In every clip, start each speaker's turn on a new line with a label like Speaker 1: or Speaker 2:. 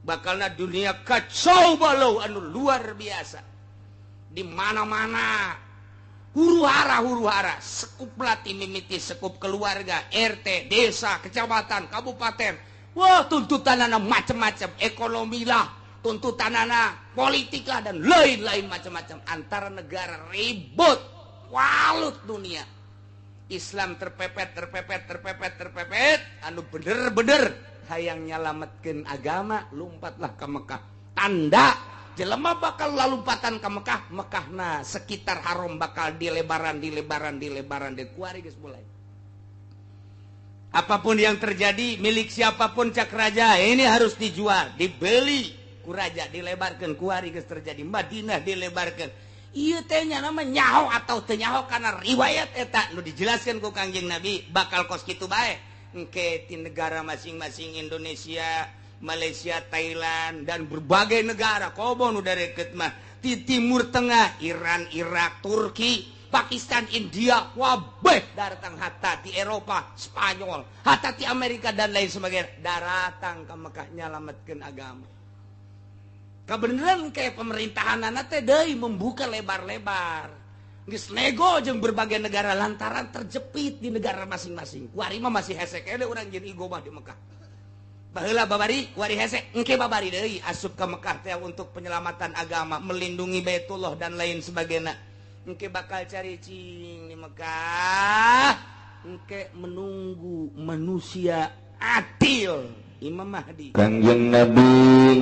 Speaker 1: bakalna dunia kacau balau anu luar biasa. Di mana-mana huru-hara sekup lati mimiti sekup keluarga, RT, desa, kecamatan, kabupaten. Wah, tuntutanana macam-macam, ekonomi lah, tuntutanana politik lah, dan lain-lain macam-macam. Antara negara ribut, walut dunia. Islam terpepet, anu bener-bener hayang nyalametkeun agama, lumpatlah ke Mekah. Tanda jelema bakal lalumpatan ke Mekah, Mekahna sekitar haram bakal dilebaran di kuari geus mulai. Apapun yang terjadi, milik siapapun cak raja, ini harus dijual, dibeli ku raja, dilebarkan kuari geus terjadi. Madinah dilebarkan. Ieu teh nya nama nyaho atau teu nyaho kana riwayat eta nu dijelaskeun ku Kangjeng Nabi bakal kos kitu bae. Engke ti negara masing-masing, Indonesia, Malaysia, Thailand, dan berbagai negara kobo nu dareket mah di Timur Tengah, Iran, Irak, Turki, Pakistan, India, wabeh datang hatta di Eropa, Spanyol, hatta di Amerika dan lain sebagainya, datang ke Mekah nyalametkeun agama. Kebenaran kayak pemerintahan teh deui membuka lebar-lebar, geus nego jeung berbagai negara lantaran terjepit di negara masing-masing. Kuari mah masih hesek ele urang jeung igomah di Mekah. Baheula babari kuari hese engke babari deui asup ka Mekah teh untuk penyelamatan agama, melindungi Baitullah dan lain sebagainya. Engke bakal cari cing di Mekah, engke menunggu manusia adil Imam Mahdi.
Speaker 2: Kangjeng Nabi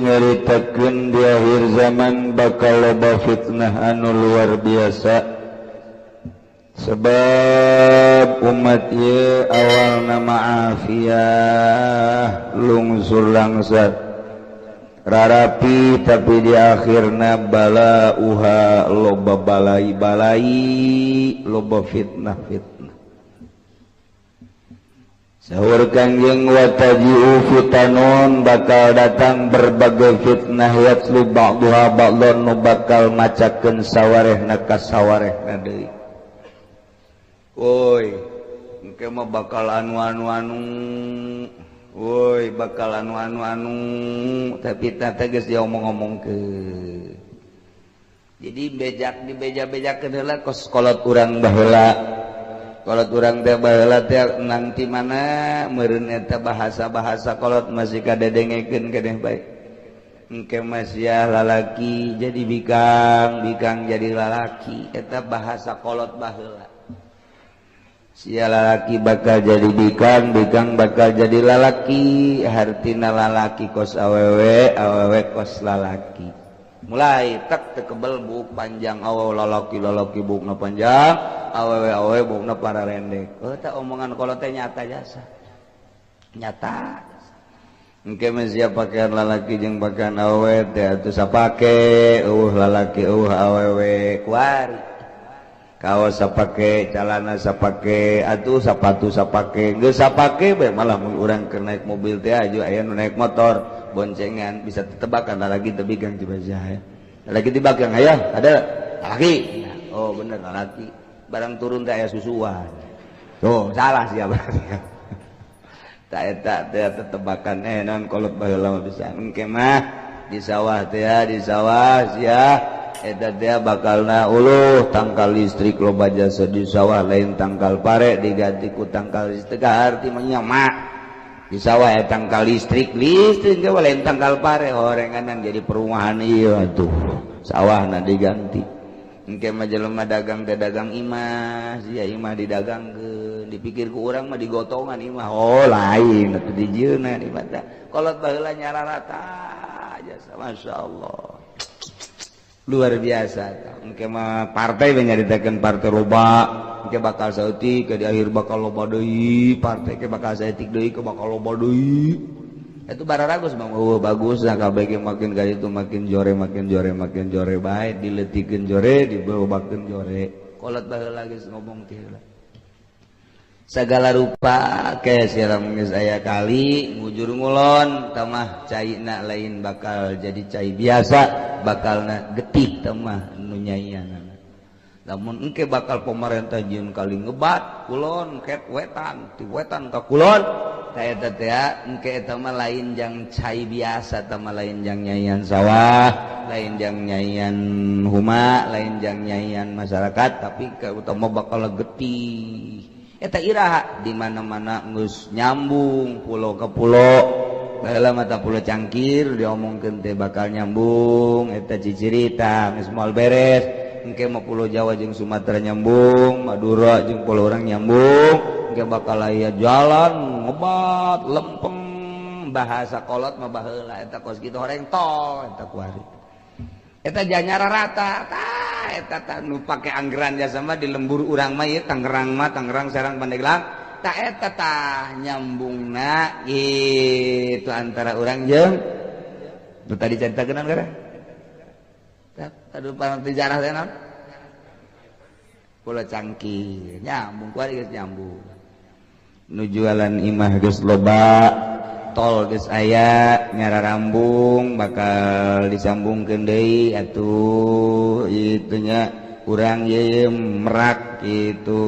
Speaker 2: nyaritakeun di akhir zaman bakal loba fitnah anu luar biasa. Sebab umat ye awal nama afiyah lungsur langsat rarapi, tapi di akhirna bala uha loba balai loba fitnah. Sahur Kangjeng wataji'u fitanun, bakal datang berbagai fitnah yatslu ba'duha ba'dun nu bakal macakeun sawarehna ka sawarehna deui. Woi, engke mah bakal anu, woi bakal anu, tapi tata geus diomong-omongkeun. Jadi di beja-bejakeun heula kos kolot urang baheula. Kolot urang teh baheula teh nanti mana meureun eta bahasa-bahasa kolot masih kadedengekeun keneh bae. Engke mah sia lalaki jadi bikang jadi lalaki, eta bahasa kolot baheula. Sia lalaki bakal jadi bikang bakal jadi lalaki, hartina lalaki kos awewe kos lalaki. Mulai tak tekebel buk panjang, awewe lalaki bukna panjang, awewe bukna para rendek. Eta omongan kolot teh nyata jasa. Nyata. Engke mah sia pakaian lalaki jeung pakaian awewe teh atuh sapake, lalaki awewe kuari. Kaos sapake, celana sapake, atuh sepatu sapake, geus sapake bae malah mun urang keur naik mobil teh aju aya nu naik motor boncengan bisa tetebakan lagi teu bigang dibajah ya. Lagi dibagang aya ada laki. Oh bener laki. Barang turun teh aya susuan. Tuh salah sia berarti. Tak eta teh tetebakan non kolot baheula mah bisa. Engke mah di sawah teh di sawah sia eta teh bakalna uluh tangkal listrik loba jasa di sawah lain tangkal pare diganti ku tangkal listrik arti menyama di sawah ya tangkal listrik ge lain tangkal pare horenganan jadi perumahan ieu atuh sawahna diganti. Engke mah jelema dagang teh dagang imah sia imah didagangkeun dipikir ku urang mah digotongan imah oh lain atuh dijieuna di mata kolot baheula nyararata jasa masyaallah luar biasa. Engke mah partai nyaritakeun partai loba, engke bakal saeutik ke di akhir bakal loba deui, partai ke bakal saeutik deui ke bakal loba deui. Itu bararagus mah bagus nah kabeh ge makin ka ditu makin jore bae dileutikeun jore dibawakeun jore. Kolot baheula geus ngomong teh heula. Sagala rupa ke siram geus aya kali ngujur ngulon tamah caina lain bakal jadi cai biasa bakalna getih tamah nu nyaianana. Lamun engke bakal pemerintah jieun kali ngebat kulon ket wetan ti wetan ka kulon eta teh engke eta mah lain jang cai biasa, eta mah lain jang nyanyian sawah, lain jang nyanyian huma, lain jang nyanyian masyarakat, tapi ka utama bakal getih. Eta iraha di mana-mana geus nyambung pulau ke pulau. Baheula mata pulau Cangkir diomongkeun teh bakal nyambung, eta cicirita geus moal beres. Engke mah pulau Jawa jeung Sumatera nyambung, Madura jeung pulau urang nyambung. Engke bakal aya jalan ngebat lempeng, bahasa kolot mah baheula eta kos kitu horeng tol eta kuari. Eta janyara rata, tah eta tah nu pake anggeran jasa mah di lembur urang mah ieu Tangerang Serang Pandeglang, tah eta tah nyambungna gitu antara urang jeung nu tadi caritakeun gara. Tah adu sejarah teh naon? Pulau Cangkir nyambung kuari geus nyambung. Nu jualan imah geus loba, tol geus aya, nyararambung bakal disambungkeun deui atuh itu nya urang ieu Merak kitu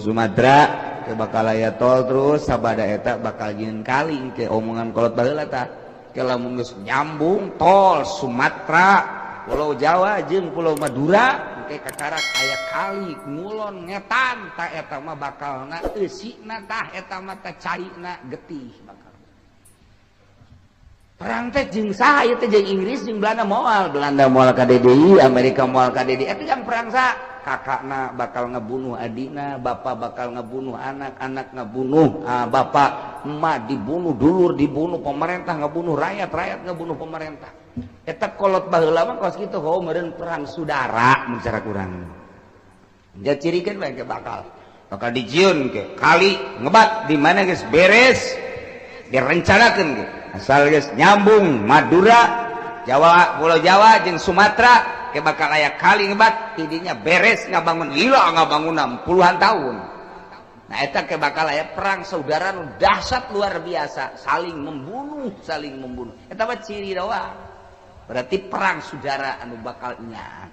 Speaker 2: Sumatera teh bakal aya tol terus sabada eta bakal jieun kali ke omongan kolot baheula tah ke lamun geus nyambung tol Sumatera, Pulau Jawa jeung Pulau Madura ke kakarak aya kali ngulon ngetan tah eta mah bakalna eusina tah eta mah teh caina getih bakal. Perang teh jeung saha ieu teh jeung Inggris jeung Belanda moal ka DDI, Amerika moal ka DDI, eta jang perang saha? Kakakna bakal ngebunuh adina, bapak bakal ngebunuh anak, anak ngebunuh bapak, emak dibunuh, dulur dibunuh, pemerintah ngebunuh rakyat, rakyat ngebunuh pemerintah. Eta kolot baheula mah kos kitu heuh meureun perang saudara mun cara kurang. Dia cirikeun bae ke bakal dijieun ke kali ngebat di mana geus beres direncanakeun ge. Asal geus nyambung Madura, Jawa, Pulau Jawa jeung Sumatera ke bakal aya kali ngebat tidinya beres ngabangun lila ngabangun puluhan tahun. Nah eta ke bakal aya perang saudara nu dahsyat luar biasa, saling membunuh. Eta mah ciri doang. Berarti perang saudara anu bakal nya.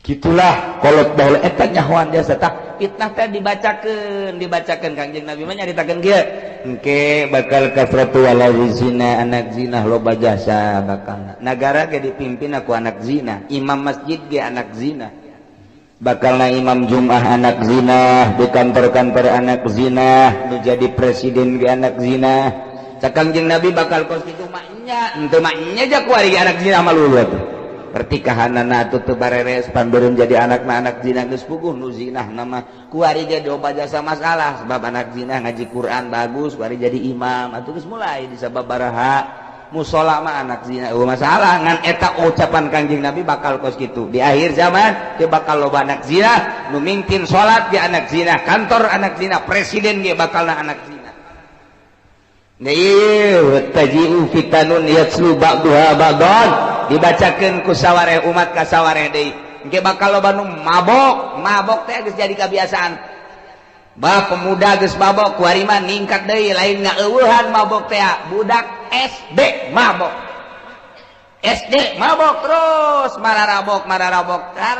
Speaker 2: Gitulah kolot baheula eta nyahoan jasa tah fitnah teh dibacakeun Kangjeng Nabi mah nyaritakeun kieu. Engke bakal kasratu walawi zina, anak zina loba jasa bakal. Nagara ge dipimpin ku anak zina, imam masjid ge anak zina. Bakalna imam Jumat anak zina, di kantor-kantor anak zina, nu jadi presiden ge anak zina. Kangjeng Nabi bakal kos kitu maknya, henteu maknya aja kuari anak zina mah luluh atuh. Pertikahanana atuh teu bareres panbeureun jadi anakna anak zina geus puguh nu zinah nama kuari ge loba jasa masalah sebab anak zina ngaji Quran bagus kuari jadi imam atuh geus mulai disababaraha musola mah anak zina masalah ngan eta ucapan Kangjeng Nabi bakal kos kitu di akhir zaman teu bakal loba anak zina nu mingpin salat ge anak zina, kantor anak zina, presiden ge bakalna anak zina. Taji'u fitanun yatslu ba'duha ba'don dibacakeun ku sawareh umat ka sawareh deui. Engke bakal loba nu mabok teh geus jadi kebiasaan. Pemuda geus mabok kuari mah ningkat deui lain ngaeuweuhan mabok teh budak SD mabok. SD mabok terus mararabok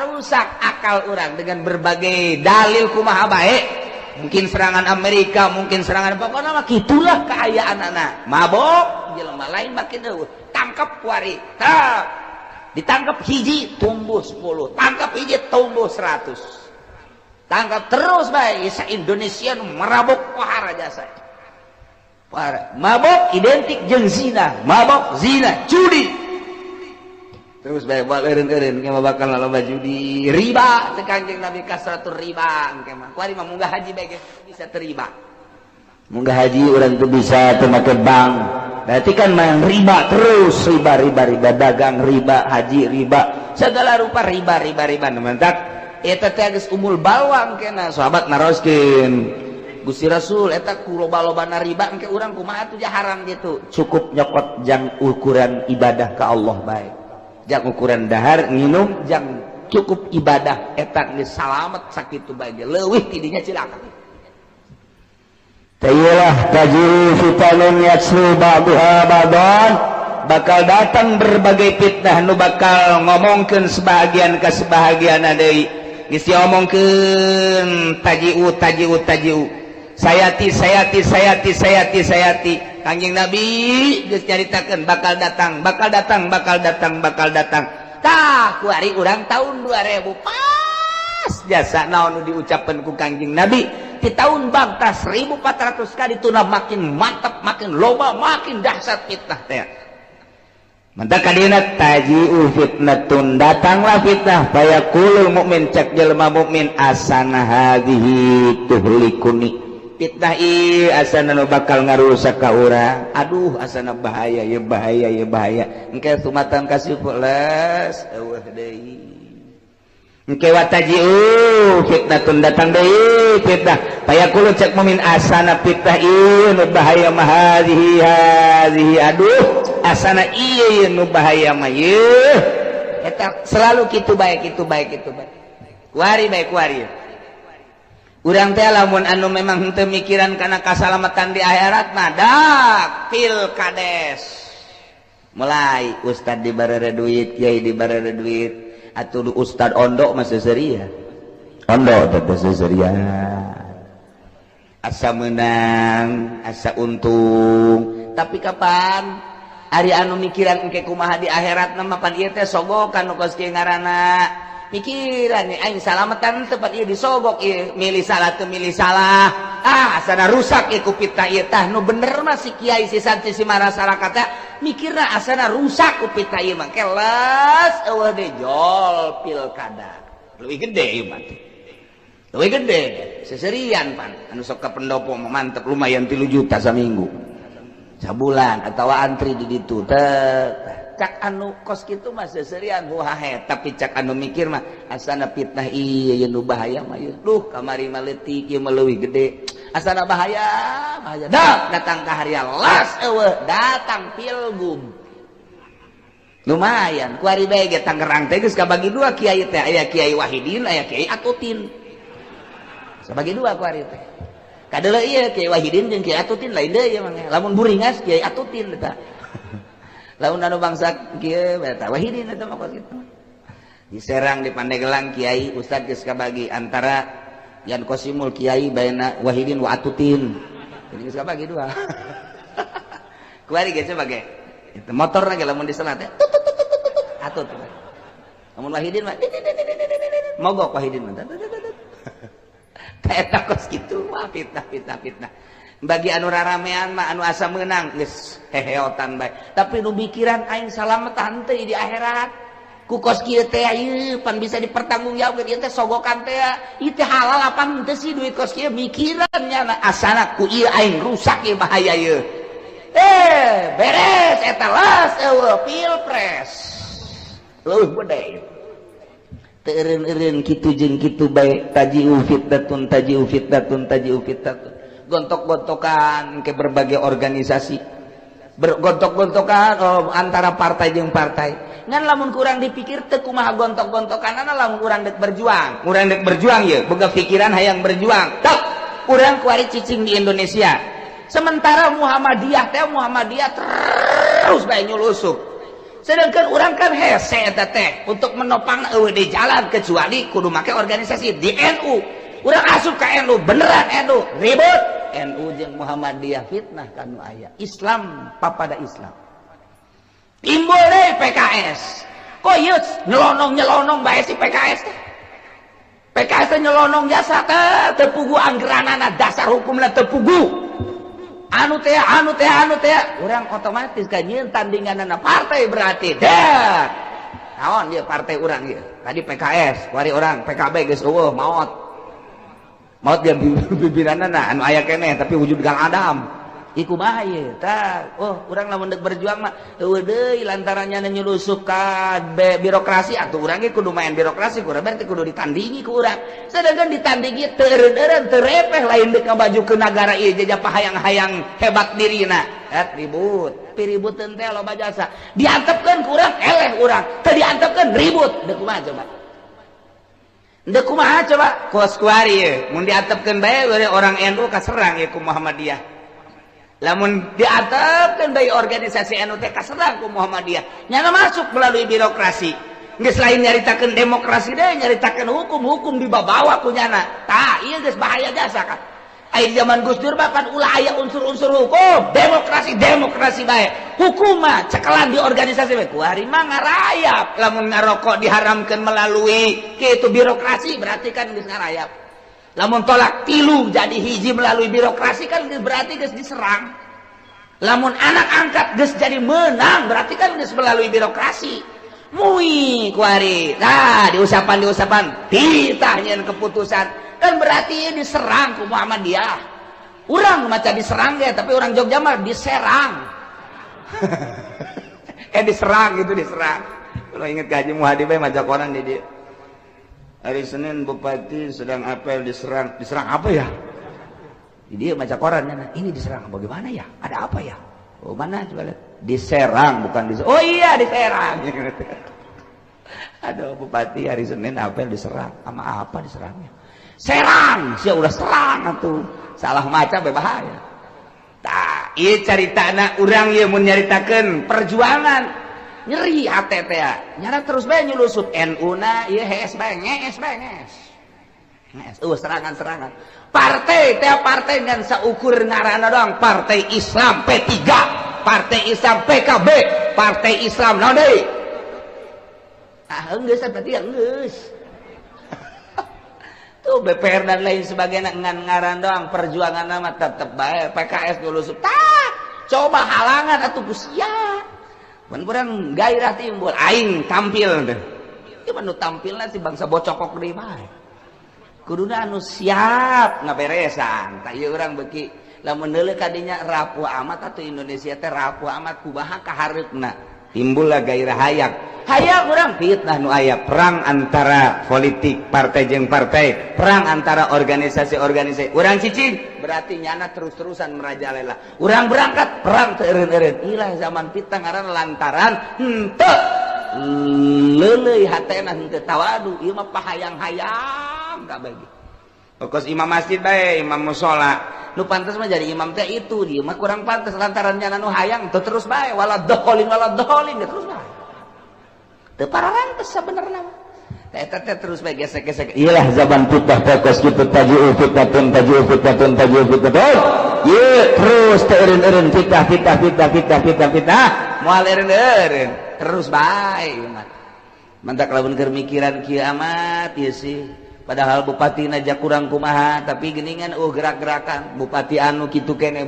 Speaker 2: rusak akal urang dengan berbagai dalil kumaha bae. Mungkin serangan Amerika, mungkin serangan pokoknya mah gitulah keayaan anak mabok jelema lain makin eueuh tangkap kuari ditangkap hiji tumbuh 10, tangkap hiji tumbuh 100, tangkap terus bae sa Indonesia merabok pohara jasa mabok identik jeung zina, mabok zina judi terus bae buat eureun-eureun mah bakal loba judi riba teh Kangjeng Nabi kasratur riba engke mah kuari mah munggah haji bae bisa teriba munggah haji urang teu bisa teu make bank berarti kan mah riba terus riba dagang riba haji riba segala rupa riba nementak eta teh geus umul balwang kena sahabat naroskeun Gusti Rasul eta ku loba-lobana riba engke urang kumaha atuh haram gitu cukup nyokot jang ukuran ibadah ka Allah bae jang ukuran dahar nginum jang cukup ibadah eta geus salamet sakitu bae leuwih tidinya cilaka tayylah tajiru fitanun yatslu ba'duha ba'don bakal datang berbagai fitnah nu bakal ngomongkeun sebahagian ka sebahagian deui geus diomongkeun tajiu sayati Kangjeng Nabi geus caritakeun bakal datang tah kuari urang tahun 2000 pas jasa naon nu diucapkeun ku Kangjeng Nabi di tahun bangta 1400 kali tuna makin mantap makin loba makin dahsyat fitnah teh mantap kadina taji'u fitnatun datanglah fitnah fayaqulul mukmin cek jelema mukmin asana hadhihi tuhlikuni fitnah ieu asana nu bakal ngarusak ka urang aduh asana bahaya engke sumatan kasih pulas eueuh deui engke wataji'u fitnatun datang deui fitnah fayaqulu cek mukmin asana fitnah ieu nu bahaya mah hadhihi aduh asana ieu nu bahaya mah yeuh eta selalu kitu bae kuari urang teh lamun anu memang henteu mikiran kana kasalamatan di akhirat mah dak pilkades mulai ustad dibarere duit kiai dibarere duit atuh ustad ondok mah seuseuriah ondok teh seuseuriah asa meunang asa untung tapi kapan ari anu mikiran engke kumaha di akhirat mah pan ieu teh sogokan nu kos kieu ngaranna pikiran nih aing salamatan tempat ieu disogok ieu milih salah asana rusak ieu ku fitnah ieu tah nu bener mah si kiai si santri si masyarakat teh mikirna asana rusak ku fitnah ieu mah kelas eueuh de jol pilkada leuwih gede ieu mah leuwih gede seserian pan anu sok ka pendopo mah mantep lumayan 3 juta saminggu sabulan atawa antri di ditu teh cak anu kos kitu mah seserian huhahe tapi cak anu mikir mah asana fitnah ieu nu bahaya mah ieu duh kamari mah leutik ieu mah leuwih gede asana bahaya dah datang ka hari las eueuh datang pilgub lumayan kuari bae ge Tangerang teh geus kabagi 2 kiai teh aya Kiai Wahidin aya Kiai Atutin sabagi 2 kuari teh kadeuleu ieu Kiai Wahidin jeung Kiai Atutin lain deui mah lamun buringas Kiai Atutin eta lamun anu bangsa kieu eta Wahidin eta mah kitu di Serang di Pandeglang Kiai Ustad geus kabagi antara Yan Kosimul Kiai baena Wahidin wa Atutin jadi geus kabagi 2 kuari geus sebagai itu motor lagi lamun diselat teh atut lamun Wahidin mah mogok Wahidin mah eta kos kitu mah fitnah bagi anu raramean mah anu asa meunang geus heheotan bae tapi nu mikiran aing salamatan teh di akhirat ku kos kieu teh ieu pan bisa dipertanggungjawabkeun ieu teh sogokan teh ieu teh halal apa henteu sih duit kos kieu mikirannya asana ku ieu aing rusak ieu bahaya ieu beres eta las eueuh pilpres leuwih gede teu eureun kitu jeung kitu bae taji'u fitnatun gontok-gontokan ke berbagai organisasi gontok-gontokan antara partai jeung partai ngan lamun kurang dipikir teu kumaha gontok-gontokanana lamun urang dek berjuang ye boga pikiran hayang berjuang tok urang kuari cicing di Indonesia sementara Muhammadiyah terus bae nyulusup sedangkan urang kan hese eta teh untuk menopang eueuh di jalan kecuali kudu make organisasi di NU urang asup ka NU beneran NU ribut NU jeung Muhammadiyah fitnah kanu aya Islam papada Islam timbul deui PKS kok ieu nyelonong bae si PKS teh PKS teh nyelonong jasa teh pugu anggeranana dasar hukumna teu pugu anu teh urang otomatis ka nyieun tandinganana partai berarti dah naon ieu partai urang ieu tadi PKS kuari urang PKB geus eueuh maut dia bibiranana anu aya keneh tapi wujud Kang Adam iku mah ieu tah urang lamun deuk berjuang mah eueuh deui lantarannya nyulusup ka birokrasi atuh urang ge kudu main birokrasi kurang berarti kudu ditandingi ku urang sedangkan ditandingi teu eureun teu repeh lain deuk ngabaju ke negara ieu jajah hayang-hayang hebat dirina ribut piributkeun teh loba jasa diantepkeun ku urang eleh urang teu diantepkeun ribut deuk kumaha coba ndek kumaha coba kos kuari ye mun diatepkeun bae orang NU kaserang ye ku Muhammadiyah lamun diatepkeun bae organisasi NU teh kaserang ku Muhammadiyah nyana masuk melalui birokrasi geus lain nyaritakeun demokrasi deui nyaritakeun hukum dibabawa ku nyana tah ieu geus bahaya jasa kan zaman Gus Dur bahkan ulah aya unsur-unsur hukum, demokrasi baik. Hukum mah cekelan di organisasi bae. Kuari mah ngarayap. Lamun ngarokok diharamkan melalui kitu birokrasi berarti kan geus ngarayap. Lamun tolak tilu jadi hiji melalui birokrasi kan berarti geus diserang. Lamun anak angkat geus jadi menang berarti kan geus melalui birokrasi. Mui kuari. Nah, diusapan titah nyeun keputusan. Kan berarti ini diserang ku Muhammadiyah. Urang maca diserang ya, tapi orang Jogja mah diserang. Diserang gitu, diserang. Kalau inget Haji Muhadi bae maca koran di dia. Hari Senin Bupati sedang apel diserang. Diserang apa ya? Di dia maca koran, ini diserang bagaimana ya? Ada apa ya? Oh, mana coba lihat. Diserang bukan diserang. Oh iya, diserang. Aduh, Bupati hari Senin apel diserang. Sama apa diserangnya? Serang, sia udah serang atuh. Salah maca berbahaya. Tah, ieu caritana urang ieu mun nyaritakeun perjuangan nyeri hate teh ya. Nyara terus bae nyulusup NU-na ieu hees bae ngees. Serangan. Partai dengan saukur ngaranna doang, Partai Islam P3, Partai Islam PKB, Partai Islam naon deui? Geus berarti geus. Tuh BPR dan lain sebagainya ngaran doang perjuangan nama tetep baik PKS dulu coba halangan atuh sia mun urang gairah timbul aing tampil teh ieu mah nu tampilna si bangsa bocokok deui bae kuduna anu siap ngaberesan tah ieu urang beuki lamun deuleu kadinya rapuh amat atuh Indonesia teh rapuh amat kumaha kahareupna timbul lah gairah hayang urang fitnah nu aya perang antara politik partai jeung partai, perang antara organisasi urang cicing berarti nyana terus-terusan merajalela. Urang berangkat perang teu eureun-eureun. Ilah zaman fitnah ngaranna lantaran henteu leuleuy hatena henteu tawadu ieu mah pahayang-hayang ka bagi. Pokos imam masjid bae, imam mushola nu pantes mah jadi imam teh itu dia mah kurang pantes lantaran nyana nu hayang teu terus bae waladhdallin terus bae. Teu pararantes sabenerna mah. Eta teh terus bae gesek-gesek. Iyalah zaman fitnah pokos kitu tajiu fitnatun. Ieu terus teu eureun-eureun fitnah. Moal eureun-eureun terus bae mah. Mantak lamun keur mikiran kieu amat ieu sih. Padahal bupati naja kurang kumaha tapi geuningan gerak-gerakan bupati anu kitu keneh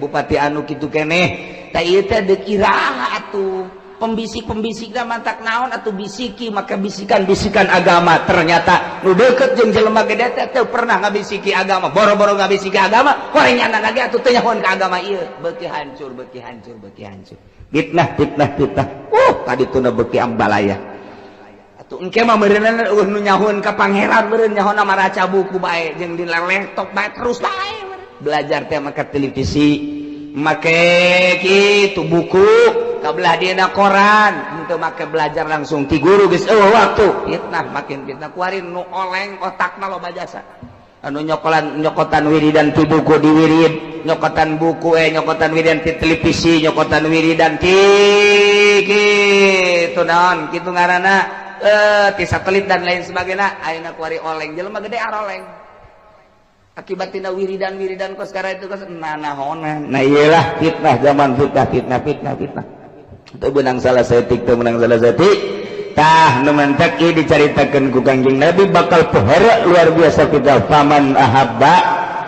Speaker 2: tah ieu teh deuk iraha atuh pembisik-pembisikna mantak naon atuh bisiki maka bisikan agama ternyata nu deukeut jeung jelema gede teh teu pernah ngabisiki agama boro-boro ngabisiki agama korenyanna lagi atuh teu nyahoan ka agama ieu beuki hancur fitnah kadituna beuki ambalaya. Tuh engke mah meureunna nu nyahoan ka pangeran meureun nyahoan maraca buku bae jeung di laptop bae terus bae belajar teh make televisi make kitu buku kabelah dina koran henteu make belajar langsung ti guru geus waktu fitnah makin fitnah kuari nu oleng otakna loba jasa anu nyokotan wiridan ti buku di wirid nyokotan buku nyokotan wiridan ti televisi nyokotan wiridan ti kitu naon kitu ngaranna ti satelit dan lain sebagainya ayeuna kuari oleng jelema gede aroleng akibat tina wiridan kos sekarang itu kos nanahonan nah iyalah fitnah zaman fitnah teu menang salah setik tah nu mentek ieu dicaritakeun ku Kangjeng Nabi bakal pohara luar biasa kita faman ahabba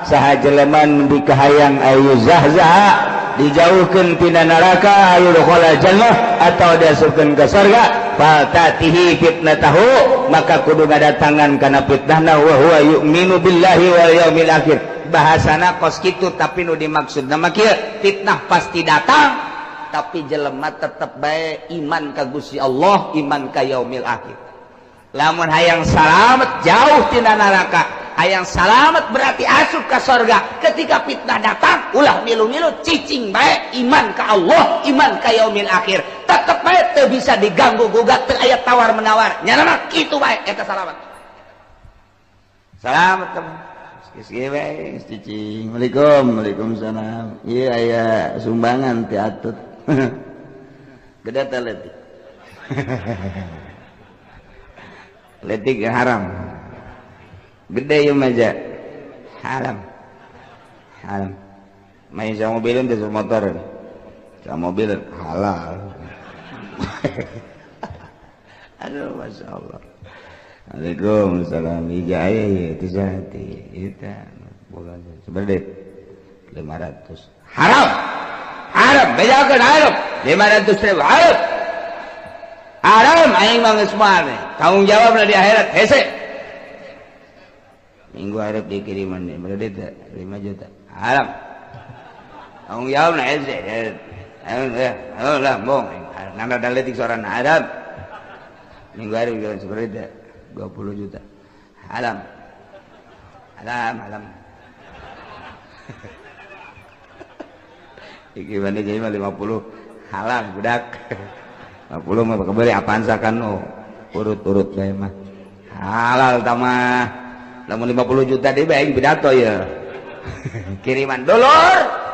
Speaker 2: saha jelema nu dikahayang ayu zahzah dijauhkeun tina neraka ayu dukhala jannah atau diasupkeun ka surga fatatihi fitnatahu maka kudu ngadatangan kana fitnahna wa huwa yu'minu billahi wal yaumil akhir bahasana kos kitu tapi nu dimaksudna mah kieu fitnah pasti datang tapi jelema tetep bae iman ka Gusti Allah iman ka yaumil akhir lamun hayang salamet jauh tina neraka hayang salamet berarti asup ka surga ketika fitnah datang ulah milu-milu cicing bae iman ka Allah iman ka yaumil akhir tetep bae teu bisa diganggu gugat teu aya tawar menawar nyana mah kitu bae eta salamet kamu geus bae cicing waalaikumsalam ieu aya sumbangan ti atut gede teh letik letik haram gede ya maja haram haram. Main sama mobilin terus motor. Sama mobil halal. Aduh, masya Allah. Waalaikumsalam. Ijaya ya tizati. Itu bukan sebenarnya 500. Haram. Haram. Bejakan haram. 500.000 haram. Haram. Aing mah geus moal nih. Tanggung jawab di akhirat. Hese. Minggu harap dikiriman nih. Berarti 5 juta. Haram. Tanggung jawab na hese. Ayo lah, bong. Nanda daletik seorang haram. Minggu hari bilang seperti itu 20 juta. Haram. Haram. Iki bani jadi 50 halal budak. 50 mah kebeli apaan sakan urut-urut bae mah. Halal tamah. Lamun 50 juta deui bae pidato ya. Kiriman dulur.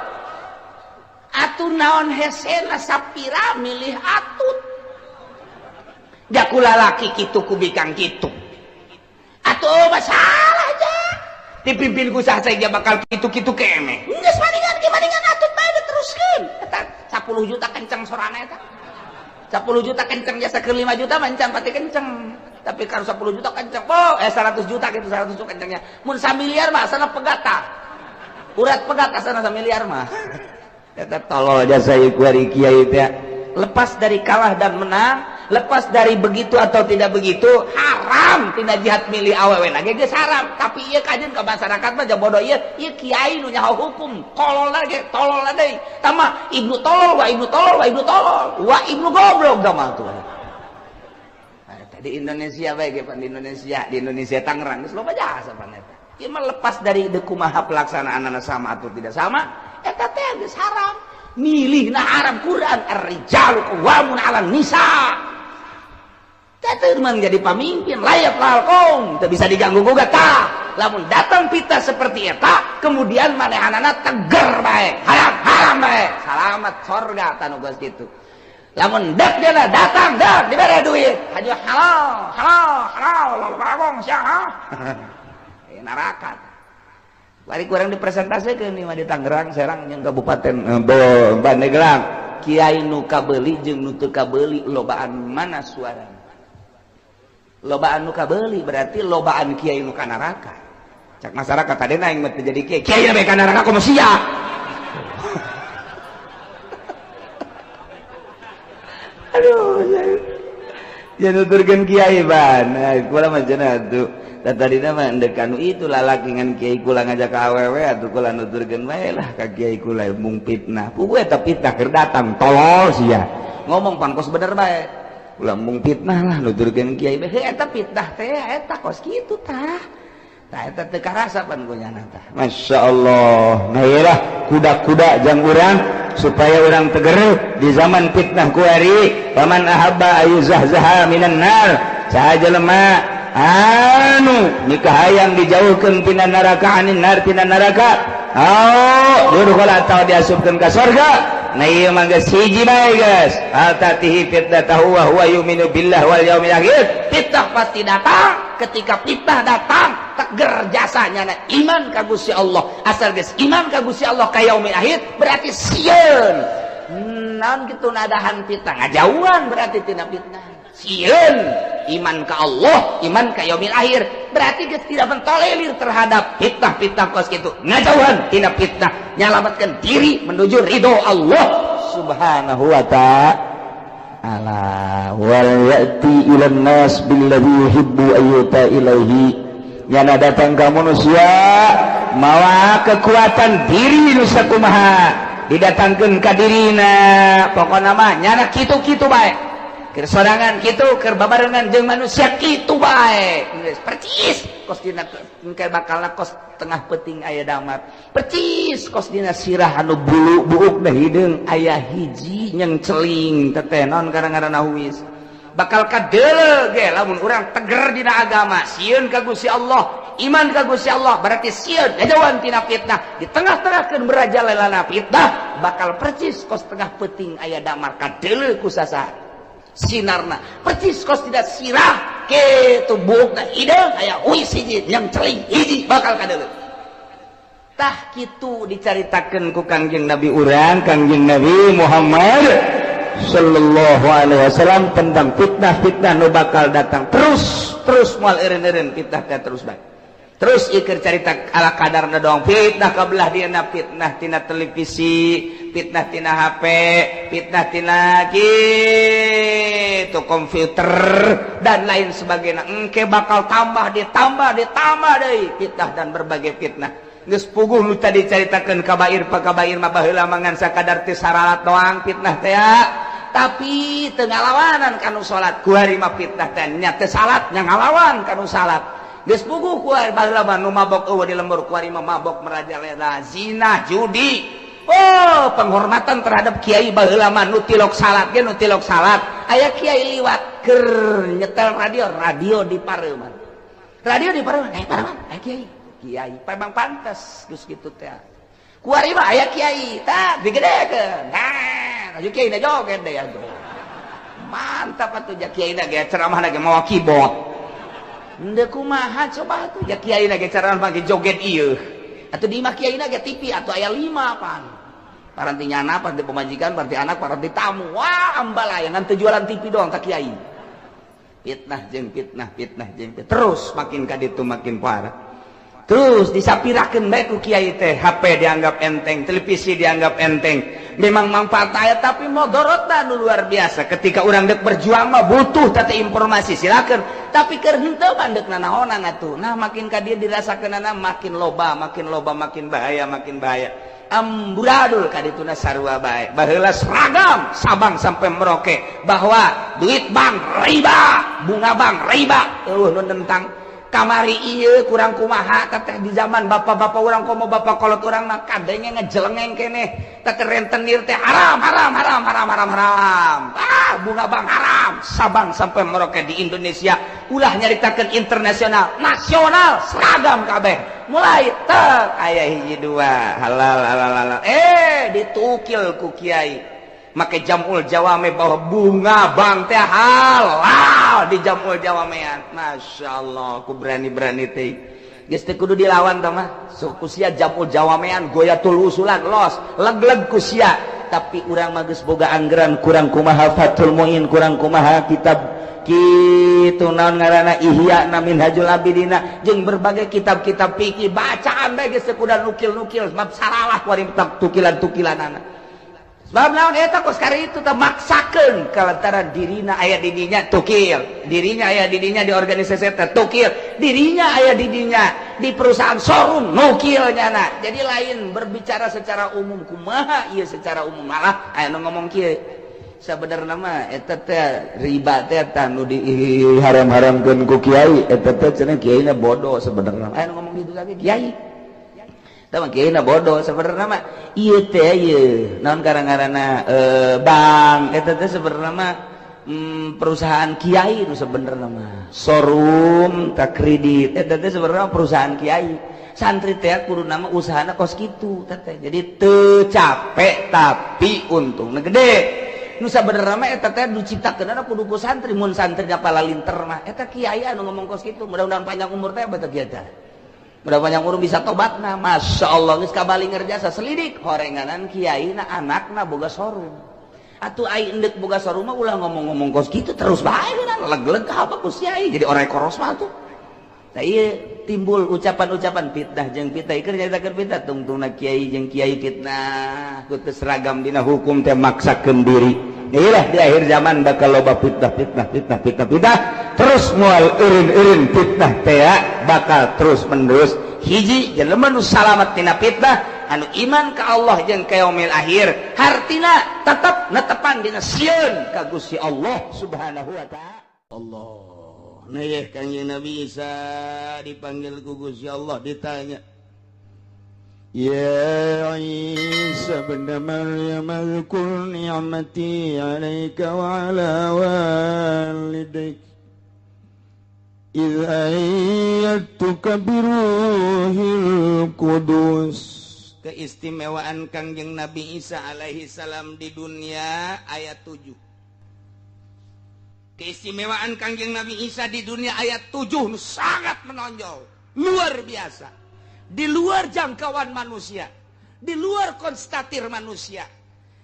Speaker 2: Atuh naon hesena sapira milih atut. Jakula laki kitu kubikang kitu. Atuh masalah aja. Dipimpin ku saja bakal kitu-kitu keme. Geus maningan atut bae diteruskeun. Eta 10 juta kenceng sorana eta. 10 juta kenceng jasa ke 5 juta mancan pati kenceng. Tapi kalau 10 juta kenceng. 100 juta gitu 100 juta kencengnya. Mun 1 miliar mah asana pegata. Urat pegat asana 1 miliar mah. Eta tolol aja saya kuari kiai teh. Lepas dari kalah dan menang, lepas dari begitu atau tidak begitu, haram tina jihad milih awewe lagi geus haram. Tapi ieu kajeun ka masyarakat mah bodoh ieu kiai nu nyaho hukum. Kolol lagi, tolol deui. Tama ibnu tolol wa ibnu tolol wa ibnu tolol. Wa ibnu goblok gamah tuh. Di Indonesia bae ge di Indonesia Tangerang geus loba jasa pan eta. Ieu mah lepas dari kumaha pelaksanaanna sama atau tidak sama, eta teh geus haram. Milihna haram. Quran ar-rijalu qawwamun 'alan nisa. Teh mah jadi pamimpin layak lalkom, teu bisa diganggu gugat tah. Lamun datang fitnah seperti eta, kemudian manehanana teger bae, haram bae. Salamat surga tanu geus kitu. Lamun dak dia datang dak dibere duit, hanya halal lalong sia. Neraka. Bari kurang dipresentasikan nih mah di Tangerang, Serang jeung Kabupaten Pandeglang. Kiai nu kabeuli jeung nu teu kabeuli lobaan mana suarana? Lobaan nu kabeuli berarti lobaan kiai nu ka neraka. Cak masyarakat tadena aing mah teu jadi kiai bae ka neraka komo sia. Aduh, jangan nuturkeun kiai ban. Kula mah cenah atuh. Tadi nama ndekanu itu lalaki ngan kiai kula ngajak ka awewe atuh kula nuturkeun bae lah ka kiai kula mung fitnah. Pugu eta fitnah keur datang tolol sia. Ngomong pangkos bener bae. Kula mung fitnah lah nuturkeun kiai bae. Eta fitnah teh eta kos kitu tah. Tah eta teu karasa pan kunyana tah. Masyaallah. Nah ieulah kuda-kuda jang urang supaya orang teger di zaman fitnah ku ari. Paman ahabba ayuzahzaha minan nar. Saha jelema nikah yang dijauhkan tina neraka anin nar tina neraka durukala atau diasupkan ke surga. Nah iya mah geus hiji bae geus atatihi fitnatahu wa huwa yu'minu billah wal yaumil akhir. Fitnah pasti datang. Ketika fitnah datang teger jasanya na iman ka Gusti Allah. Asal geus iman ka Gusti Allah ka yaumil akhir berarti sieun. Naon kitu nadahan fitnah ngajauhan berarti tina fitnah. Sieun iman ke Allah, iman ke yaumil akhir, berarti dia tidak mentolerir terhadap fitnah-fitnah kos gitu. Ngajauhan tina fitnah, nyelamatkan diri menuju ridho Allah Subhanahu wa ta'ala. Wal ya'ti ilan nas billadhi yuhibbu ayyuta ilaihi. Nyana datang ke manusia mawa kekuatan diri nu sakumaha didatangkeun ka dirina. Pokona mah nyana kitu-kitu bae. Keur sorangan kitu, keur babarengan jeung manusia kitu bae. Percis kos dina engke bakalna kos tengah peuting aya damar. Percis kos dina sirah anu bulu buukna hideung aya hiji nyeng celing teteh naon ngaranna huwis. Bakal kadeuleu ge lamun urang teger dina agama, sieun ka Gusti Allah, iman ka Gusti Allah, berarti sieun ngajauhan tina fitnah. Di tengah-tengahkeun merajalelana fitnah, bakal percis kos tengah peuting aya damar kadeuleu ku sasaha. Sinarna percis kos tidak sirah ke tubuhna hideung aya uis hiji yang celing hiji bakal kadeuleu. tah kitu dicaritakeun ku Kangjeng Nabi urang Kangjeng Nabi Muhammad sallallahu alaihi wasallam tentang fitnah-fitnah nu bakal datang terus moal eureun-eureun fitnah teh terus bae. Terus ikir carita ala kadarna doang fitnah kabelah dieuna fitnah tina televisi, fitnah tina HP, fitnah tina kitu komputer dan lain sebagainya. Engke bakal tambah deui fitnah dan berbagai fitnah. Geus puguh nu tadi caritakeun kabair pakabair mah baheula mangan sakadar teu saralat doang fitnah teh tapi teu ngalawanan kanu salat ku hari mah fitnah teh nya teu salat nya ngalawan kanu salat. Geus puguh ku baheula mah nu mabok eueuh di lembur ku hari mah mabok merajalela zina judi. Oh penghormatan terhadap kiai baheula mah nu tilok salat ge nu tilok salat aya kiai liwat keur nyetel radio di pareuman aya kiai pemang pantes geus kitu teh ku ari mah aya kiai tah digedekeun nah aju kiai na joget deh atuh mantap atuh ja kiai na ge ceramah na ge mawa keyboard henteu kumaha coba atuh ja kiai na ge ceramah ge joget ieu atuh di imah kiai na ge TV atuh aya 5 pan paranti nyana paranti pemajikan paranti anak paranti tamu wah ambalayangan teu jualan TV doang tak kiai fitnah jeung fitnah terus makin ka ditu makin parah. Terus disapirakeun bae ku kiai teh HP dianggap enteng, televisi dianggap enteng. Memang manfaat aya tapi modorotna nu luar biasa. Ketika urang deuk berjuang mah butuh teh informasi silakeun, tapi keur henteu mandeukna naonan atuh. Nah makin ka dieu dirasakeunana makin loba, makin bahaya. Amburadul ka dituna sarua bae. Baheula seragam Sabang sampai Merauke bahwa duit bank riba, bunga bank riba. Nu tentang kamari ieu kurang kumaha teteh di zaman bapak-bapak urang komo bapak kolot urang mah kadenge ngejelengeng keneh teteh rentenir teh haram bunga bank haram Sabang sampai Merauke di Indonesia ulah nyaritakeun internasional nasional seragam kabeh mulai teu aya hiji dua halal ditukil ku kiai make jamul jawame bahwa bunga bank teh halal di jamul jawamean. Masya Allah ku berani teh geus teu kudu dilawan tah mah sok kusia jamul jawamean goyatul usulan los leg-leg kusia tapi urang mah geus boga anggaran kurang kumaha Fathul Muin kurang kumaha kitab kitu naon ngaranna Ihya na Minhajul Abidina jeung berbagai kitab-kitab fikih bacaan bae geus teu kudu nukil-nukil sebab saralah ku ari tukilan-tukilanana. Sebab naon eta kos kari itu teh maksakeun kalantaran dirina aya di dinya tukil, dirinya aya di dinya di organisasi teh tukil, dirinya aya di dinya di perusahaan showroom nukil nyana. Jadi lain berbicara secara umum kumaha ieu secara umum malah aya nu ngomong kieu. Sabenerna mah eta teh riba teh tah nu diharam-haramkeun ku kiai eta teh cenah kiaina bodoh sabenerna. Aya nu ngomong kitu lagi kiai. Tama kiai na bodoh sebenarnya mah ieu teh ieu naon ngaranna bank eta teh sebenarnya mah perusahaan kiai nu sebenarnya mah showroom tak kredit eta teh sebenarnya perusahaan kiai santri teh kudu nama usahana kos kitu teh jadi teu capek tapi untungna gede nu sabenerna mah eta teh diciptakeunna kudu ku santri mun santri palalinter mah eta kiai anu ngomong kos kitu mudah-mudahan panjang umur teh batur kieu teh mudah panjang umur bisa tobatna. Masya Allah geus kabali ngerjasa selidik horenganan kiaina anakna boga showroom atuh ai endek boga showroom mah ulah ngomong-ngomong kos kitu terus bae leg-leg ka apa ku kiai jadi orang koros mah tuh tah ieu timbul ucapan-ucapan fitnah jeung fitnah keur nyaritakeun fitnah tungtungna kiai jeung kiai fitnah ku teu seragam dina hukum teh maksakeun diri inilah di akhir zaman bakal loba fitnah terus moal eureun fitnah teh bakal terus menerus hiji jelema nu salamet tina fitnah anu iman ka Allah jeung ka yaumil akhir hartina tetep netepan dina sieun ka Gusti Allah Subhanahu wa taala. Allah nah Kanjeng Nabi Isa dipanggil ku Gusti Allah ditanya Ya Isa bin Maryam azkur ni'mati 'alaika wa 'ala walidayk idh ayyatuka biruhil qudus. Keistimewaan Kanjeng Nabi Isa alaihi salam di dunia ayat 7. Keistimewaan Kanjeng Nabi Isa di dunia ayat 7 sangat menonjol luar biasa.
Speaker 1: di luar jangkauan manusia, di luar konstatir manusia.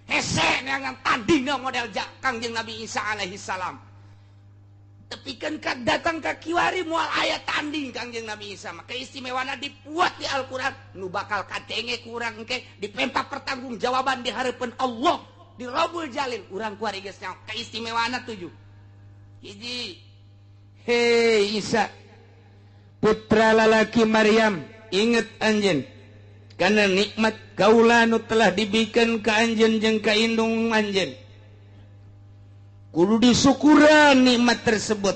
Speaker 1: Hese neangan tandingna model Kangjeng Nabi Isa alaihi salam. Tapi kan datang ke kiwari moal aya tanding Kangjeng Nabi Isa. Maka istimewana dipuat di Al-Quran. Nu bakal katenge kurang engke dipenta pertanggung jawaban di harapan Allah. Di Rabbul Jalil. Urang kuari geus nyaho keistimewana 7. Hiji. Hei Isa. Putra lalaki Maryam. Ingat anjeun. Karena nikmat kaula nu telah diberikan ke anjeun jeung ka indung anjeun. Kudu disyukuran nikmat tersebut.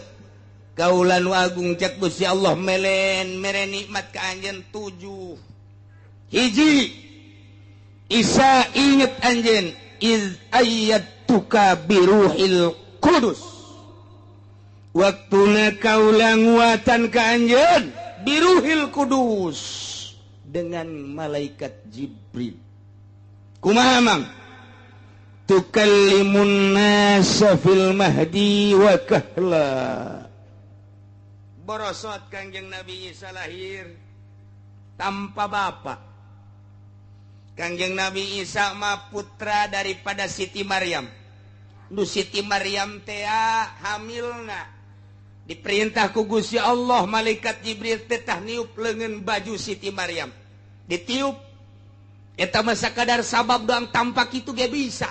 Speaker 1: Kaula nu agung cak Gusti Allah melen mere nikmat ka anjeun 7. Hiji. Isa inget anjeun iz ayyatuka biruhil qudus. Waktuna kaula nguatan ka anjeun biruhil qudus. Dengan malaikat Jibril. Kumaha mang? Tukallimun nasa fil mahdi wa kahla. Borosot Kangjeng Nabi Isa lahir tanpa bapak. Kangjeng Nabi Isa mah putra daripada Siti Maryam. Nu Siti Maryam teh hamilna. Diperintah ku Gusti Allah malaikat Jibril teh niup leungeun baju Siti Maryam. Ditiup eta mah sakadar sabab doang tampak itu ge bisa.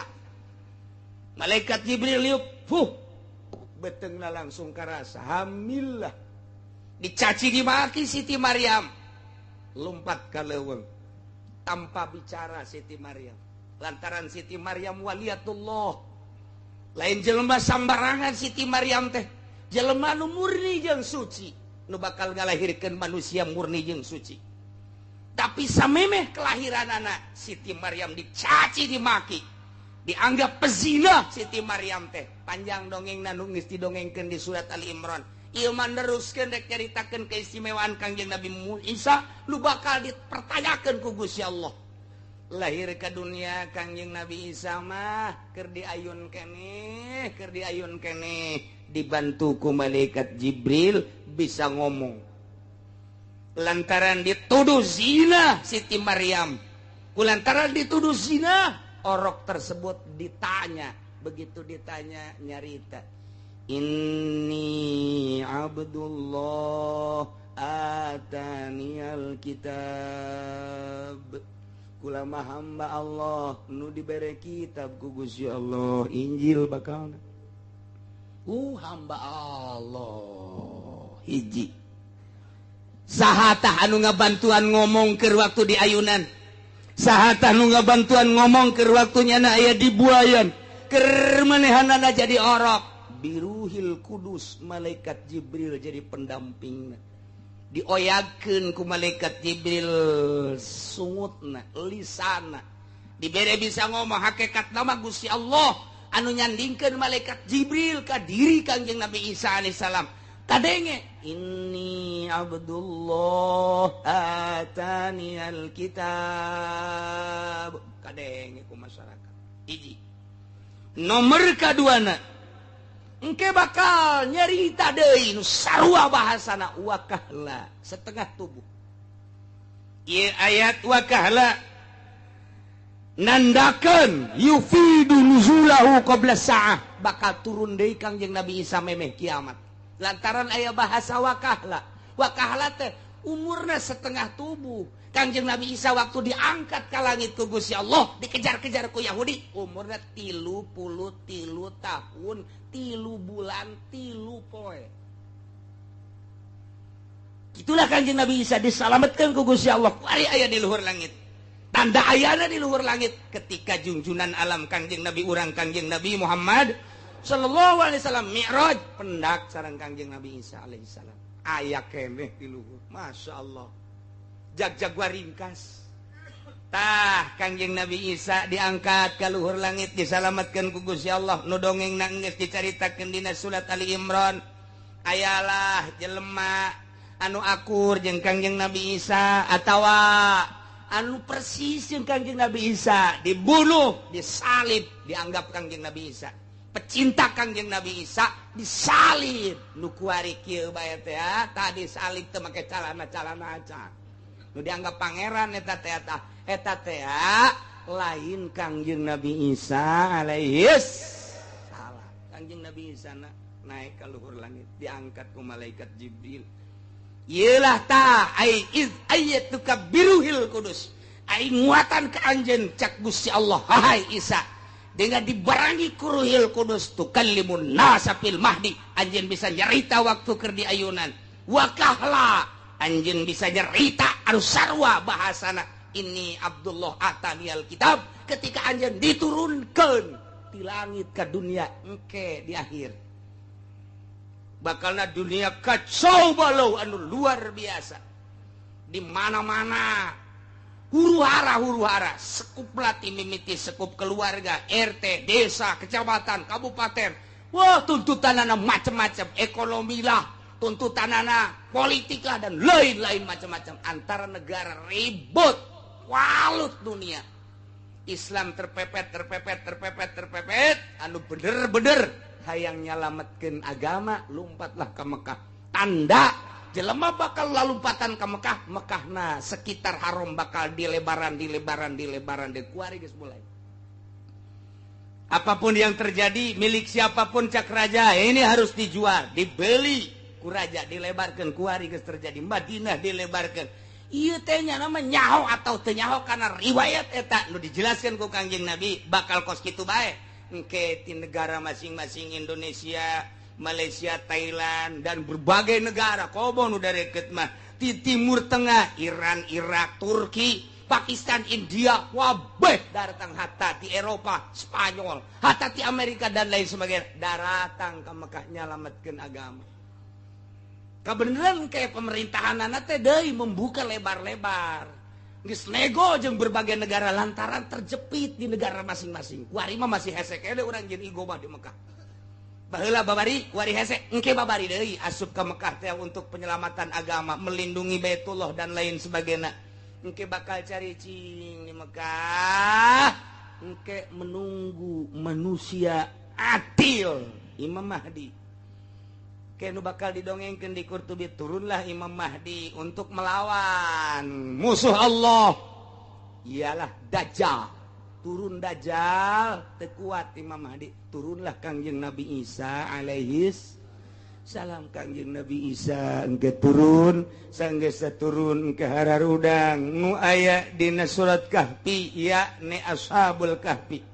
Speaker 1: Malaikat Jibril liup, beteungna langsung karasa hamil lah. Dicaci dimaki Siti Maryam. Lompat ka leuweung. Tanpa bicara Siti Maryam. Lantaran Siti Maryam waliatullah. Lain jelema sambarangan Siti Maryam teh. Jelema nu murni jeung suci, nu bakal ngalahirkeun manusia murni jeung suci. Tapi samemeh kelahiran anak Siti Maryam dicaci dimaki, dianggap pezina Siti Maryam teh. Panjang dongengna nu geus didongengkeun di surat Ali Imran. Ieu mah neruskeun rek caritakeun keistimewaan Kangjeng Nabi Isa nu bakal dipertanyakeun ku Gusti Allah. Lahir ke dunia Kangjeng Nabi Isa mah keur diayun keneh, dibantu ku malaikat Jibril bisa ngomong. Lantaran dituduh zina Siti Maryam. Lantaran dituduh zina, orok tersebut ditanya. Begitu ditanya nyarita. Inni Abdullah ataniyal kitab. Kulama hamba Allah nu dibere kitab ku Gusti Allah, Injil bakalna. Hamba Allah. Hiji. Sahatah anu ngabantuan ngomong keur waktu di ayunan. Sahatah anu ngabantuan ngomong keur waktunya na aya di buayan. Keur manehanana jadi orok. Biruhil Kudus malaikat Jibril jadi pendampingna. Dioyakeun ku malaikat Jibril sungutna, lisanna. Dibere bisa ngomong hakikat nama Gusti Allah anu nyandingkeun malaikat Jibril ka diri Kangjeng Nabi Isa alaihi salam. Kadenge inni Abdullah ataniyal kitab. Kadenge ku masyarakat. Hiji. Nomor kaduana engke bakal nyarita deui nu sarua bahasana wakahla setengah tubuh. Ieu ayat wakahla nandakeun yufidu nuzulahu qabla sa'ah, bakal turun deui Kangjeng Nabi Isa memeh kiamat. Lantaran aya bahasa wakahla. Wakahla teh umurna setengah tubuh. Kangjeng Nabi Isa waktu diangkat ke langit ku Gusti Allah, dikejar-kejar ku Yahudi, umurna 33 tahun, 3 bulan, 3 poe. Itulah Kangjeng Nabi Isa diselamatkan ku Gusti Allah. Kuari aya di luhur langit. Tanda ayana di luhur langit ketika junjunan alam Kangjeng Nabi urang Kangjeng Nabi Muhammad sallallahu alaihi wasallam mi'raj pendak sareng Kangjeng Nabi Isa alaihi salam. Aya keneh di luhur. Masya Allah. Jag-jagwa ringkas. Tah Kangjeng Nabi Isa diangkat ke luhur langit disalamatkeun ku Gusti Allah. Nu dongengna geus dicaritakeun dina surat Ali Imran. Ayalah jelema anu akur jeung Kangjeng Nabi Isa atawa anu persis jeung Kangjeng Nabi Isa, dibunuh, disalib, dianggap Kangjeng Nabi Isa. Pecinta Kangjeng Nabi Isa disalib. Nu kuari kieu bae teh tadi salib teh make calana-calana acan. dianggap pangeran eta lain Kangjeng Nabi Isa alaihis salah. Kangjeng Nabi Isa naik ke luhur langit, diangkat ku malaikat Jibril. Yelah ta ai iz ayatuka biruhil kudus. Ai nguatan ke anjeun cak Gusti Allah hai Isa. Dengan dibarangi kuruhil kudus tu kalimun nasa fil mahdi. Anjeun bisa nyerita waktu keur di ayunan. Wa kahla anjeun bisa nyerita anu sarua bahasana. Ini Abdullah atani alkitab ketika anjeun diturunkeun di langit ke dunia engke di akhir. Bakalna dunia kacau balau anu luar biasa. Di mana-mana huru-hara sekup lati mimiti sekup keluarga, RT, desa, kecamatan, kabupaten. Wah, tuntutanana macam-macam, ekonomi lah, tuntutanana politik lah dan lain-lain macam-macam. Antara negara ribut, walut dunia. Islam terpepet, anu bener-bener hayang nyalametkeun agama, lumpatlah ke Mekah. Tanda jelema bakal lalumpatan ke Mekah, Mekahna sekitar haram bakal dilebaran deh kuari geus mulai. Apapun yang terjadi, milik siapapun cak raja, ini harus dijual, dibeli ku raja, dilebarkeun kuari geus terjadi. Madinah dilebarkeun. Ieu teh nya nama nyaho atau teu nyaho kana riwayat eta nu dijelaskeun ku Kangjeng Nabi bakal kos kitu bae. Engke di negara masing-masing Indonesia, Malaysia, Thailand dan berbagai negara kobo nu deket mah di Timur Tengah, Iran, Irak, Turki, Pakistan, India, wabeh datang hatta di Eropa, Spanyol, hatta di Amerika dan lain sebagainya datang ke Mekah nyalametkeun agama. Kebenaran kayak pemerintahan teh deui membuka lebar-lebar. Geus nego jeung berbagai negara lantaran terjepit di negara masing-masing. Kuari mah masih hese kene urang jeung igo mah di Mekah. Baheula babari kuari hese engke babari deui asup ka Mekah teh untuk penyelamatan agama, melindungi Baitullah dan lain sebagainya. Engke bakal cari cing di Mekah. Engke menunggu manusia adil Imam Mahdi. Kenu bakal didongengkeun di Qurtubi, turunlah Imam Mahdi untuk melawan musuh Allah, ialah Dajjal. Turun Dajjal, tekuat Imam Mahdi, turunlah Kangjeng Nabi Isa alaihis salam. Kangjeng Nabi Isa engke turun, sanggeus turun ke hararudang nu aya dina surat Kahfi, yakni ashabul Kahfi.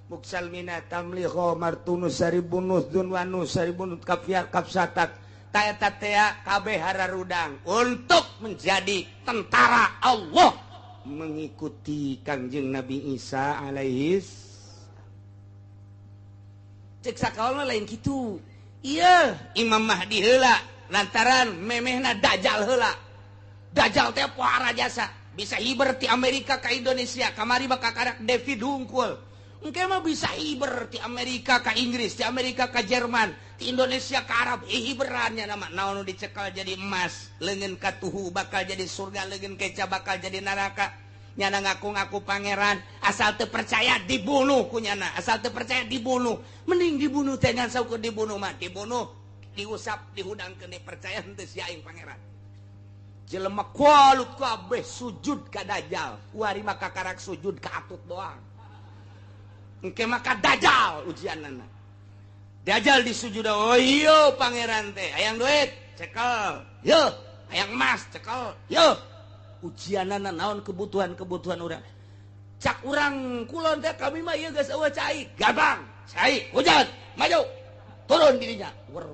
Speaker 1: Muksalmina tamliho martunus saribunus dunwanus saribunus kafiat kapsatak tayatataya kabeh hararudang untuk menjadi tentara Allah mengikuti Kangjeng Nabi Isa alaihis. Cek sakaulna lain kitu. Iya Imam Mahdi heula lantaran memehna Dajjal heula. Dajjal teh pohara jasa bisa hiber ti Amerika ka Indonesia, kamari bakal karak David Hungkul. Engke mah bisa hiber di Amerika ke Inggris, di Amerika ke Jerman, di Indonesia ke Arab, hiberannya nama naon dicekal jadi emas, leungeun ka tuhu bakal jadi surga, leungeun keca bakal jadi neraka. Nyana ngaku-ngaku pangeran, asal teu percaya dibunuh ku nyana, asal teu percaya dibunuh. Mending dibunuh teh ngan saukeun dibunuh mah, dibunuh, diusap, dihudangkeun percaya henteu sia aing pangeran. Jelema kualut kabeh sujud ka Dajjal, kuari mah kakarak sujud ka atut doang. Engke maka Dajjal ujianana. Dajjal disujud, oh iya pangeran teh, hayang duit, cekel. Yo, hayang emas, cekel. Yo. Ujianana naon kebutuhan urang. Cak urang kulon teh kami mah ieu geus eueuh cai. Gampang, cai, hujan, maju. Turun dirinya. Wer.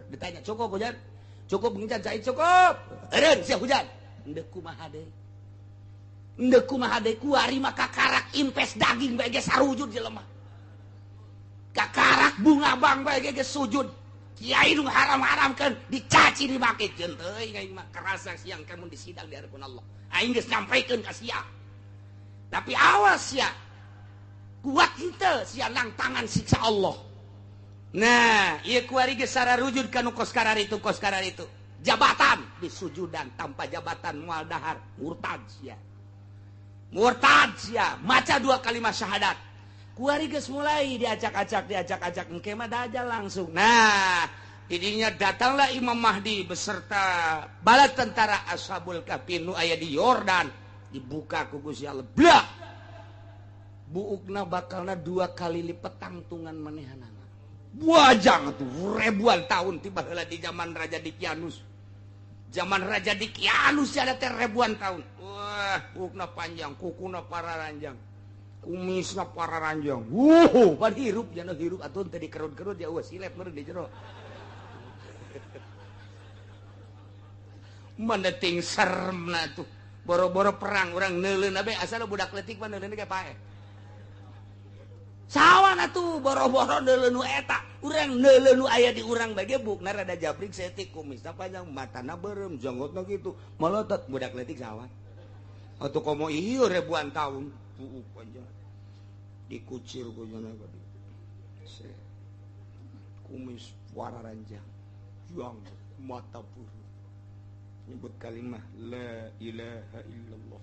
Speaker 1: Ditanya, cukup hujan? Cukup ngican cai cukup. Eureun sia hujan. Endeu kumaha deui? Ndek kumaha deui kuari mah kakarak impes daging bae ge sarujud jelema. Kakarak bunga bang bae ge sujud. Kiai nu haram-haramkeun dicaci dimake ceun teuing aing mah karasa siang kamu disidang di hadapan Allah. Aing geus nyampaikeun ka sia. Tapi awas ya. Kuat henteu sia nang tangan siksa Allah. Nah, ieu kuari ge sararujud ka nu kos karar itu. Jabatan disujudan tanpa jabatan moal dahar murtad sia. Maca 2 kalimat syahadat. Kuari geus mulai diacak-acak engke mah Dajjal langsung. Nah, Didinya datanglah Imam Mahdi beserta bala tentara Ashabul Kahfi nu aya di Yordan. Dibuka ku Gusti Allah. Blak. Buukna bakalna 2 kali lipat tangtungan manehanana. Buajang tuh ribuan tahun tiba heula di zaman Raja Dikianus. Zaman Raja Dikianus ada teh ribuan tahun. Wah, buukna panjang, kukuna pararanjang. Kumisna pararanjang. Pan hirup jangan hirup atuh teh dikerut-kerut ya silet meureun di jero. Mendeting seremna tuh boro-boro perang orang neuleun abe asal budak leutik mah neuleun ge pae sawan atuh boro-boro neuleun nu eta urang neuleun nu aya di urang bage bukna rada jabrik setik kumisna panjang matana beureum janggotna kitu malotot budak leutik sawan atuh komo ieu ribuan tahun puuk panjang dikucir ku cenah gadi kumis wararanjang juang mata puru nyebut kalimah la ilaha illallah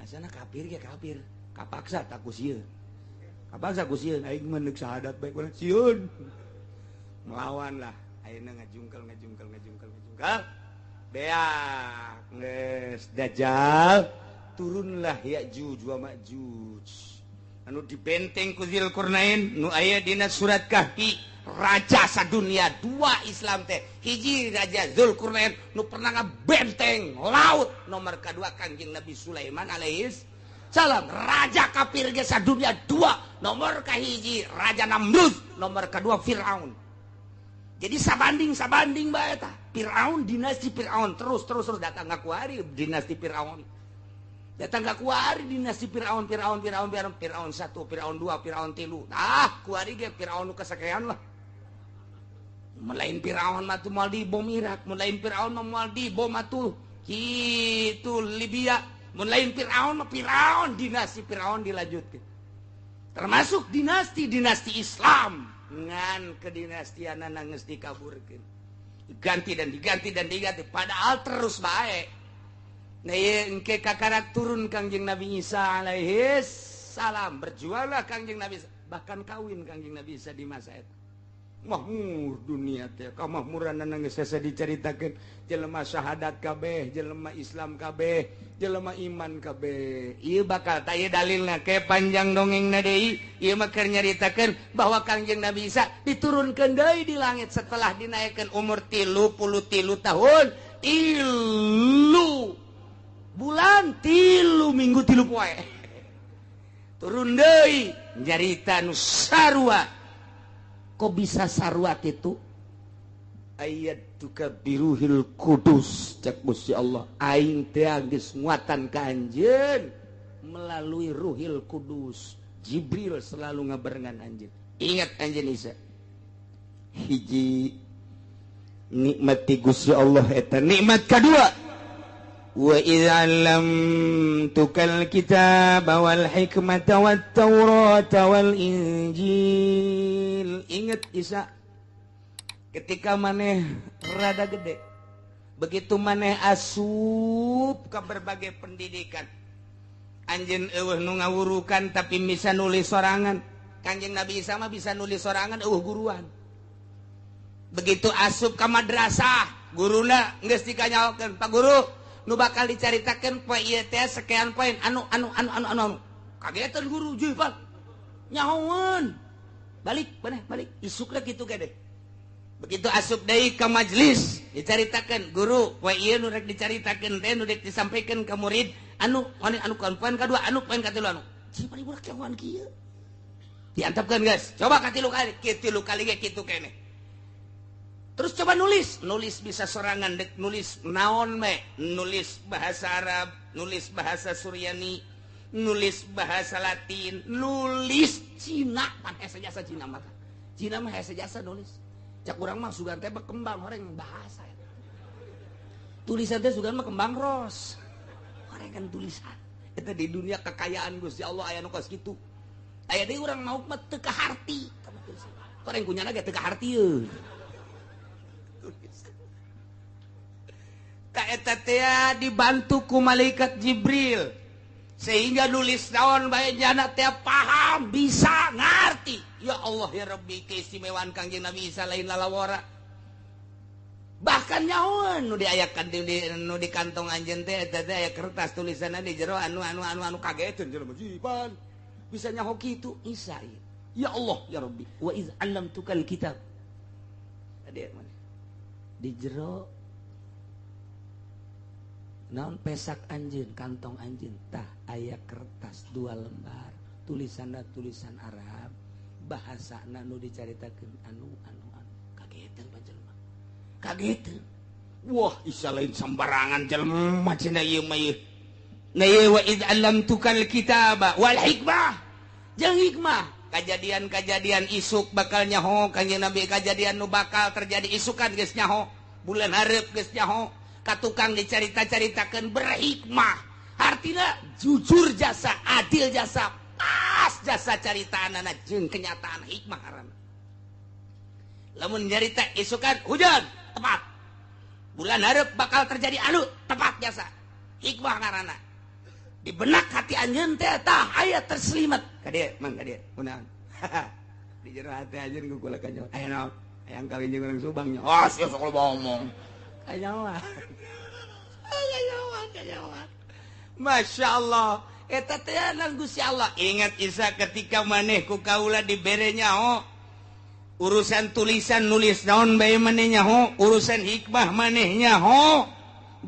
Speaker 1: asana kafir ge kafir kapaksa tak ku sieun kapaksa ku sieun aing mah neuk syahadat bae ku sieun melawan lah ayeuna ngajungkel beak geus dajjal turunlah Ya'juj wa Ma'juj anu dibenteng ku Dzulqarnain nu aya dina surat Kahfi raja sadunia 2 Islam teh hiji Raja Dzulqarnain nu pernah ngabenteng laut nomor kedua Kangjeng Nabi Sulaiman alaihis salam raja kafir ge sadunia 2 nomor kahiji Raja Namrud nomor kedua Firaun jadi sabanding bae eta Firaun dinasti Firaun terus datang ngakuari dinasti Firaun datang ngakuari dinasti Firaun 1 Firaun 2 Firaun 3 kuari ge Firaun nu kasakean lah melain Firaun mah tuh moal dibom Irak, melain Firaun mah moal dibom atuh kitu Libya, melain Firaun mah Firaun dinasti Firaun dilanjutkeun. Termasuk dinasti Islam ngan kedinastianana geus dikaburkeun. Diganti padahal terus bae. Nah ieu engke kakarak turun Kangjeng Nabi Isa alaihis salam berjuanglah Kangjeng Nabi bahkan kawin Kangjeng Nabi Isa di masa eta. Mahmur dunia teh kamahmuran geus sasa dicaritakeun jelema syahadat kabeh jelema Islam kabeh jelema iman kabeh ieu bakal taya dalilna ke panjang dongengna deui ieu mah keur nyaritakeun bahwa Kangjeng Nabi Isa diturunkeun deui di langit setelah dinaikkeun umur 33 tahun 3 bulan 3 minggu 3 poe turun deui nyarita nu sarua. Kok bisa sarua itu ayat tukabiruhil kudus cek Gusti Allah aing teh geus nguatan ka anjeun melalui ruhil kudus Jibril selalu ngabarengan anjeun ingat anjeun Isa hiji nikmati Gusti Allah eta nikmat kedua wa idzalam tukal kitab wal hikmata wat taurata wal injil ingat Isa ketika maneh rada gede begitu maneh asup ke berbagai pendidikan anjeun eueuh nu ngawurukan tapi bisa nulis sorangan Kangjeng Nabi Isa mah bisa nulis sorangan eueuh guruan begitu asup ke madrasah guruna geus dikanyaokeun Pak Guru nu bakal dicaritakeun poe ieu teh sekian poin anu kagetan guru juy Pak nyahoeun balik isukna kitu gede begitu asup deui ka majelis dicaritakeun guru poe ieu nu rek dicaritakeun teh nu rek disampaikeun ka murid anu poin kadua poin katilu cing bari budak jagoan kieu diantepkeun guys coba katilu kali ge kitu keneh terus coba nulis bisa sorangan dek nulis naon me nulis bahasa Arab nulis bahasa Suryani nulis bahasa Latin nulis Cina pan hese jasa Cina mah hese jasa nulis cak urang mah sugan teh berkembang orang bahasa tulisan teh sugan mah kembang ros orang kan tulisan eta di dunia kekayaan Gusti Allah aya nu kos kitu aya deui urang mau mah teu kaharti orang kunyana ge teu kahartieun eta teh dibantu ku malaikat Jibril sehingga nulis naon bae jana teh paham bisa ngarti ya Allah ya Rabbi keistimewaan Kangjeng Nabi Isa lain lalawara bahkan nyaon nu diayakan di kantong anjeun teh aya kertas tulisanna di jero anu kageteun jelema jiban bisa nyaho kitu Isa ya Allah ya Rabbi wa iz 'allamtukal kitab ade mana di jero naon pesak anjeun kantong anjeun tah aya kertas 2 lembar tulisanna tulisan Arab bahasana nu dicaritakeun anu kageteun panjenengan kageteun wah Isa lain sembarangan jelema cenah ieu mah ieu na ieu wa id 'allamtukal kitaba wal hikmah jeung hikmah kajadian-kajadian isuk bakal nyaho kanjeng Nabi kajadian nu bakal terjadi isukan geus nyaho bulan hareup geus nyaho katukang dicarita-caritakeun berhikmah artina jujur jasa adil jasa pas jasa caritaanana jeung kenyataan hikmah arana lamun nyarita isukan hujan tepat bulan hareup bakal terjadi anu tepat jasa hikmah ngaranna di benak hati anjeun teh tah aya terselimet kadieu mang kadieu kunaon di jero hati anjeun gugula ka nyawa aya naon hayang kawin jeung urang Subang nya oh sia sok lo ngomong ka nyawa Masya Allah eta teh nang Gusti Allah ingat Isa ketika maneh ku kaula dibere nyaho urusan tulisan nulis naon bae maneh nyaho urusan hikmah maneh nyaho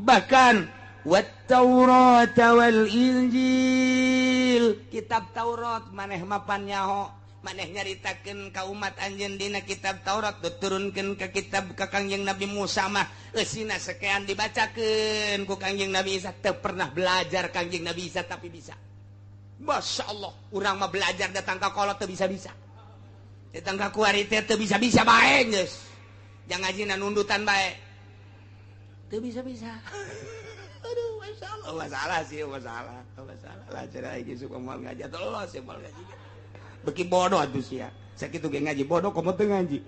Speaker 1: bahkan wat Taurat wal Injil kitab Taurat maneh mapan nyaho maneh nyaritakeun ka umat anjeun dina kitab Taurat diturunkeun ka kitab ka Kangjeng Nabi Musa mah eusina sakean dibacakeun ku Kangjeng Nabi Isa teu pernah belajar Kangjeng Nabi Isa tapi bisa Masya Allah urang mah belajar datang ka kolot teu bisa-bisa datang ka kuari teh teu bisa-bisa bae geus jang ngajina nundutan bae teu bisa-bisa aduh Masya Allah masalah sih masalah lah cara iki suka moal ngaji atuh Allah sih moal ngaji beki bodoh atuh sia sakitu ge ngaji bodoh komo teu ngaji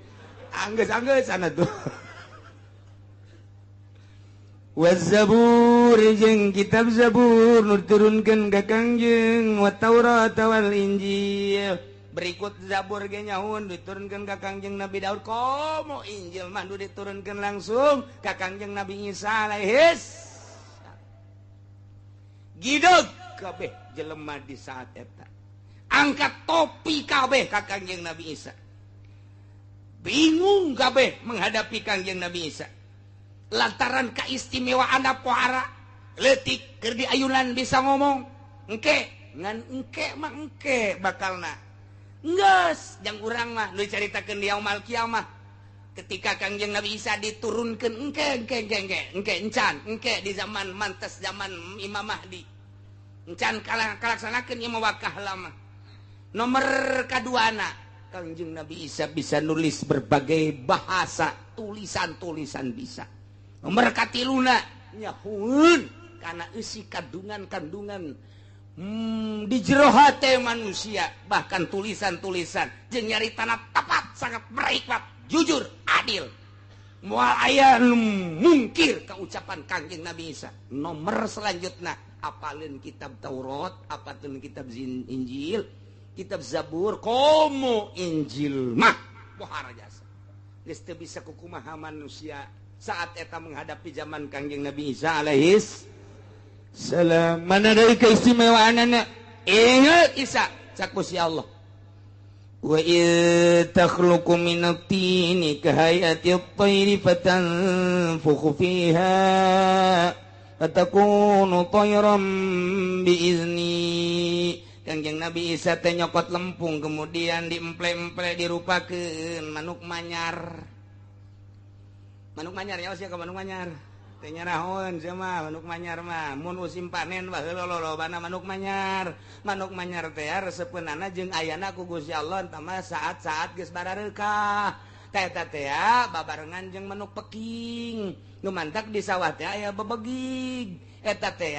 Speaker 1: anggeus sana tuh waz-zabur jeung kitab Zabur nu diturunkeun ka Kangjeng wa Taurat wal Injil berikut Zabur ge nyahoun diturunkeun ka Kangjeng Nabi Daud komo Injil mah nu diturunkeun langsung ka Kangjeng Nabi Isa alaihis gideg kabeh jelema di saat eta angkat topi kabeh ka Kangjeng Nabi Isa bingung kabeh menghadapi Kangjeng Nabi Isa lantaran keistimewaan pohara leutik keur di ayunan bisa ngomong engke ngan engke mah engke bakalna geus jang urang mah nu dicaritakeun di yaumul kiamah ketika Kangjeng Nabi Isa diturunkeun engke encan engke di zaman mantes zaman Imam Mahdi encan kalaksanakeun ieu wakah lama nomor kaduana Kangjeng Nabi Isa bisa nulis berbagai bahasa tulisan-tulisan bisa nomor katiluna nyahuun karena isi kandungan di jero hate manusia bahkan tulisan-tulisan jeung nyaritana tepat sangat berhikmat jujur adil moal aya mungkir ka ucapan Kangjeng Nabi Isa nomor selanjutnya apalin kitab Taurat apalin kitab Injil kitab Zabur komo Injil mah pohara jasa geus teu bisa kukumaha manusia saat eta menghadapi zaman Kangjeng Nabi Isa alaihis salam mana dari keistimewaanna ingat Isa cak Gusti Allah wa takhluqu minat tini kahayati at-tayri fatanfukhu fiha fatakunu tayran biizni Kangjeng Nabi Isa teh nyokot lempung kemudian diemple-emple dirupakeun manuk manyar nyawa sia ka manuk manyar teh nyarahoun sia mah manuk manyar mah mun musim panen bae lolobana manuk manyar teh resepeunana jeung ayana ku Gusti Allah entah mah saat-saat geus barareukah teh eta teh babarengan jeung manuk peking nu mantak di sawah teh aya bebegig eta teh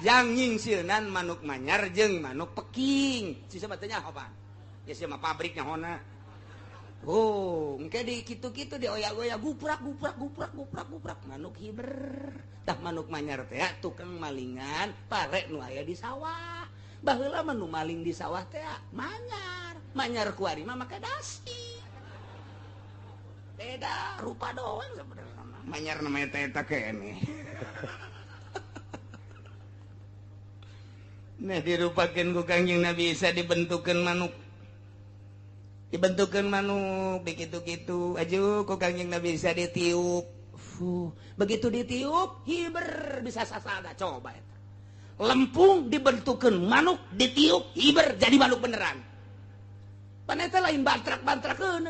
Speaker 1: jang nyingsilnan manuk manyar jeung manuk peking si sabab teh nyaho pan ya sia mah pabrik nyahona oh, engke di kitu-kitu di oyak-oyak guprak manuk hiber. Tah manuk manyar teh tukang malingan pare nu aya di sawah. Baheula mah nu maling di sawah teh manyar. Manyar kuari mah make dasi. Beda rupa doang sebenarnya. manyar namanya eta kene. Nah dirupakeun ku Kangjeng Nabi Isa dibentukeun manuk. Dibentukeun manuk begitu-gitu aju ku Kangjeng Nabi Isa ditiup. Begitu ditiup hiber bisa sasada coba eta. Lempung dibentukeun manuk ditiup hiber jadi manuk beneran. Pan eta lain bantrak-bantrakeun.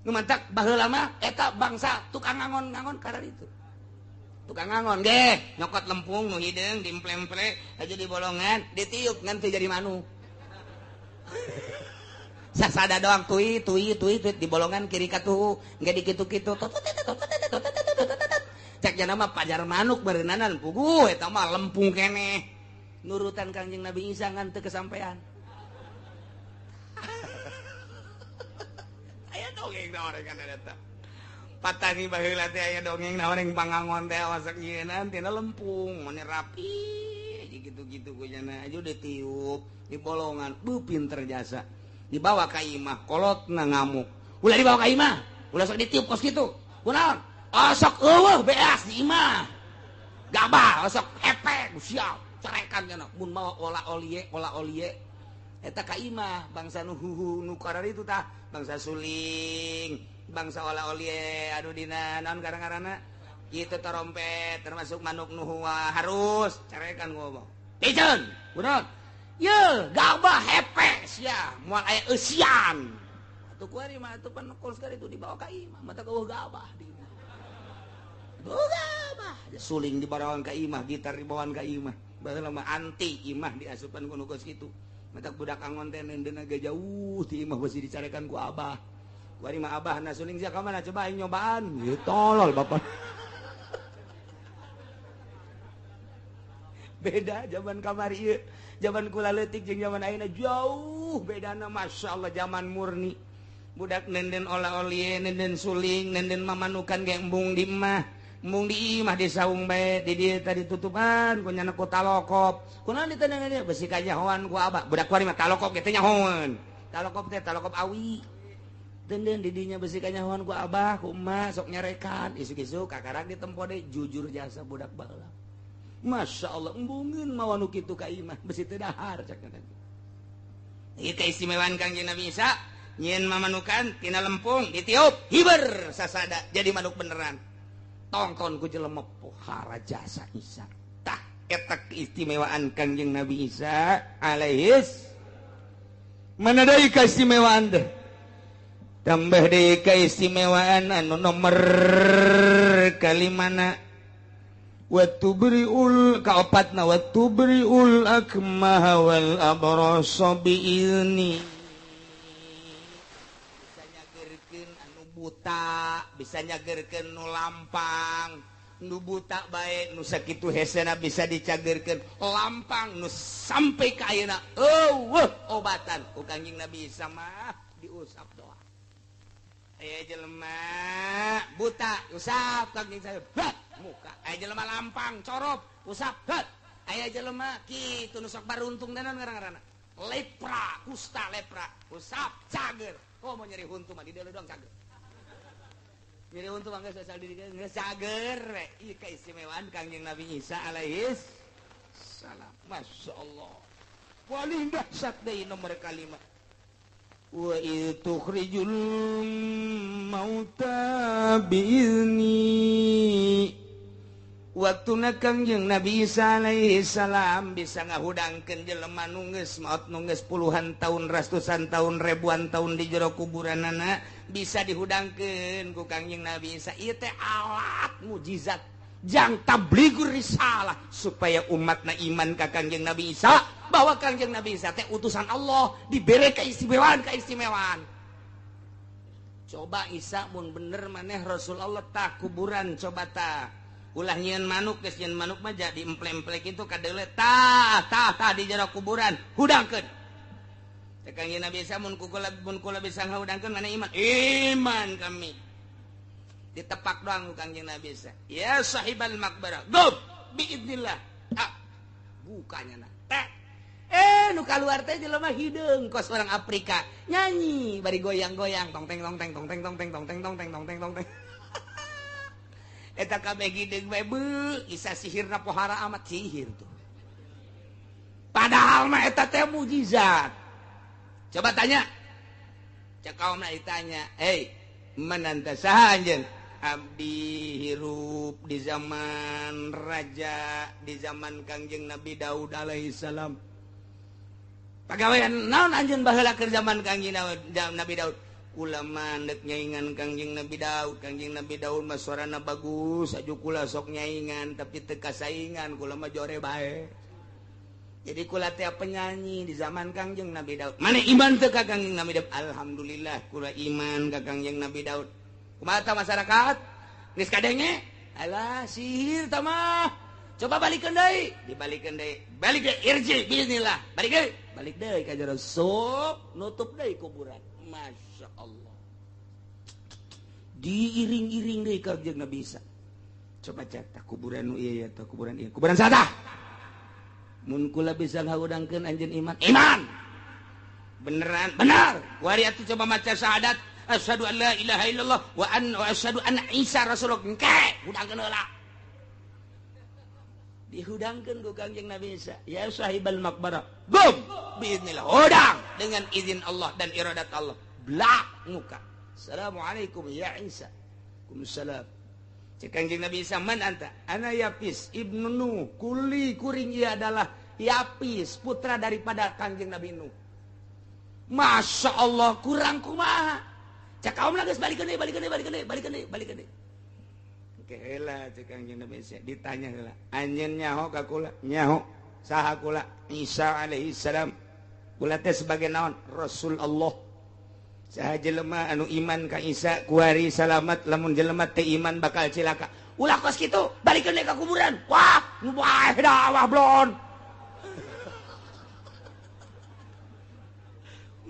Speaker 1: Nu mantak baheula mah eta bangsa tukang ngangon-ngangon karena itu. Tukang ngangon ge nyokot lempung nu hideung diemple-emple aja di bolongan ditiup ngan teu jadi manuk. Sasada doang tui di bolongan kiri katuhu engke dikitu-kitu. Cek jana mah pajar manuk beureunanan puguh eta mah lempung keneh. Nurutan Kangjeng Nabi Isa ngan teu kesampean. Aya dongeng naon kana eta. Patangi baheula teh aya dongeng naon pangangon teh wasak nyieunna tina lempung mane rapi gitu-gitu ku jana aju ditiup di bolongan beuh pinter jasa. Dibawa ka imah kolotna ngamuk. Ulah dibawa ka imah, ulah sok ditiup kos kitu. Kunaon? Sok eueuh beas di imah. Gabah sok hepek siap cerekan kana mun mau olah olie eta ka imah bangsa nu huhu nu karar itu tah bangsa suling bangsa olah olie anu dina naon garang-garana kitu trompet termasuk manuk nu harus cerekan ngomong piceun kunaon ye gabah hepek sia moal aya eusian atuh kuari mah atuh panekol sekali itu dibawa ka imah mata eueuh gabah di gabah suling dibawakan ka imah gitar dibawakan ka imah baheula mah anti imah diasupan ku nu kos kitu matak budak angon teh nendeuna ge jauh ti imah beusi dicarekan ku abah kuari mah abahna suling sia ka mana coba aing nyobaan ieu tolol bapak beda zaman kamari ieu zaman kula leutik jeung zaman ayeuna jauh bedana masyaallah zaman murni budak nenden olah-olie nenden suling nenden mamanukan ge embung di imah di saung bae di dieu tadi tutupan ku nyana ku talokop kunaon diteuneung dia besi kanyahoan ku abah budak kuari mah talokop ge teh nyahoan talokop teh talokop awi denden di dinya besi kanyahoan ku abah ku emak sok nyarekan isuk-isuk kakarang ditempo deui jujur jasa budak baheula masyaallah embungeun mawa nu kitu ka imah besi teu dahar cak kana ieu keistimewaan Kangjeng Nabi Isa nyieun mamanukan tina lempung ditiup hiber sasada jadi manuk beneran tonton ku jelema pohara jasa Isa tah eta keistimewaan Kangjeng Nabi Isa alaihis mana deui keistimewaan teh tambah deui keistimewaan anu nomor kalimana wa tubriul kaopatna wa tubriul akmaha wal abrasa biizni buta bisa nyagerkeun nu lampang nu buta bae nu sakitu hesena bisa dicagerkeun lampang nu sampai ka ayeuna eueuh obatan ku Kangjeng Nabi Isa mah diusap doa aya jelema buta usap Kangjeng saya muka aya jelema lampang corop usap aya jelema kitu nu sok baruntung danan ngaran-ngaranna lepra kusta lepra usap cager oh mau nyeri huntu mah di dieu doang cager nyeri untung angga sasal diri geus cager we ieu keistimewaan Kangjeng Nabi Isa alaihis salam masyaallah paling dahsyat deui nomor kalimat wa itukhrijul mauta biizni waktuna Kangjeng Nabi Isa alaihi salam bisa ngahudangkeun jelema nu geus maot nu geus puluhan tahun ratusan tahun ribuan tahun di jero kuburanana bisa dihudangkeun ku Kangjeng Nabi Isa ieu teh alat mukjizat jang tablighur risalah supaya umatna iman ka Kangjeng Nabi Isa bahwa Kangjeng Nabi Isa teh utusan Allah dibere keistimewaan coba Isa mun bener maneh Rasul Allah tah kuburan coba tah ulah nyieun manuk geus nyieun manuk mah jadi emple-emple kitu kadeule tah di jero kuburan hudangkeun teh Kangjeng Nabi Isa mun kula bisa ngahudangkeun mana iman kami ditepak doang ku Kangjeng Nabi Isa ya sahibal maqbarah go biidznillah bukanya teh nu kaluar teh jelema hideung kos orang Afrika nyanyi bari goyang-goyang tong teng tong teng tong teng tong teng tong teng tong teng tong teng tong teng eta kabeh gideg bae Isa sihirna pohara amat sihir tuh. Padahal mah eta teh mujizat. Coba tanya. Cek kaumna ditanya, mananta saha anjeun? Abdi hirup di zaman raja, di zaman Kangjeng Nabi Daud alaihi salam. Pagawean naon anjeun baheula keur zaman Kangjeng Nabi Daud? Kula mandek nyaingan Kangjeng Nabi Daud. Kangjeng Nabi Daud mah suarana bagus, aju kula sok nyaingan tapi teu kasaingan, kula mah jore bae. Jadi kula teh penyanyi di zaman Kangjeng Nabi Daud. Mane iman teu ka Kangjeng Nabi Daud? Alhamdulillah kula iman ka Kangjeng Nabi Daud. Kumaha masyarakat? Geus kadenge? Alah sihir tah mah. Coba balikeun deui, dibalikeun deui. Balik deui irji bismillah. Balik deui, balik deui ka jero sok nutup deui kuburan. Masya Allah. Diiring-iring deui ka Kangjeng Nabi Isa. Coba cek kuburan nu ieu tah kuburan ieu. Kuburan saha? Mun kula bisa ngahudangkeun anjeun iman. Iman. Beneran, benar. Kuari atuh coba maca syahadat. Asyhadu an la ilaha illallah wa asyhadu anna Isa rasulullah. Engke, hudangkeun heula. Dihudangkeun ku Kangjeng Nabi Isa. Ya sahibal maqbarah. Bum, biiznillah. Hudang dengan izin Allah dan iradat Allah. Blak muka. Assalamualaikum ya Isa. Waalaikumsalam. Cek Kangjeng Nabi Isa, man anta? Ana Yapis ibnu Nuh. Kuli kuring ia adalah Yapis, putra daripada Kangjeng Nabi Nuh. Masya Allah, kurang kumaha. Cak kaum lagi balikeun deui. Oke heula cek Kangjeng Nabi Isa ditanya heula. Anjeun nyaho ka kula? Nyaho. Saha kula? Isa alaihi salam. Kula teh sebagai naon? Rasul Allah. Saha jelema anu iman ka Isa kuari salamat, lamun jelema teu iman bakal cilaka. Ulah kos kitu, balikeun deui ka kuburan. Wah, nu bae dakwah blon.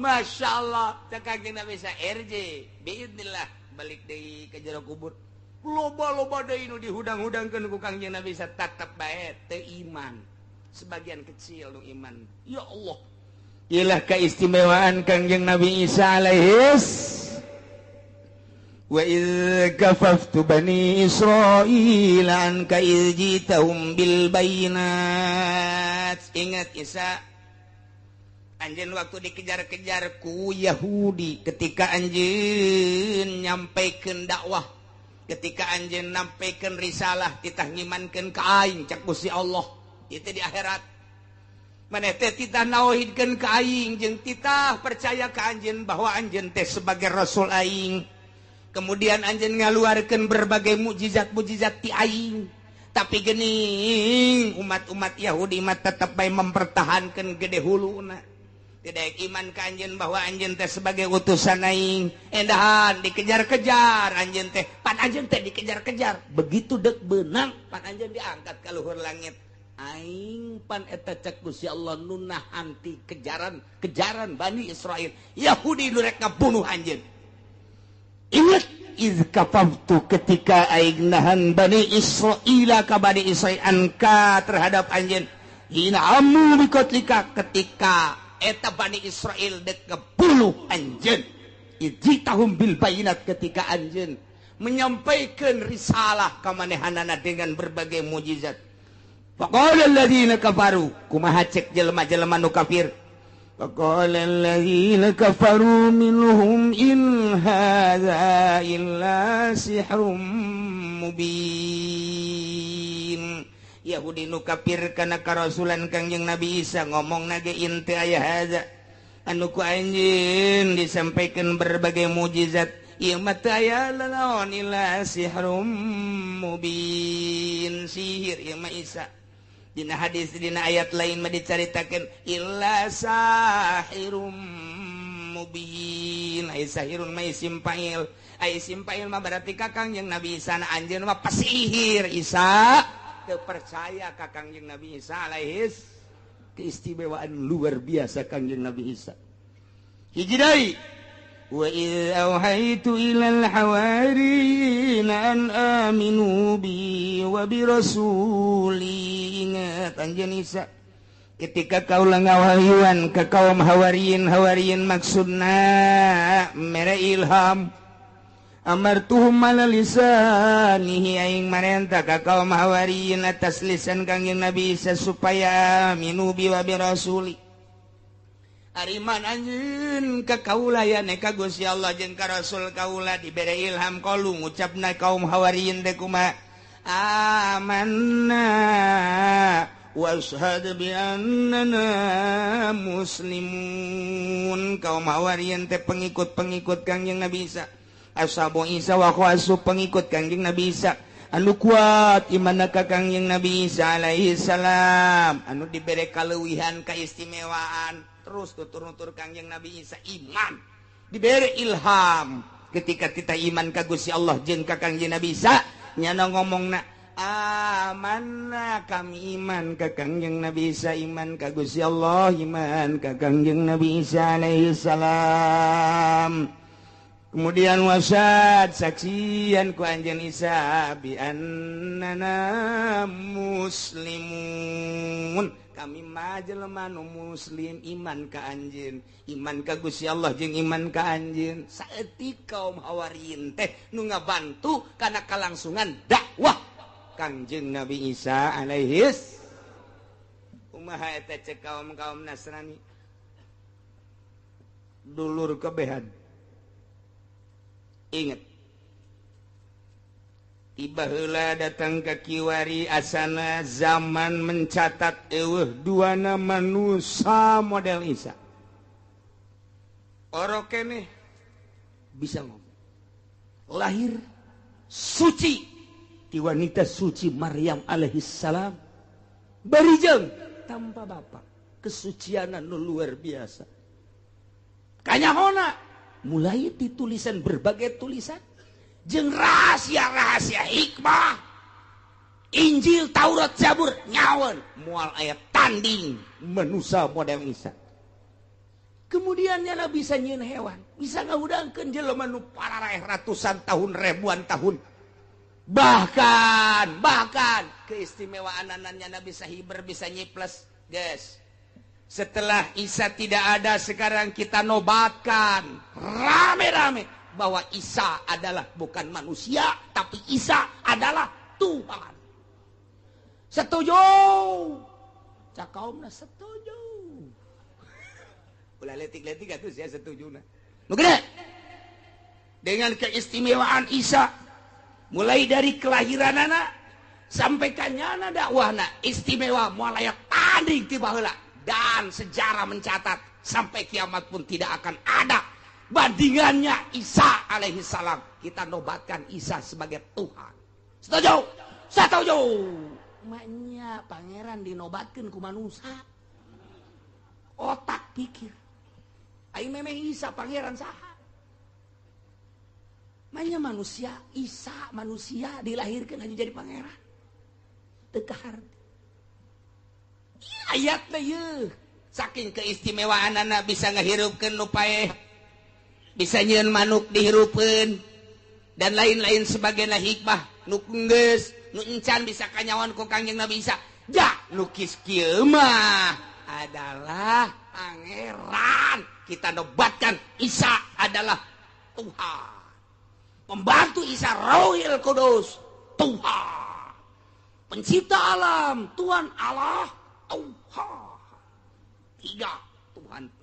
Speaker 1: Masya Allah, cek Kangjeng Nabi Isa RJ, biidnillah balik deui ka jero kubur. Loba-loba deui nu dihudang-hudangkeun ku Kangjeng Nabi Isa tetep bae teu iman. Sebagian kecil nu iman. Ya Allah. Iyalah keistimewaan Kangjeng Nabi Isa alaihis. Wa idz kafaftu bani Israil anka idz jitahum bil bayinat. Ingat Isa, anjeun waktu dikejar-kejar ku Yahudi ketika anjeun nyampaikeun dakwah, ketika anjeun nampaikeun risalah titah ngimankeun ka aing cak Gusti Allah itu di akhirat. Maneh teh titah nauhidkeun ka aing jeung titah percaya ka anjeun bahwa anjeun teh sebagai rasul aing. Kemudian anjeun ngaluarkeun berbagai mukjizat-mukjizat ti aing. Tapi geuning umat-umat Yahudi mah tetep bae mempertahankeun gede huluna. Tidak iman ka anjeun bahwa anjeun teh sebagai utusan aing. Endahan dikejar-kejar anjeun teh, pan anjeun teh dikejar-kejar. Begitu deuk beunang pan anjeun diangkat ka luhur langit. Aing pan eta cek Gusti Allah nunah anti kejaran Bani Israil. Yahudi nu rek ngabunuh anjeun. Ingat iz kafaftu ketika aing nahan Bani Israil ka Bani Israil anka terhadap anjeun. Hina amu bikotlika ketika eta Bani Israel dek ngebunuh anjeun. Ijtahum bil bayinat ketika anjeun menyampaikan risalah ka manehanana dengan berbagai mukjizat. Faqala alladziina kafaru, kumaha cek jelema-jelema nu kafir? Faqala alladziina kafaru minhum in hadza illa sihrun mubin. Yahudi nu kafir kana karasulan Kangjeng Nabi Isa ngomong nage inti aya hadza anu ku anjeun disampaikan berbagai mukjizat ieu mah teu aya naon illa sihrum mubin, sihir ieu mah Isa. Dina hadis dina ayat lain mah dicaritakeun illa sahirum mubin. Ai sahirun mah isim fa'il. Ai isim fa'il mah berarti ka Kangjeng Nabi Isa na anjeun mah pasihir Isa. Teu percaya ka Kangjeng Nabi Isa alaihis. Keistimewaan luar biasa Kangjeng Nabi Isa. Hiji deui. Wa idz auhaitu ilal hawariyina an aminu bi wa bi rasuli. Ingat anjeun Isa ketika kaula ngawahyuan ka kaum hawariyin maksudna mere ilham amartuhum ala lisanihi aing marenta ka kaum hawariyin atas lisan Kangjeng Nabi Isa supaya minubi wa bi rasuli ariman anjeun ka kaula ya ne ka Gusti Allah jeung ka Rasul kaula dibere ilham qalu ngucapna kaum hawariyin teh kumaha amanna washhad bi annana muslimun kaum hawariyin teh pengikut-pengikut Kangjeng Nabi Isa ashabu Isa wa khawasu pengikut Kangjeng Nabi Isa anu kuat imanna ka Kangjeng Nabi Isa alaihi salam anu dibere kaleuwihan kaistimewaan terus tutur-nutur Kangjeng Nabi Isa iman dibere ilham ketika kita iman ka Gusti Allah jeung ka Kangjeng Nabi Isa nyana ngomongna amanna kami iman ka Kangjeng Nabi Isa iman ka Gusti Allah iman ka Kangjeng Nabi Isa alaihi salam kemudian wasad saksian ku anjeun Isa bi annana muslimun kami mah jelema nu muslim iman ka anjeun iman ka Gusti Allah jeung iman ka anjeun saeutik kaum hawariyin teh nu ngabantu kana kalangsungan dakwah Kangjeng Nabi Isa alaihi kumaha eta cek kaum Nasrani dulur kebehan ingat tiba heula datang ke kiwari asana zaman mencatat eueuh duana manusia model Isa oro keneh bisa ngomong lahir suci ti wanita suci Maryam alaihi salam barijeng tanpa bapak kesucianan nu luar biasa kanyahona mulai ditulisan berbagai tulisan jeung rahasia-rahasia hikmah Injil Taurat Zabur nyaweun moal aya tanding manusia model Isa kemudian nyana bisa nyieun hewan bisa ngahudangkeun jelema nu pararaeh ratusan tahun ribuan tahun bahkan keistimewaan nyana bisa hiber bisa nyiples guys. Setelah Isa tidak ada, sekarang kita nobatkan rame-rame bahwa Isa adalah bukan manusia, tapi Isa adalah Tuhan. Setuju? Cakaumna setuju. Ulah letik-letik atuh saya setuju na. Nu gede. Dengan keistimewaan Isa, mulai dari kelahiranana sampai kanyana dakwahna istimewa moal aya tanding ti baheula. Dan sejarah mencatat sampai kiamat pun tidak akan ada bandingannya Isa alaihi salam. Kita nobatkan Isa sebagai Tuhan. Setuju? Setuju. Maknya pangeran dinobatkan ku manusia. Otak pikir. Aing memeh Isa pangeran saha? Maknya manusia, Isa manusia dilahirkan hanya jadi pangeran. Teu harti. Ayatna ye saking keistimewaan anak bisa ngahirupkeun nu paeh bisa nyieun manuk dihirupkeun dan lain-lain sebagainya hikmah nu geus nu encan bisa kanyawan ku Kangjeng Nabi Isa ja nu kieu mah adalah pangeran kita nobatkan Isa adalah Tuhan pembantu Isa Rohil Kudus Tuhan pencipta alam Tuhan Allah Tuhan tiga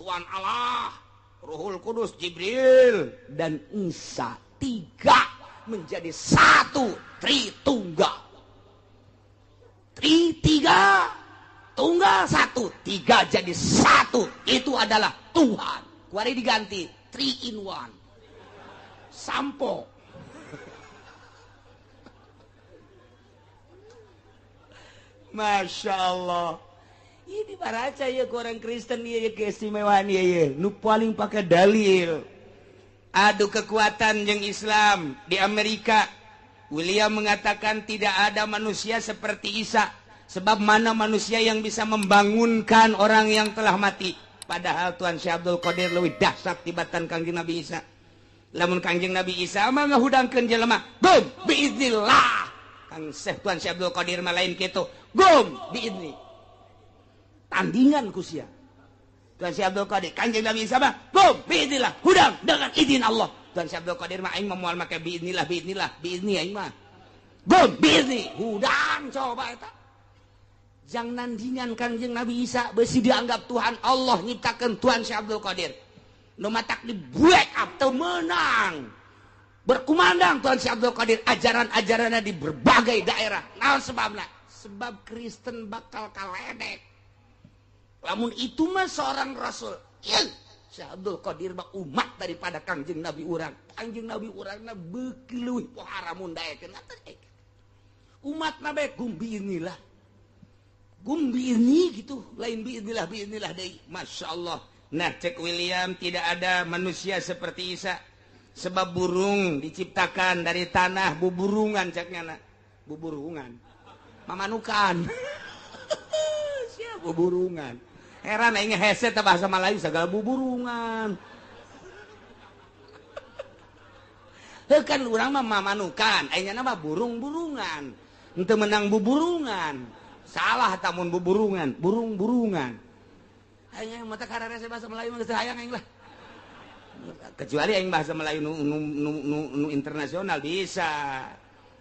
Speaker 1: Tuhan Allah Ruhul Kudus Jibril dan Isa tiga menjadi satu Tritunggal tiga tunggal satu tiga jadi satu itu adalah Tuhan kuari diganti 3 in 1 sampo Masya Allah. Ini baraca ya orang Kristen ya keistimewaan ya nu paling pakai dalil adu kekuatan yang Islam di Amerika. William mengatakan tidak ada manusia seperti Isa sebab mana manusia yang bisa membangunkan orang yang telah mati. Padahal Tuan Syekh Abdul Qadir lebih dahsyat tibatan Kangjeng Nabi Isa. Lamun Kangjeng Nabi Isa mah ngahudangkeun jelema gum biiznillah. Kang Syekh Tuan Syekh Abdul Qadir mah lain kitu gum biizni tandingan kusia Tuan Syekh Abdul Qadir Kangjeng Nabi Isa mah gum biiznillah hudang dengan izin Allah. Tuan Syekh Abdul Qadir mah aing moal make biidnillah aing mah. Gum biizni, hudang coba eta. Jang nandingan Kangjeng Nabi Isa beusi dianggap Tuhan Allah nyiptakeun Tuan Syekh Abdul Qadir. Nu matak di break up teu meunang. Berkumandang Tuan Syekh Abdul Qadir ajaran-ajaranna di berbagai daerah. Naon sebabna? Sebab Kristen bakal kaledek. Lamun itu mah seorang rasul. Syekh Abdul Qadir mah umat daripada Kangjeng Nabi urang. Kangjeng Nabi urangna beuki leuwih pohara mun daekeun. Umatna bae gumbi inilah. Gumbi ini gitu. Lain biinilah deui. Masya Allah. Nah, cek William tidak ada manusia seperti Isa. Sebab burung diciptakan dari tanah buburungan ceknya nak. Buburungan. Mamanukan. Siapa buburungan? Heran aing hese teh bahasa Melayu segala buburungan. Heuh kan urang mah mamanukan, aingna mah burung-burungan. Henteu menang buburungan. Salah tamun buburungan, burung-burungan. Aing mata karere bahasa Melayu mah geus hayang aing lah. Kecuali aing bahasa Melayu nu internasional bisa.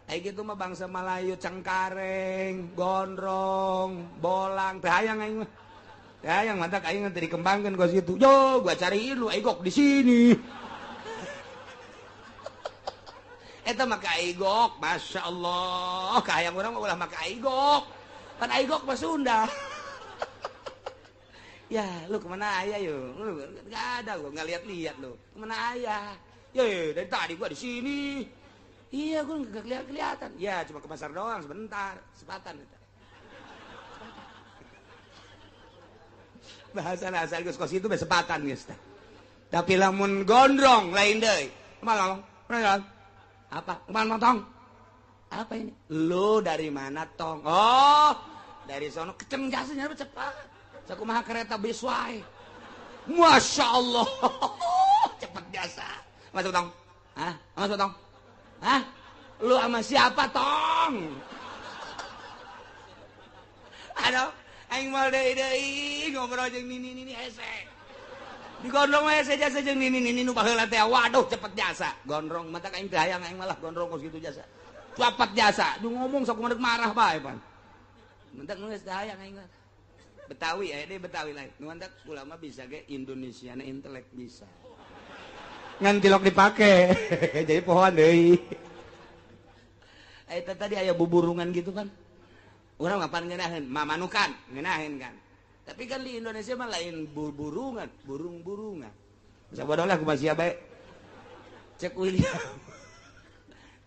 Speaker 1: Aing gitu mah bangsa Melayu cengkareng, gondrong, bolang, teu hayang aing mah. Teu hayang mata aing teh dikembangkeun ka situ. Yo, gua cariin lu aigok di sini. Eta mah ka aigok, masyaallah. Kahayang urang mah ulah make aigok. Pan aigok mah Sunda. Ya, lu kemana ayah yo? Lu gak ada gua nggak lihat lu. Kemana ayah? Ya, dari tadi gua di sini. Iya, gua nggak kelihatan. Ya, cuma ke pasar doang sebentar, sepatan. Bahasa asal geus kos itu sepatan geus teh. Tapi lamun gondrong lain deui. Kemana? Apa? Kemana tong? Apa ini? Lu dari mana tong? Oh, dari sono keceng jasanya cepat. Sakumaha kereta bis wae. Masya Allah. Cepet biasa. Masuk tong. Hah? Masuk tong. Hah? Lu sama siapa tong? Aduh, aing mal deui ngobrol jeung nini hese. Di gondrong we jasa jeung nini nu baheula teh. Waduh, cepet jasa. Gondrong mata aing teh hayang aing malah gondrong kos kitu jasa. Cepet jasa. Du ngomong sakumaha marah bae pan. Mentek nu geus teh hayang aing mah. Betawi ya, deh Betawi lain. Nuandak ulama bisa ke Indonesia, na intelek bisa. Ngan tilok dipake, jadi pohon deh. Itu tadi ayah buburungan gitu kan. Orang ngapain ngenahin, mamanukan, ngenahin kan. Tapi kan di Indonesia mah lain buburungan, burung-burungan. Sabodoh lah aku masih baik. Cek William.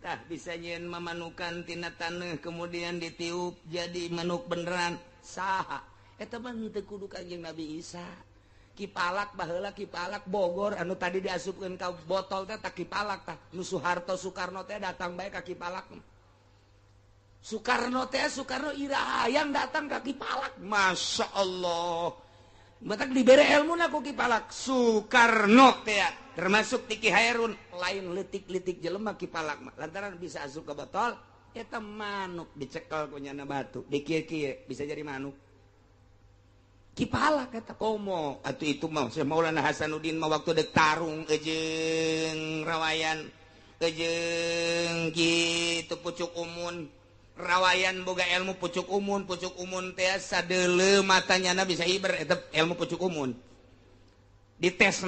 Speaker 1: Tah bisa nyen mamanukan tina taneuh kemudian ditiup jadi manuk beneran. Saha? Eta mah teu kudu Kangjeng Nabi Isa. Kipalak baheula Kipalak Bogor anu tadi diasupkeun ka botol teh tak Kipalak tah. Nu Soeharto Soekarno teh datang bae ka Kipalak. Soekarno ira hayang datang ka Kipalak. Masya Allah. Matak dibere ilmu ku Kipalak. Soekarno teh termasuk Tiki Hairun lain leutik-leutik jelema Kipalak mah. Lantaran bisa asup ka botol eta manuk dicekel ku nyana batu. Dikieu-kieu bisa jadi manuk. Kipalak kata komo atuh itu mah Syekh Maulana Hasanuddin mah waktu dek tarung jeung rawayan jeung kitu pucuk umun rawayan boga ilmu pucuk umun teh sadeuleu matanya bisa hiber eta ilmu pucuk umun dites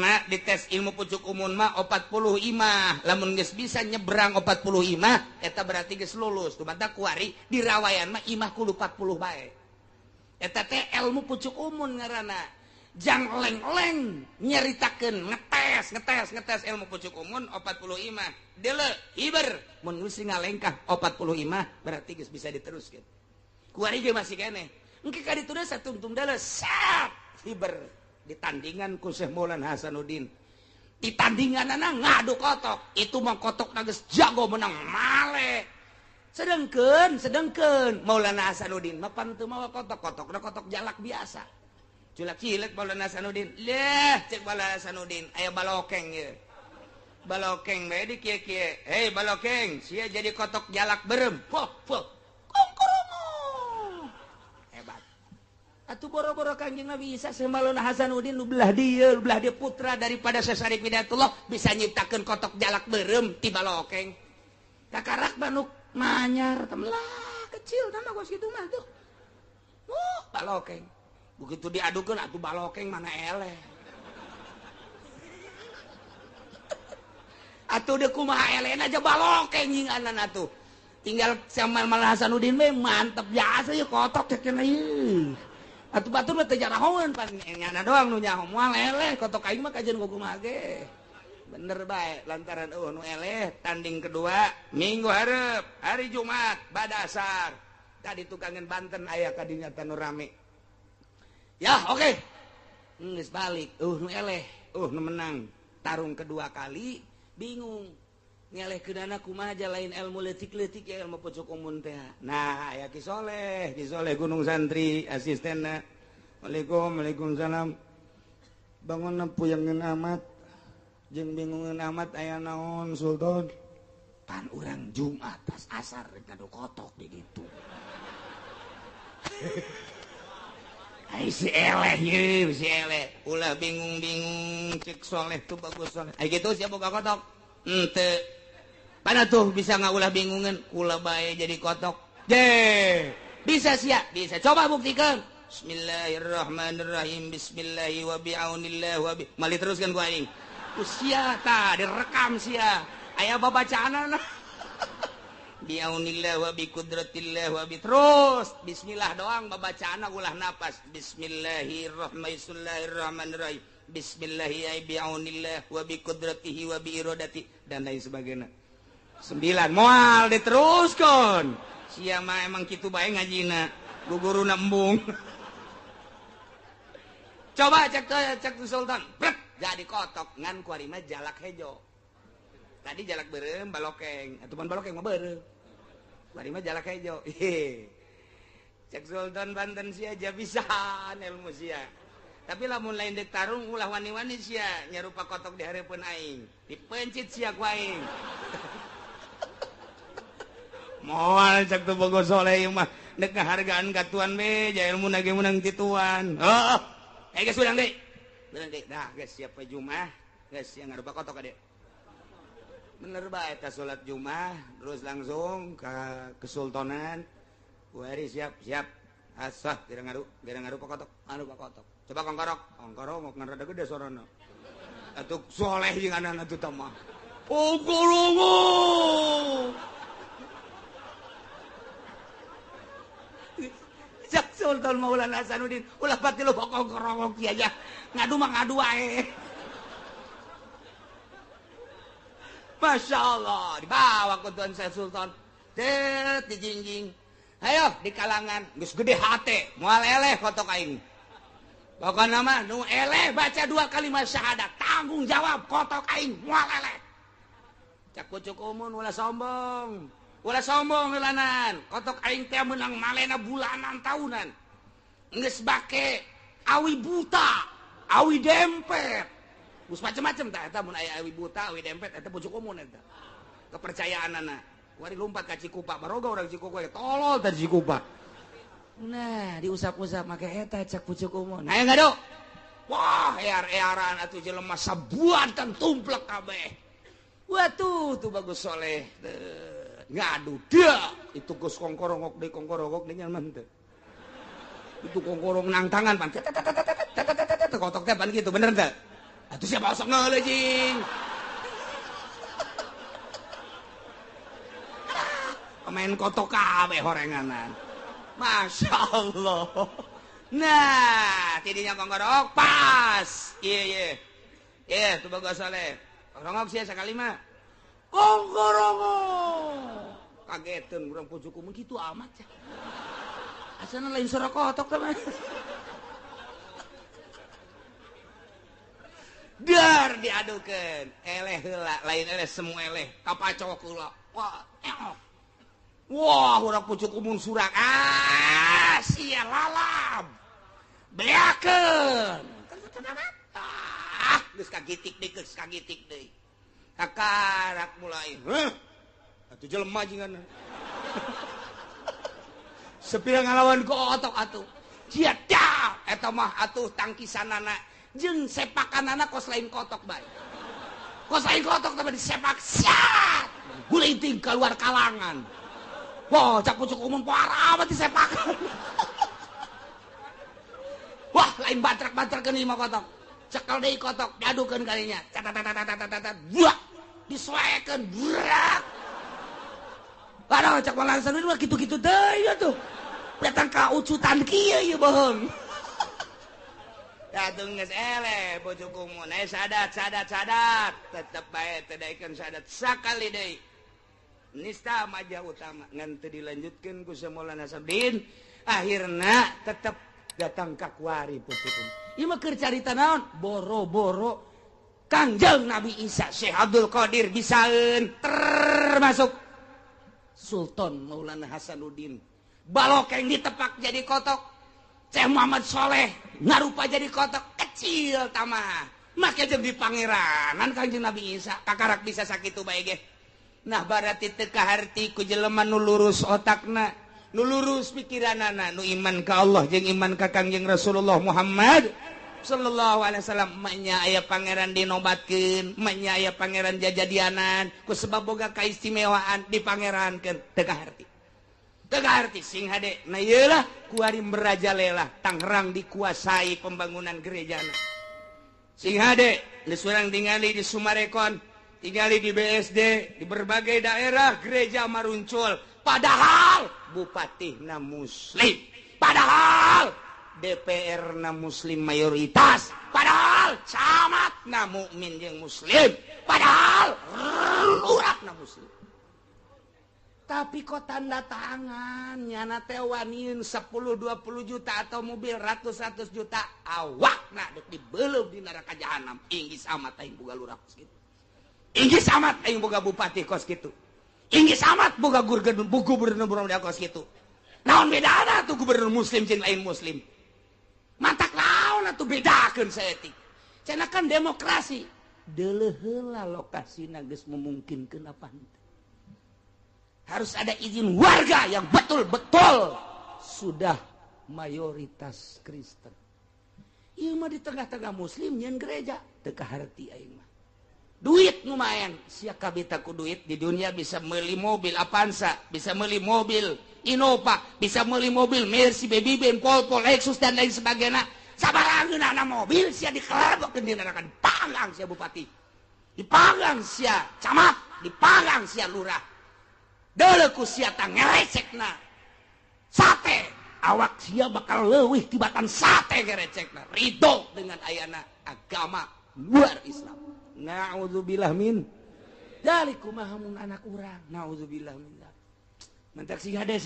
Speaker 1: ilmu pucuk umun mah 40 imah lamun geus bisa nyebrang 40 imah eta berarti geus lulus tuh mata kuari di rawayan mah imah kudu 40 bae. Eta teh ilmu pucuk umun ngaranna. Jang leng-leng nyeritakeun ngetes ilmu pucuk umun 40 imah. Deuleu hiber mun geus ngalengkah 40 imah berarti geus bisa diteruskeun. Kuari ge masih keneh. Engke ka ditu deui satungtung deuleu sat hiber ditandingan ku Syekh Maulana Hasanuddin. Di tandinganana ngadu kotok. Itu mah kotokna geus jago menang male. Sedengkeun Maulana Hasanuddin mah panteu mawa kotok jalak biasa. Culak cilek Maulana Hasanuddin. Leh cek Maulana Hasanuddin aya balokeng ye. Balokeng bae di kieu-kieu. Hei balokeng, sia jadi kotok jalak berem. Poh. Kongkrongo. Hebat. atuh boro-boro Kangjeng Nabi Isa Semaulana Hasanuddin nu belah dia putra daripada Sesari Pidatullah bisa nyiptakeun kotok jalak beureum ti balokeng. Kakarak banuk manyar temlah kecil nama gos kitu mah tuh. Balokeng. Begitu diadukeun atuh balokeng mana eleh. Atuh deuk kumaha elehna aja balokeng nyinganan atuh. Tinggal sama Malah Hasanuddin we mantep biasa ya kotok cek cenah ieu. Atuh batur mah teu jarahoeun pan nyana doang nu nyaho moal eleh kotok aing mah kajian kumaha ge. Bener bae lantaran nu eleh tanding kedua minggu hareup hari Jumat badasar. Tadi tukangan Banten aya kadinya tanu rame. Ya oke. Geus balik nu eleh nu menang tarung kedua kali bingung. Ngeleh kedana kumaha aja lain ilmu letik-letik ya ilmu pucuk umun teh. Nah, aya Ki Soleh Gunung Santri asistenna. Waalaikumsalam. Bangun puyengkeun amat. Jeung bingungeun amat aya naon Sultan? Pan urang Jumat pas asar rek ngadu kotok di ditu. Ai si eleh ye, si eleh. Ulah bingung-bingung cek Soleh tuh bagus Soleh. Ai kitu sia boga kotok. Henteu. Pana tuh bisa ngaulah bingungan kula bae jadi kotok. Bisa sia, bisa. Coba buktikan. Bismillahirrahmanirrahim. Bismillahi wa bi'aunillah wa bi. Mali teruskan gua aing. Sia tah direkam sia. Aya babacaanna. Bi'aunillah wa bi qudratillah wa bi terus. Bismillah doang babacaanna ulah napas. Bismillahirrahmanirrahim. Bismillahi ay bi'aunillah wa bi qudratihi wa bi iradati dan lain sebagainya. 9 moal diteruskan sia mah emang kitu bae ngajina guguruna embung. Coba cek Sultan brek jadi kotok ngan kuari mah jalak hejo tadi jalak beureum balokeng atuh pan balokeng mah beureum kuari mah jalak hejo. Cek Sultan Banten sia aja pisan ilmu sia tapi lamun lain dek tarung ulah wani-wani sia nyarupa kotok di hareupeun aing dipencit sia ku aing. Moal cek tuh bogo Soleh mah dek hargaan katuan be ja ilmu nage menang tituan. Geus urang deui. Urang deui. Dah geus siap we Jumat. Geus yang ngarupa kotok ade. Bener bae eta salat Jumat terus langsung ka Kesultanan. Kuari siap. Asah tidak ngarupa kotok. Ngarupa kotok. Coba kongkorok ngarada gede sorana. Atuh Soleh jeung anak atuh tamah. Kongkorongo. Jak Sultan Maulana Hasanuddin ulah pati lu kongkorong kieu aja. Ngadu mah ngadu wae. Masya Allah dibawa ku Tuan Syekh Sultan. Tet dijingjing. Ayo di kalangan geus gede hate moal eleh kotok aing. Pokona mah nu eleh baca 2 kalimat syahadat tanggung jawab kotok aing moal eleh. Cak pucuk umun ulah sombong. Ulah sombong heulanan. Kotok aing teh meunang malena bulanan tahunan. Geus bake awi buta, awi dempet. Geus macem-macem tah eta mun aya awi buta, awi dempet eta pucuk umun eta. Kepercayaanana. Wari lumpat ka Cikupa, baroga urang Cikupa tolol teh Cikupa. Nah, diusap-usap make eta cak pucuk umun. Nah, ngado. Wah, ear-earan atuh jelema sabuatan tumplek kabeh. Wah tuh bagus Soleh. Ngadu dah itu geus kongkorongok deui nyaman teh. Itu kongkorong nang tangan pan. Kotok teh pan kitu bener teh. Atuh siapa osok ngeuleuh jing. Pemain kotok kabeh horenganan. Masya Allah. Nah, tidinya kongkorong pas. Iya. Tuh bagus Soleh. Kongkorong sia sakali mah. Kongkorongo. Kageteun urang pucuk umun kitu amat ya. Asana lain suara kotok teh mah. Dar diadukeun. Eleh heula, lain eleh semu eleh. Kapacok heula. Wah, urang pucuk umun surak. Sia lalab. Beakeun. Geus kagitik deui. Kakarak mulai. Atuh jelema jingan. Sepira ngalawan kotok atuh. Cia dah eta mah atuh tangkisanana jeung sepakanana kos lain kotok bae. Kos lain kotok tapi disepak syat. Guliting keluar kalangan. Wah, cak pucuk umum parah mah disepakan. Wah, lain bantrak-bantrakeun lima kotok. Cekel deui kotok, diadukeun kalinya. Tat. Buak. Disoekeun burak. Padahal cak malangsan mah kitu-kitu deui atuh. Datang ka ucutan kieu ieu bohong. Ya geus eleh bojoku mun sadat. Tetep bae teu daekeun sadat sakali deui. Nista maja utama ngan teu dilanjutkeun ku Maulana Sabdin. Akhirna tetep datang ka kuari putukeun. Ieu mah keur carita naon? Boro-boro Kangjeng Nabi Isa Syekh Abdul Qadir bisaeun termasuk Sultan Maulana Hasanuddin. Balokeng ditepak jadi kotok. Syekh Muhammad Soleh ngarupa jadi kotok kecil tamah. Make jeung di pangeranan Kangjeng Nabi Isa kakarak bisa sakitu bae ge. Nah berarti teu kaharti ku jelema nu lurus otakna, nu lurus pikiranana, nu iman ka Allah jeung iman ka Kangjeng Rasulullah Muhammad sallallahu alaihi wasallam. Manya aya pangeran dinobatkeun, manya aya pangeran jajadianan, ku sebab boga kaistimewaan dipangerankeun teu kaharti. Teu kaharti sing hade. Nah ieu lah kuari merajalela Tangerang dikuasai pembangunan gerejana. Sing hade geus urang tingali di Sumarekon, tinggali di BSD, di berbagai daerah gereja maruncul. Padahal bupati na muslim. Padahal DPR na muslim mayoritas. Padahal camat na mukmin jeung muslim. Padahal lurah na muslim. Tapi kok tanda tangan nyana teh waniun 10-20 juta atau mobil ratus-ratus juta awakna dek dibeuleuh di neraka jahanam. Inggis amat aing boga lurah kitu. Inggis amat aing boga bupati kos kitu. Inggis amat boga gubernur kos kitu. Naon bedana tuh gubernur muslim jeung lain muslim? Mantak naon atuh bedakeun saeutik. Cenah kan demokrasi. Deuleuh heula lokasina geus memungkinkeun apa henteu. Harus ada izin warga yang betul-betul sudah mayoritas Kristen. Ieu mah di tengah-tengah muslim nyeun gereja teu kaharti aing mah. Duit lumayan, sia kabita ku duit di dunia bisa meuli mobil Avanza, bisa meuli mobil Innova, bisa meuli mobil Mercy, Baby Ben, Volvo, Lexus dan lain sebagainya. Sabarageunana mobil sia dikelebokeun di neraka, dipanggang sia bupati. Dipanggang sia camat, dipanggang sia lurah. Deuleuh ku sia tah ngerecekna. Sate, awak sia bakal leuwih tibatan sate ngerecekna. Ridho dengan ayana agama luar Islam. Na'udzubillah min dzalik kumaha mun anak urang. Na'udzubillah min dzalik. Mentak sing hade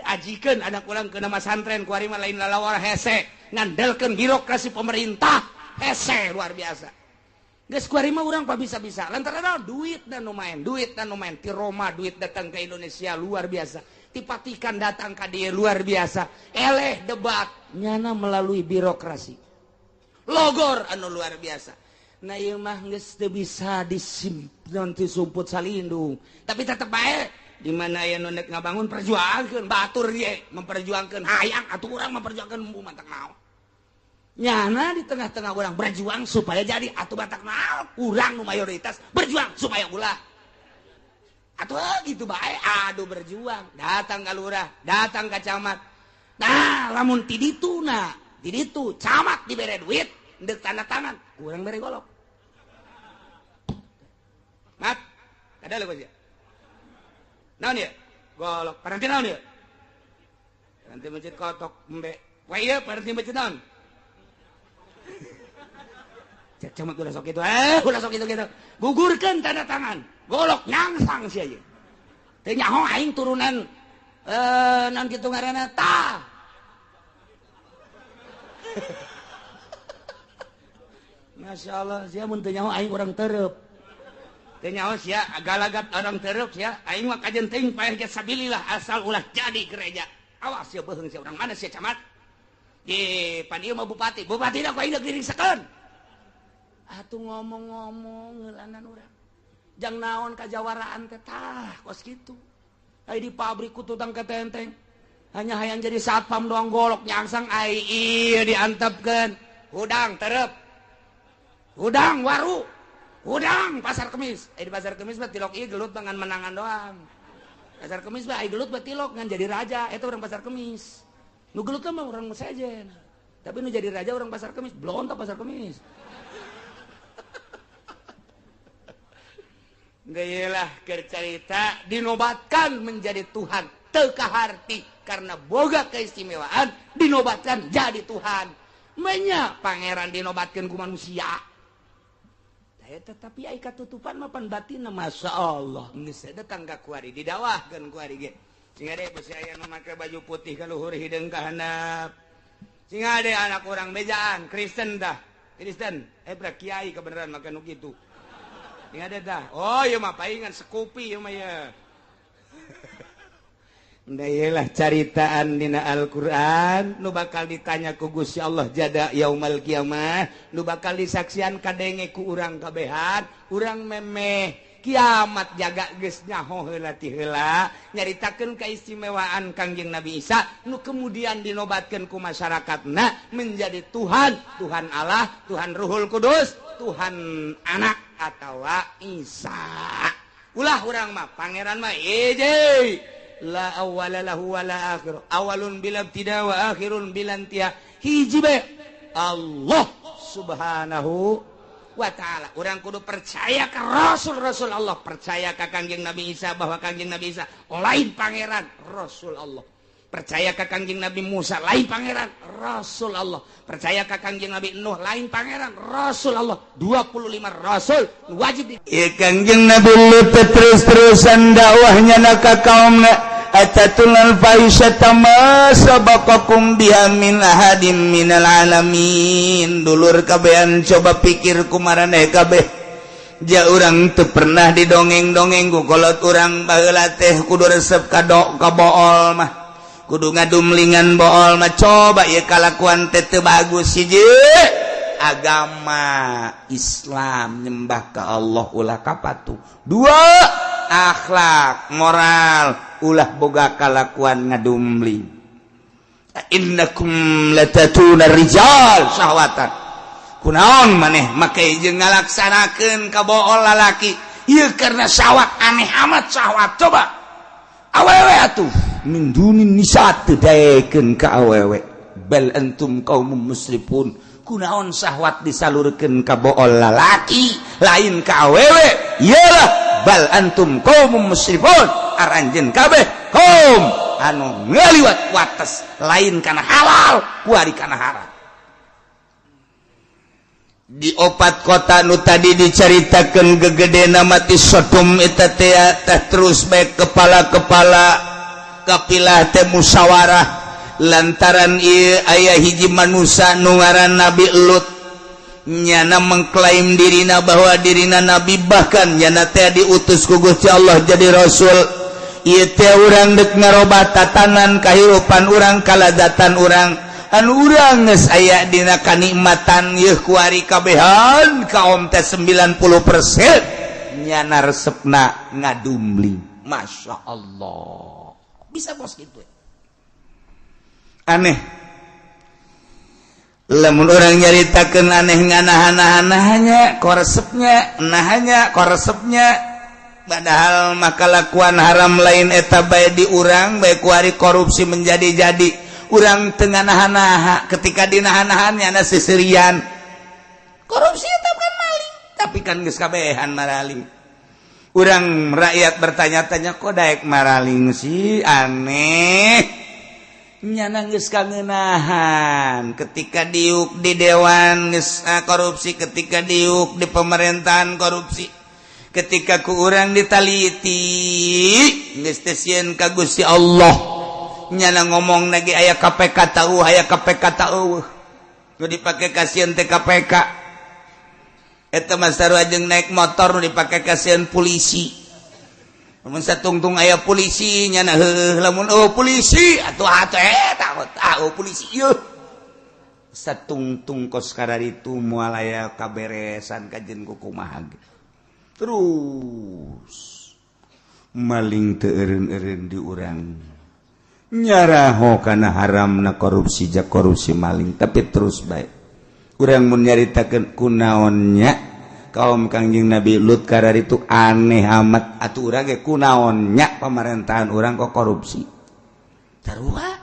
Speaker 1: ajikeun anak urang ke nama santren kuari mah lain lalawar hese ngandelkeun birokrasi pemerintah hese luar biasa. Geus kuari mah urang pa bisa-bisa lantaran duit dan lumayan ti Roma duit datang ke Indonesia luar biasa. Ti Vatikan datang ka dieu luar biasa. Eleh debat nyana melalui birokrasi. Logor anu luar biasa. Nah ieu mah geus teu bisa disimpen disumput salindung. Tapi tetep bae di mana aya nu neuk ngabangun perjuangkeun batur ye memperjuangkeun hayang atuh urang memperjuangkeun mumpu mantak naon. Nyana di tengah-tengah urang berjuang supaya jadi atuh mantak naon. Urang nu mayoritas berjuang supaya ulah. Atuh gitu bae aduh berjuang datang ka lurah, datang ka camat. Nah lamun ti ditu camat dibere duit deuk tanda tangan urang bere golok. Mat, kada lu sia. Naon ieu? Golok. Paranti naon ieu? Paranti masjid kotok embe. Wah ieu paranti masjid naon? Cek camat ulah sok kitu. Gugurkeun tanda tangan. Golok nyangsang sia ieu. Teu nyaho aing turunan naon kitu ngaranna tah. Masyaallah sia mun teu nyaho aing urang teureub. Nyaho sia galagat orang tereup sia aing mah kajenting paeh ge sabilillah asal ulah jadi gereja. Awas sia beuheung sia urang mana sia camat? Di padieu mah bupati da ku aing diringsekeun. Atuh ngomong-ngomong ngeulanan urang. Jang naon kajawaraan teh tah kos kitu. Ai di pabrik ku tutang ketenteng. hanya hayang jadi satpam doang golok nyangsang ai diantepkeun hudang terep hudang waru hudang pasar kemis di pasar kemis mah tilok ieu gelut dengan menangan doang pasar kemis mah ai gelut mah tilok ngan jadi raja eta orang pasar kemis nu gelut mah orang sejen tapi nu jadi raja orang pasar kemis belum tak pasar kemis geulah keur carita dinobatkan menjadi Tuhan teu kaharti karena boga keistimewaan dinobatkan jadi Tuhan menya pangeran dinobatkan ku manusia tetapi ai katutupan mapan batinna masya Allah geus datang ka kuari didawahkeun kuari ge sing ade besi aya nu make baju putih ka luhur hideung ka handap sing ade anak urang bejaan Kristen dah Kristen bra kiai kebenaran make nu kitu sing ade dah oh ieu mah paingan sekupi ieu mah ya Dayalah caritaan dina Al-Quran nu bakal ditanya ku Gusti Allah jada yaumal kiamah nu bakal disaksian kadenge ku urang kabehan urang memeh kiamat jaga geus nyaho heula ti heula nyaritakeun keistimewaan Kangjeng Nabi Isa nu kemudian dinobatkeun ku masyarakatna menjadi Tuhan Tuhan Allah Tuhan Ruhul Kudus Tuhan Anak atawa Isa ulah urang mah pangeran mah eje la awwala lahu wa la akhir awalun bil ibtida wa akhirun bil intiha hiji bae Allah subhanahu wa ta'ala urang kudu percaya ka rasul-rasul Allah percaya ka Kangjeng Nabi Isa bahwa Kangjeng Nabi Isa lain pangeran rasul Allah percaya ka Kangjeng Nabi Musa lain pangeran rasul Allah percaya ka Kangjeng Nabi Nuh lain pangeran rasul Allah 25 rasul wajib
Speaker 2: Kangjeng Nabi Lut terus-terusan dakwahnya ka kaumna atatul fahisata ma sabaqakum biha min ahadim minal alamin dulur kabehan coba pikir kumaraneh kabeh ja urang teu pernah didongeng-dongeng ku kolot urang baheula teh kudu resep ka bool mah kudu ngadumlingan bool mah coba ieu kalakuan teh teu bagus hiji agama Islam nyembah ka Allah ulah kapatu dua akhlak moral ulah boga kalakuan ngadumling innakum latatuna rijal syahwatan kunaon maneh make jeung ngalaksanakeun ka bool lalaki ieu karena syahwat aneh amat syahwat coba awewe atuh min dunin nisa teu daekeun ka awewe bal antum qaumun musrifun kunaon syahwat disalurkeun ka bool lalaki lain ka awewe iyalah bal antum qaumum musrifun aranjeun kabeh kaum anu ngaliwat wates lain kana halal kuari kana haram di opat kota nu tadi dicaritakeun gegedena mati Sodom eta teh terus bae kepala-kepala kapilah teh musyawarah lantaran ieu aya hiji manusia nu ngaran Nabi Lut nyana mengklaim dirina bahwa dirina nabi bahkan nyana teh diutus ku Gusti Allah jadi rasul ieu teh urang deuk ngarobah tatanan kahirupan urang kaladatan urang anu urang geus aya dina kanikmatan yeuh kuari kabehan kaum teh 90% nyana resepna ngadumling masya Allah bisa bos gitu aneh lamun orang nyaritakeun aneh nganahan-nahannya koresepnya nahanya koresepnya padahal makalakuan haram lain eta bae di urang bae kuari korupsi menjadi-jadi urang teu nganahan-naha ketika dinahan-nahan nyana sisirian korupsi eta kan maling tapi kan geus kabehan maraling urang rakyat bertanya-tanya kok daek maraling sih aneh nyana geus kangeunahan ketika diuk di dewan geus korupsi ketika diuk di pemerintahan korupsi ketika ku urang ditaliti geus teh sieun ka Gusti Allah nyana ngomong lagi aya KPK tahu aya KPK tahu nu dipake ka sieun teh KPK eta mah sarua jeung naik motor nu dipake ka sieun polisi mun satungtung aya polisi nyana heuh lamun polisi atuh eta polisi ieu satungtung kos kararitu moal aya kaberesan kajen ku kumaha terus maling teu eureun-eureun di urang nyaraho kana haram na korupsi jak korupsi maling tapi terus baik urang mun nyaritakeun kunaonnya kaum Kangjeng Nabi Lut karar itu aneh amat atuh urang ge kunaonnya pamerintahan urang kok korupsi tarua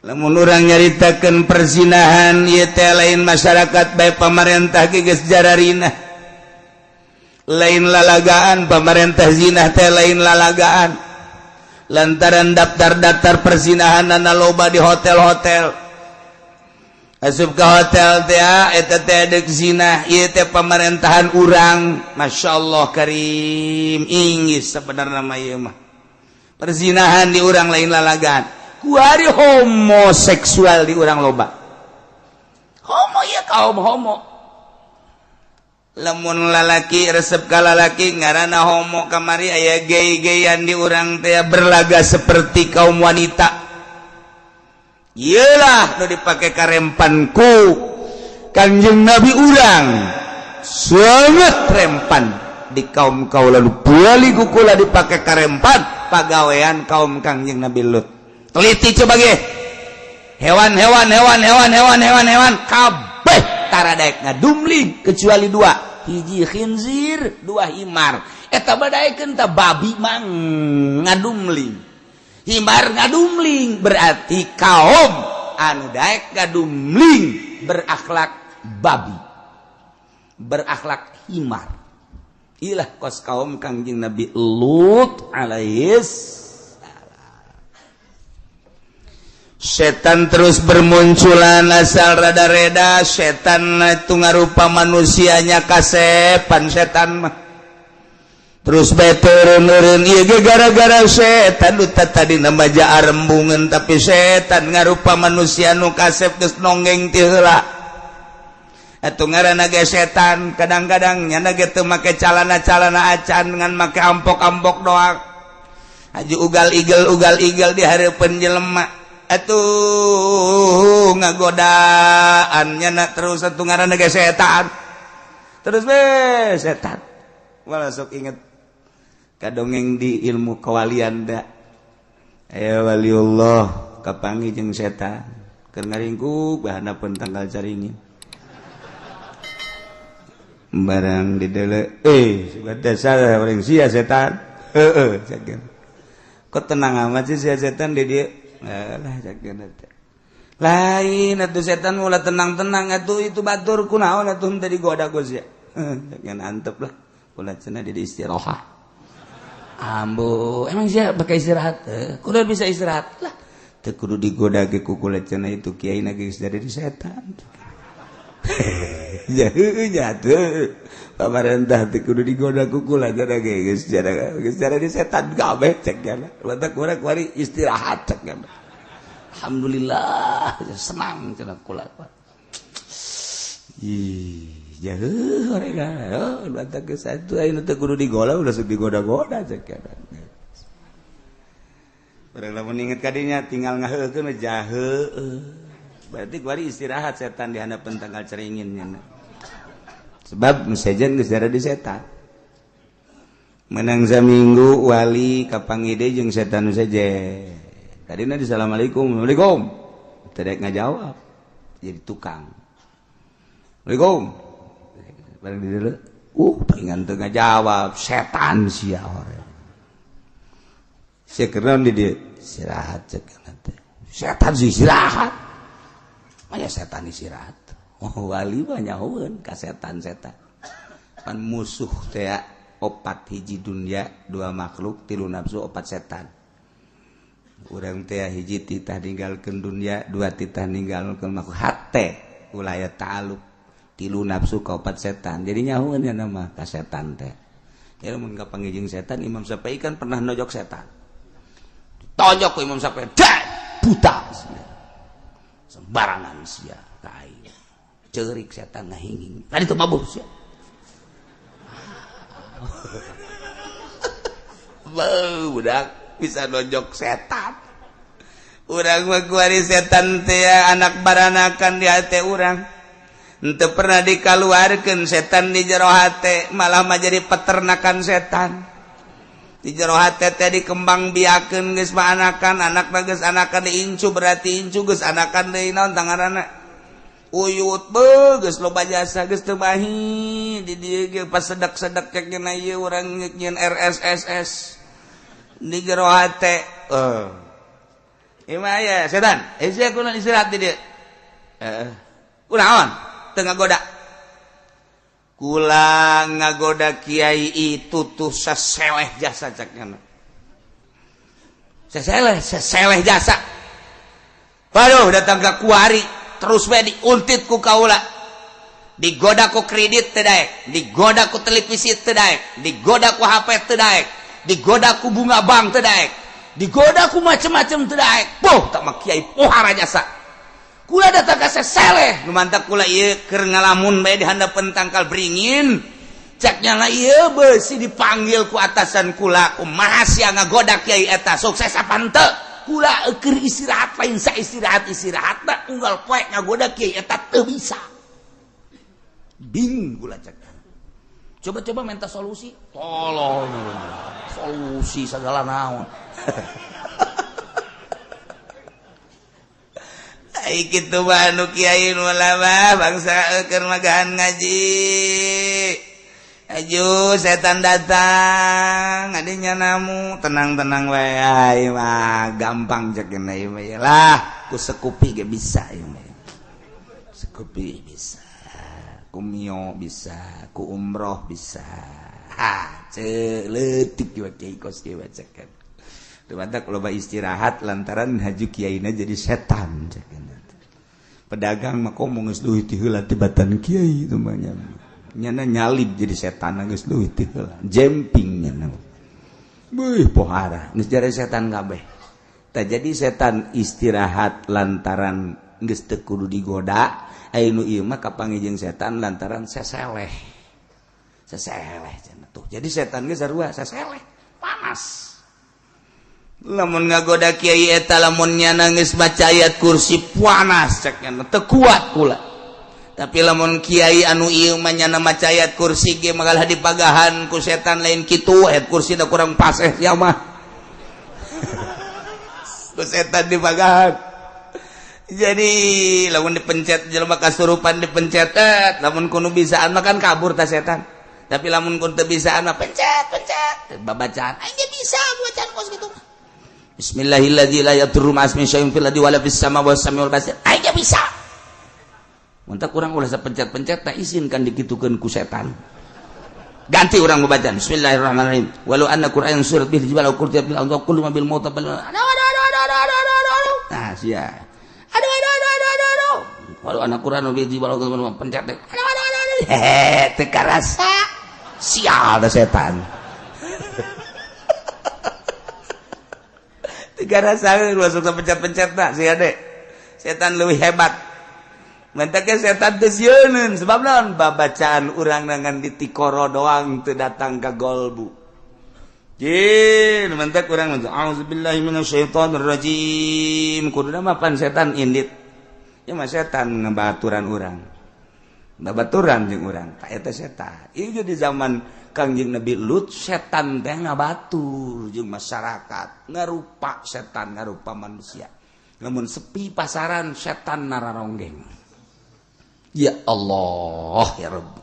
Speaker 2: lamun urang nyaritakeun perzinahan ieu teh lain masyarakat bae pamarentah ge geus jararina lain lalagaan pamarentah zina teh lain lalagaan lantaran daftar-daftar perzinahan anu loba di hotel-hotel asup ka hotel teh eta teh deuk zina ieu teh pamerintahan urang masyaallah karim inggis sebenarnya mah ieu mah perzinahan di urang lain lalagaan kuari homoseksual di urang loba homo ya kaum homo lamun lalaki resep ka lalaki ngaranna homo kamari aya gay-gayan di urang teh berlaga seperti kaum wanita iyalah nu dipake karempanku Kangjeng Nabi urang sangat rempan di kaum kaula nu bali kukula dipake karempan pagawean kaum Kangjeng Nabi Lut teliti coba ge hewan kabeh taradaek ngadumling kecuali dua hiji khinzir dua himar eta badaekeun teh babi mang ngadumling himar ngadumling berarti kaum anu daek ngadumling berakhlak babi berakhlak himar ilah kos kaum Kangjeng Nabi Lut alaihis setan terus bermunculan asal rada-reda setan itu ngarupa manusianya kasepan setan mah terus bae turun-turun ieu ge gara-gara setan duta tadi nama jaar rembungeun tapi setan ngarupa manusia nu kasep geus nonggeng ti heula atuh ngaranna ge setan kadang-kadang nyana ge teu make calana-calana acan ngan make ampok-ampok doang aju ugal-igel di hareupeun jelema atuh ngagodaan nyana terus atuh ngaranna ge setan terus be setan malah sok inget kadongeng di ilmu kewalian da aya waliullah kapanggih jeung setan keur ngaringkuk bahanapeun tanggal caringin barang di deuleu sudah salah orang sia setan heueuh cakeun kok tenang amat sih sia setan di dieu lah cakeun teh lain atuh setan ulah tenang-tenang atuh itu batur kunaon atuh teh digoda ku sia cakeun antep lah ulah cenah di istirahat ambo emang sia pakai istirahat kudu bisa istirahat lah teu kudu digoda ge ku kula cenah itu kiai na geus dari setan ya nya tuh pamarentah teu kudu digoda ku kula cenah ge geus dari setan kabeh cek kana lantak urang kuari istirahat cek kana alhamdulillah senang cenah kula jauh mereka, lantak ke satu, ayo nanti kudu digoda, udah sudah digoda-goda sekarang. Padahal mengingat kadinya tinggal ngaheukeun jaheuh. Berarti kuari istirahat setan di hadapan tanggal ceringinnya. Sebab sejen geus di setan. Menang saminggu wali kapangide jeung setan nu sejen. Tadina assalamualaikum, waalaikum. Teu ngajawab. Jadi tukang. Waalaikum. Barang di dulu, pengen tengah jawab setan sia orang. Sekarang dia istirahat cek nanti. Setan sih istirahat, maya setan istirahat. Oh wali banyak hubungan ka setan. Pan musuh teh opat hiji dunia dua makhluk tilu nafsu opat setan. Urang teh hiji titah ninggalkeun dunia dua titah ninggalkeun makhluk hate ulayah ta'alluq. Tilu nafsu ka opat setan jadi nyahuan ya nama ka setan teh ya mun kapanggih jeung setan Imam Syafi'i kan pernah nojok setan tojok ku Imam Syafi'i buta sia sembarangan sia kai ceurik setan ngahinging tadi teu mabuh sia budak bisa nojok setan urang mah kuari setan teh anak baranakan di hate urang ente pernah dikaluarkeun setan di jero hate malah mah jadi peternakan setan di jero hate teh dikembang biakeun geus anakan anakna geus anakan diincu berarti incu geus anakan deui naon tangaranna uyut geus loba jasa geus teu bahi di dieu ge pas sedak-sedak cek nya ieu urang nyieun RSSS di jero hate Ima ya setan sia kunaon istirahat di dieu kunaon teu ngagoda kula ngagoda kiai itu tuh seseleh jasa caknya seseleh jasa waduh datang ke kuari terus we diuntit ku kaula digoda ku kredit teu daek digoda ku televisi teu daek digoda ku HP teu daek digoda ku bunga bank teu daek digoda ku macem-macem teu daek poh tak mah kiai pohara jasa kula datang ka seseleh nu mantak kula ieu keur ngalamun bae di handapeun tangkal beringin caknya na ieu beusi dipanggil ku atasan kula kumaha sia ngagoda kiai eta sukses apa henteu kula keur istirahat lain sa istirahatna unggal poe ngagoda kiai eta teu bisa bingung kula cak coba-coba minta solusi tolong solusi segala naon kitu mah anu kiai nu lama bangsa keur magahan ngaji aju setan datang adinya namu tenang-tenang wae ai mah gampang cek ieu mah lah ku sekupi ge bisa ieu mah sekupi bisa ku mio bisa ku umroh bisa ha celeutik we kiai kos kieu cekan teu badak loba istirahat lantaran haju kiaina jadi setan cekan pedagang mah ngomong geus leuwih ti heula tibatan kiai itu mah nyana nyalib jadi setan geus leuwih ti heula jemping nyana beuh pohara geus jare setan kabeh tah jadi setan istirahat lantaran geus teu kudu digoda aya nu ieu mah kapanggih jeung setan lantaran seseleh cenah tuh jadi setan geus sarua seseleh panas lamun ngagoda kiai eta lamun nyana geus maca ayat kursi panas cekna teu kuat kula tapi lamun kiai anu ieu mah nyana maca ayat kursi ge makalah dipagahan ku setan lain kitu ayat kursi da kurang pas sia mah ku setan dipagahan jadi lamun dipencet jelema kasurupan dipencet lamun kudu bisaan mah kan kabur ta setan tapi lamun kudu teu bisaan mah pencet babacaan aing ge bisa bacaan kos kitu Bismillahirrahmanirrahim la yadurru ma'asmi syai'un fil ardi wala fis samawati was-samiul basir. Aya bisa. Muntak urang ulah sapencet-pencet tak izinkan dikitukeun ku setan. Ganti urang membacaan Bismillahirrahmanirrahim. Walau anna Qur'an surat bil jibal qurtiya bil ardh kullu ma bil maut bal. Nah, sia. Aduh. Walau anna Qur'an bil jibal pencet. Teu karasa. Sial da setan. Tiga rasa masuk ke pencet-pencet tak si adek setan lebih hebat mentaknya setan teu sieun sebab naon babacaan urang nangan di tikoro doang teu datang ka golbu jin mentak urang auzubillahi minasyaitonir rajim kuduna mah pan setan indit ya mah setan ngabaturan urang babaturan jeung urang ta eta setan ieu di zaman Kangjeng Nabi Lut setan teh ngabatur jeung masyarakat ngarupa setan ngarupa manusia lamun sepi pasaran setan nararonggeng ya Allah ya Rabbi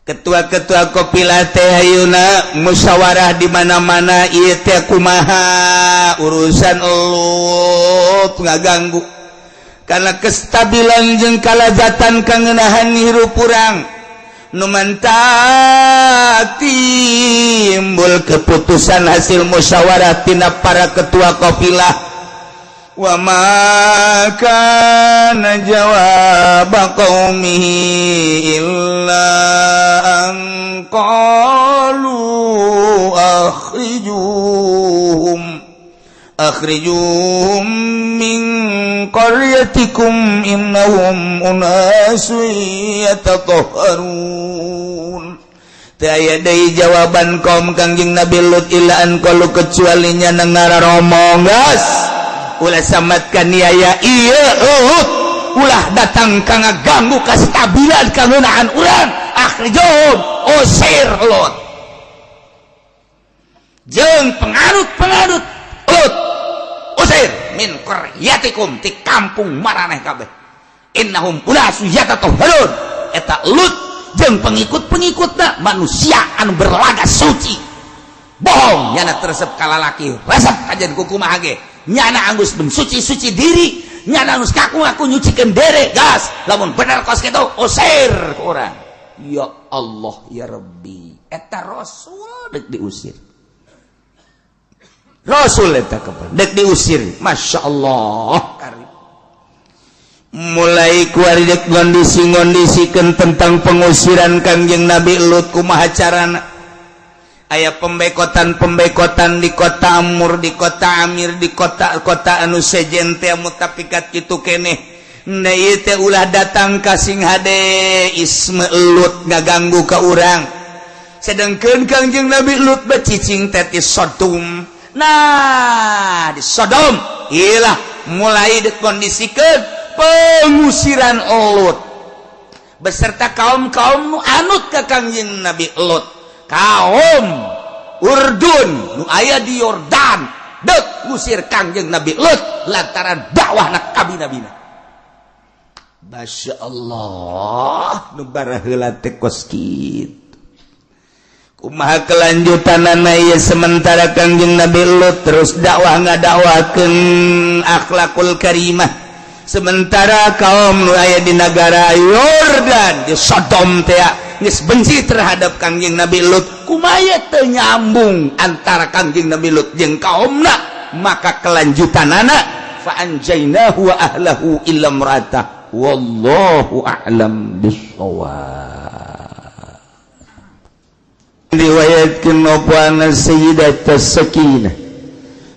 Speaker 2: ketua-ketua kopila teh ayeuna musyawarah di mana-mana ieu teh kumaha urusan Lut ngaganggu karena kestabilan jeung kalazatan kangenahan hirup urang numanta timbul keputusan hasil musyawarah tina para ketua kafilah wa maka jawab qaumihi illa an qalu akhrijuhum min qaryatikum innahum unasun yatatahharun. Taya deui jawaban kaum Kangjeng Nabi Lut illa an qalu kecuali nya ngararomong gas ulah samatkan niaya ieu ulah datang ka ngaganggu kastabilan kagunaan urang akhrijuhum usir Lut. jeung penganut Lut usir min qaryatikum ti kampung maraneh kabeh innahum unasun yatatahharun eta Lut jeung pengikut-pengikutna manusia anu berlaga suci bohong nyana teresep kalalaki resep kajen kukumaha ge nyana anggus mensuci-suci diri nyana anggus kaku-kaku nyucikeun dere gas lamun bener kos kitu usir ku urang ya Allah ya Rabbi eta rasul dek diusir Rasul eta kepada dek diusir Masya Allah mulai kuari dek ngondisi-ngondisikan tentang pengusiran Kangjeng Nabi Lut kumaha carana aya pembekotan di kota Amur di kota Amir di kota anu sejen teh mutapikat kitu keneh na ieu teh ulah datang ka sing hade isme Lut ngaganggu ka urang sedengkeun Kangjeng Nabi Lut bacicing teh ti Sodom. Nah di Sodom iyalah mulai dikondisikan pengusiran Lut beserta kaum-kaum nu anut ke Kangjeng Nabi Lut kaum Urdun nu aya di Yordan dek ngusir Kangjeng Nabi Lut lantaran dakwah nak kabina-bina Masya Allah nu baraheula teh kos kitu kumaha kelanjutanana ieu sementara Kangjeng Nabi Lut terus dakwah ngadakwakeun akhlakul karimah sementara kaum nu aya di negara Yordan di Sodom teh geus benci terhadap Kangjeng Nabi Lut kumaha teu nyambung antara Kangjeng Nabi Lut jeung kaumna maka kelanjutanana fa anjaynahu wa ahlahu illa imra'atah wallahu a'lam bissawab riwayatkeun opana Sayyidatah Sakinah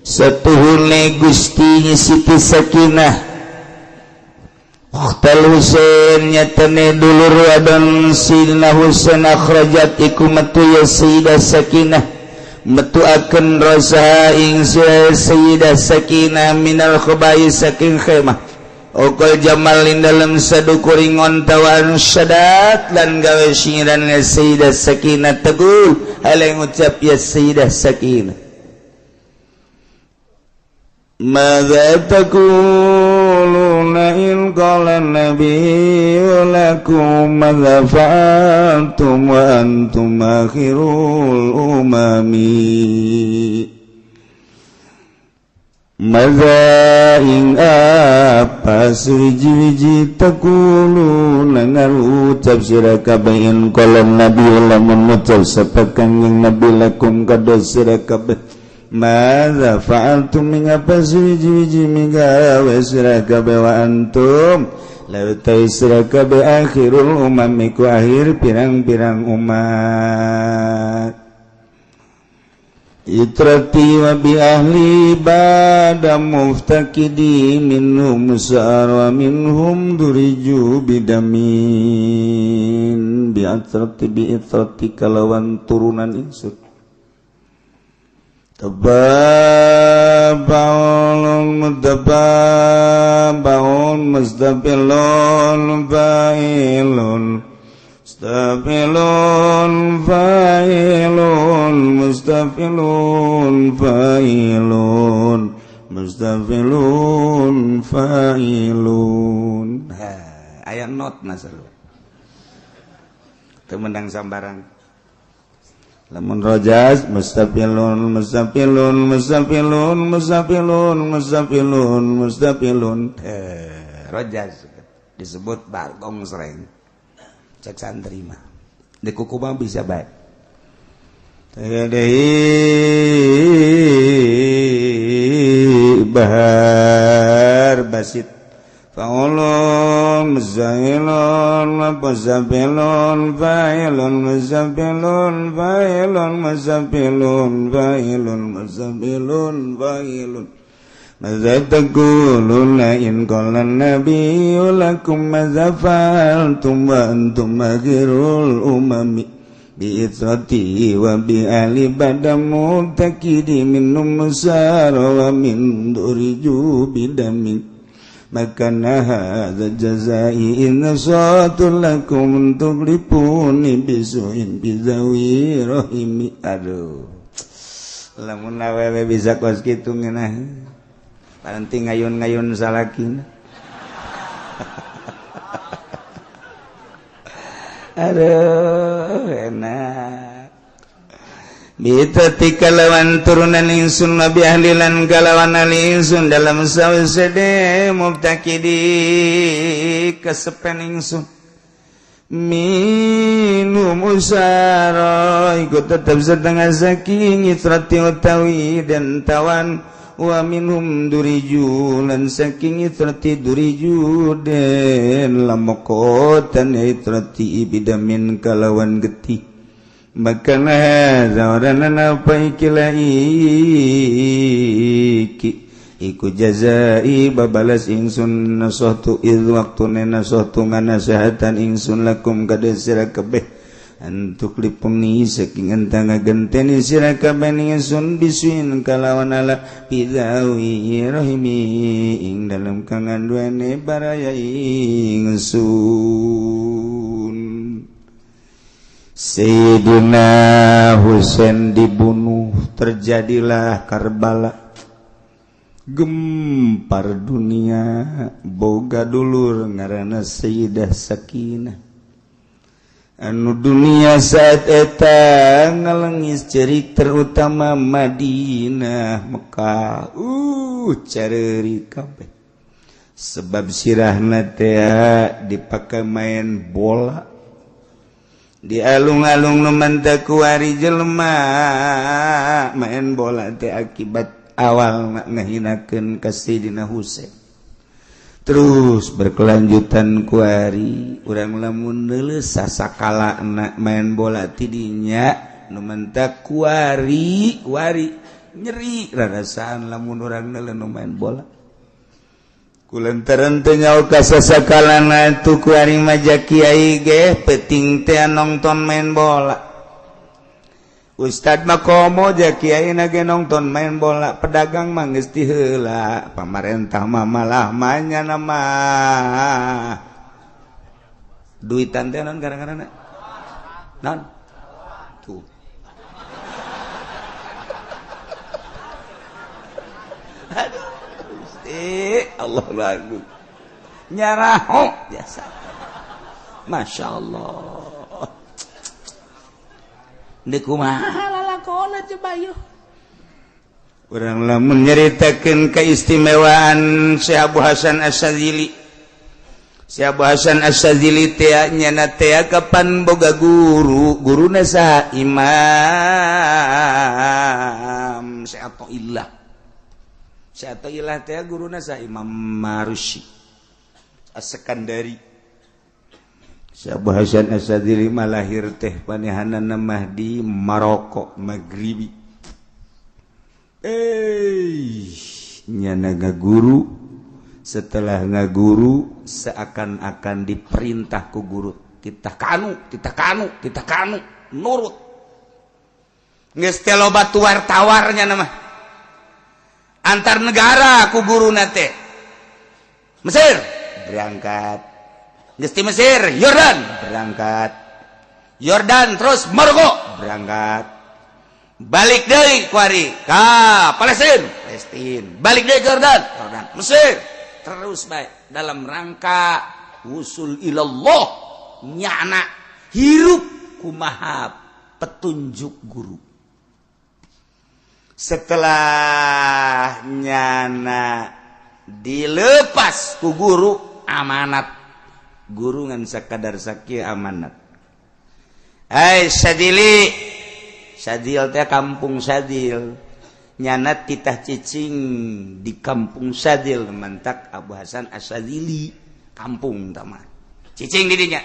Speaker 2: satuhurna Gusti Siti Sakinah Ukhtal Husain nyatane dulur wadon Sidina Husain akhrajat iku metu ya Sayyidah Sakinah metuakeun rasaha ing Sayyidah Sakinah minal khaba'is saking khemah Okol jamalin dalam sadukuring ontawan syadat lan gawe singiran Sayyidah Sakinah tegul haleng ucap ya Sayyidah Sakinah madza taquluna in qala nabiyyu lakum madza fa'altum wa antum akhirul umami Maza ing apa suwiji-wiji takulu nangal ucap sira kabeh in kolon nabi lamun ucap sapa Kangjeng Nabi lakum kada sira kabeh maza fa'altum ing apa suwiji-wiji migawe sira kabeh wa antum lautai sira kabeh akhirul umamiku akhir pirang-pirang umat Itrati wa bi ahli bada muftakidi minhum sa'ar wa minhum duriju bidamin bi'atrati bi'itrati kalawan turunan insut tababaun mudababaun mustafilun fa'ilun Mustafilun fa'ilun Mustafilun fa'ilun Mustafilun fa'ilun ayat not nasalu temenang sambarang lamun rojas mustafilun mustafilun mustafilun mustafilun mustafilun mustafilun rojas disebut bargong sereng cek santri mah di kuku mah bisa baik bahar basit fa'ulun muzailun muzafilun fa'ilun muzafilun fa'ilun muzafilun fa'ilun muzafilun fa'ilun Maza taquluna in qala nabiyyu lakum maza fa'altum wa antum akhirul umami bi'itrati wa bi'ali badamu takidi minum musara wa min duriju bidamin makana hadza jazai in satul lakum tuglipuni bisuin bizawi rahimi aduh lamun awewe bisa kos kitu ngeunah paranti ngayun-ngayun salakina aduh enak bitati kalawan turunan ingsun nabi ahlilan kalawan ingsun dalam sawsede mubtakidi kesepen ingsun minum usara ikut tetap setengah saking itrati utawi dan tawan wa minhum duriju lan saking itrati duriju den lamokotan itrati ibidamin kalawan getih maka zawaran apa iki iku jazai babalas ingsun nasuhtu id waktune nasuhtu nganasehatan ingsun lakum kada sira kabeh antuk lipuni saking entang ngagenteni sira kabeh ingsun bisuin kalawan ala bidawi rahimi ing dalam kanganduane baraya ingsun Sayyidina Husain dibunuh terjadilah Karbala gempar dunia boga dulur ngaranna Sayyidah Sakinah anu dunia saat eta ngalengis cerik terutama Madinah Mekah careurik kabeh sebab sirahna teh dipakai main bola di alung-alung nu manta kuari jelema main bola teh akibat awal ngahinakeun ka Sayyidina Husain terus berkelanjutan kuari urang lamun leuleus sasakala main bola ti dinya nu manta kuari nyeri rarasaan lamun urang leuleus nu main bola kulantaran teu nyaho ka sasakalana tu kuari maja kiai ge penting teh nonton main bola Ustad mah komo ja kiai na ge nonton main bola pedagang mah geus ti heula pamarentah mah malah manya nama duitan teh naon gara-garana naon tuh aduh Allah bagus nyaraho biasa Masya Allah dekumaha lalakona coba yuk urang lamun nyaritakeun keistimewaan Syekh Abu Hasan Asyadzili Syekh Abu Hasan Asyadzili teh nyana teh kapan boga guruna saha Imam Syekh Athaillah Syekh Athaillah teh guruna saha Imam Marusi As-Sekandari Syekh Abu Hasan Asyadzili lahir teh panehanana mah di Maroko Maghribi nyana ngaguru setelah ngaguru seakan-akan diperintah ku guru kita kanu nurut geus teh loba tuwar-tawarnya nama antar negara ku guruna teh Mesir berangkat geus ti Mesir Yordan berangkat Yordan terus Maroko berangkat balik deui kuari ka Palestina balik deui Yordan Mesir terus baik dalam rangka wusul ilallah nyana hirup kumaha petunjuk guru setelah nyana dilepas ku guru amanat guru ngan sakadar sakieu amanat Sadil teh kampung Sadil nyana titah cicing di kampung Sadil mantak Abu Hasan Asyadzili kampung tama cicing di dinya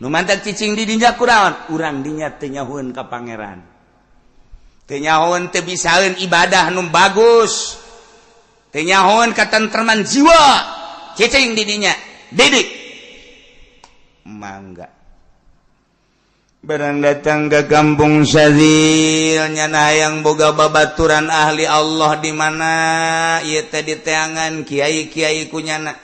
Speaker 2: nu mantak cicing di dinya kunaon urang dinya teu nyahoeun ka pangeran teu nyahoeun teu bisaeun ibadah nu bagus teu nyahoeun katentreman jiwa cicing di dinya didik mangga barang datang ke kampung Sadil nyana hayang boga babaturan ahli Allah di mana ieu teh di teangan kiai-kiai ku nyana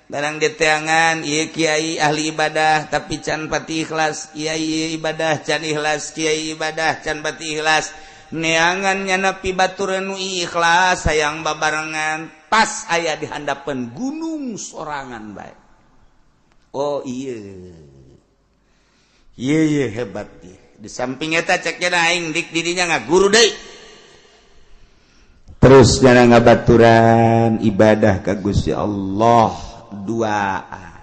Speaker 2: barang di teangan ieu kiai ahli ibadah tapi can pati ikhlas kiai ibadah can ikhlas kiai ibadah can pati ikhlas neangannya nepi baturan nu ikhlas sayang babarengan pas aya di handapan gunung sorangan bae. Oh iya hebat dia. Di samping eta cek aing dik didinya ngaguru deui. Terus jana ngabaturan ibadah ka Gusti Allah, duaan.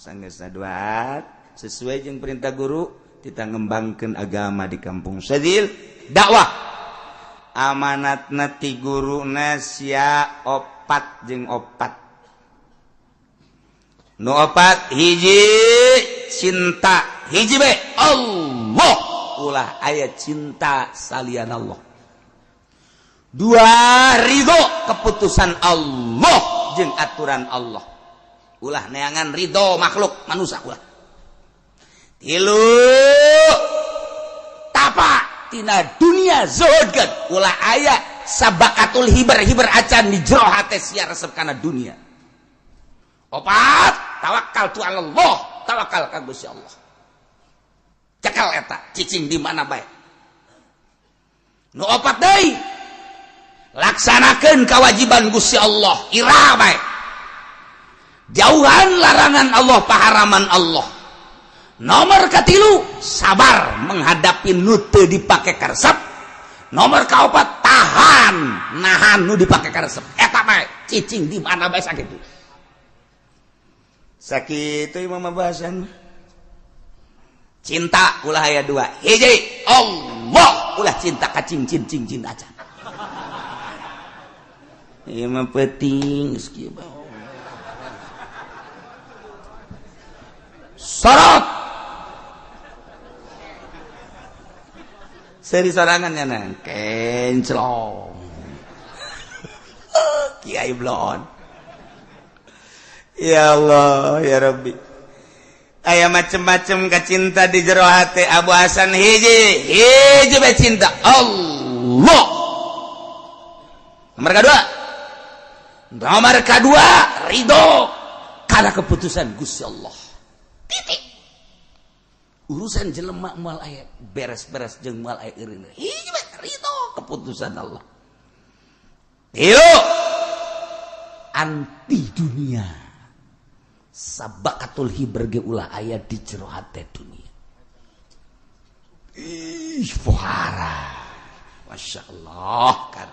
Speaker 2: Sanggeusna duaan sesuai jeung perintah guru kita ngembangkeun agama di kampung Sadil, dakwah. Amanatna ti guruna sia opat jeung opat. Nu opat hiji cinta, hiji be Allah. Ulah aya cinta salian Allah. Dua ridho keputusan Allah jeung aturan Allah. Ulah neangan ridho makhluk manusia ulah. Tilu tapa tina dunia zuhud ulah aya sabakatul hiber acan di jero hate sia resep kana dunia. Opat tawakal tu Allah, tawakal ka Gusti Allah. Cekal eta cicing di mana bae. Nu opat deui laksanakeun kewajiban Gusti Allah, ira bae. Jauhan larangan Allah, paharaman Allah. Nomor katilu sabar menghadapi nu teu dipake karesep. Nomor kaopat tahan nahan nu dipake karesep. Eta bae cicing di mana bae sakitu. Sakitu imam bahasan. Cinta ulah aya dua. Hiji Allah, ulah cinta ka cing acan. Ieu mah penting geus kieu. Sorot. Seri sorangannya nang kenclong. Kiai blon. Ya Allah, ya Rabbi. Aya macem-macem kacinta di jero hate Abu Hasan hiji be cinta Allah. Nomor kedua ridho karena keputusan Gusti Allah. Titik. Urusan jelema moal aya beres-beres jeung moal aya eureun. Hiji be ridho keputusan Allah. Tilu anti dunia. Sabakatul hiber ge ulah aya di jero hate dunia. Fuhara. Masya Allah kan.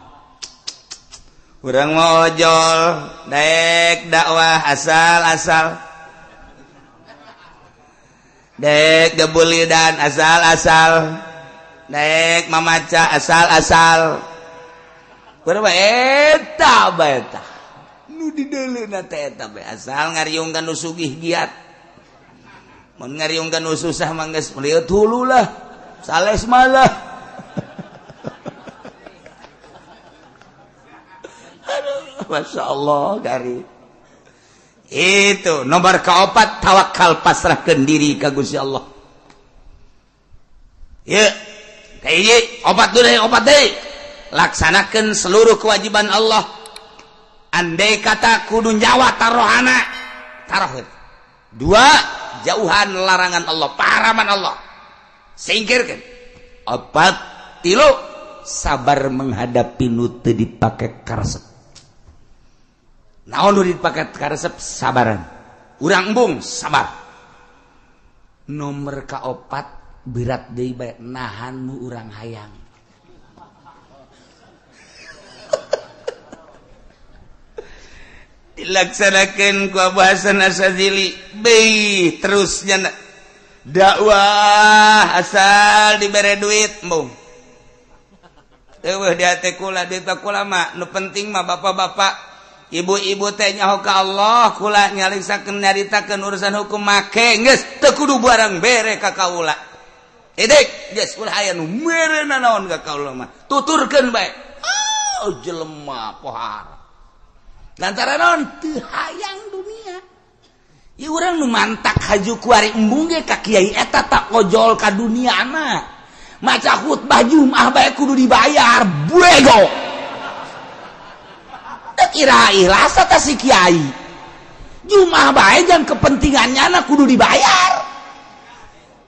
Speaker 2: Urang mau ojol, daek dakwah asal-asal. Daek gebulidan asal-asal. Daek mamaca asal-asal. Kumaha eta beta. Nu dideleuna teh eta bae asal ngariungkeun nu sugih giat. Mun ngariungkeun nu susah mah geus melihat hulu lah. Sales malah. Masya Allah gari. Itu nomor keempat tawakal pasrahkeun diri ka Gusti Allah. Ya, kayak opat deui. Laksanakeun seluruh kewajiban Allah. Andai kata kudu nyawa tarohana, taroh. Dua, jauhan larangan Allah, paharaman Allah. Singkirkeun. Opat, tilu, sabar menghadapi nu teu dipake karesep. Naon nu dipake karesep sabaran. Urang embung sabar. Nomor kaopat berat deui bae nahan mu urang hayang. Dilaksanakan ku Abu Hasan Asyadzili bae terusnya dakwah asal dibere duit embung. Eueuh di hate kula di kula mah nu penting mah bapak-bapak ibu-ibu teh nyaho ka Allah kula nyalisakeun nyaritakeun urusan hukum make geus teu kudu barang bere ka kaula. Edek geus ulah aya nu merena naon ka kaula mah tuturkeun bae. Oh jelema pohar. Lantaran naon teu hayang dunia. Ieu urang nu mantak haju kuari embung ge ka kiai eta tak ojol ka duniana. Maca khutbah Jumat bae kudu dibayar, buego. Kira ikhlas eta si kiai. Jumat bae jang kepentingannya kudu dibayar.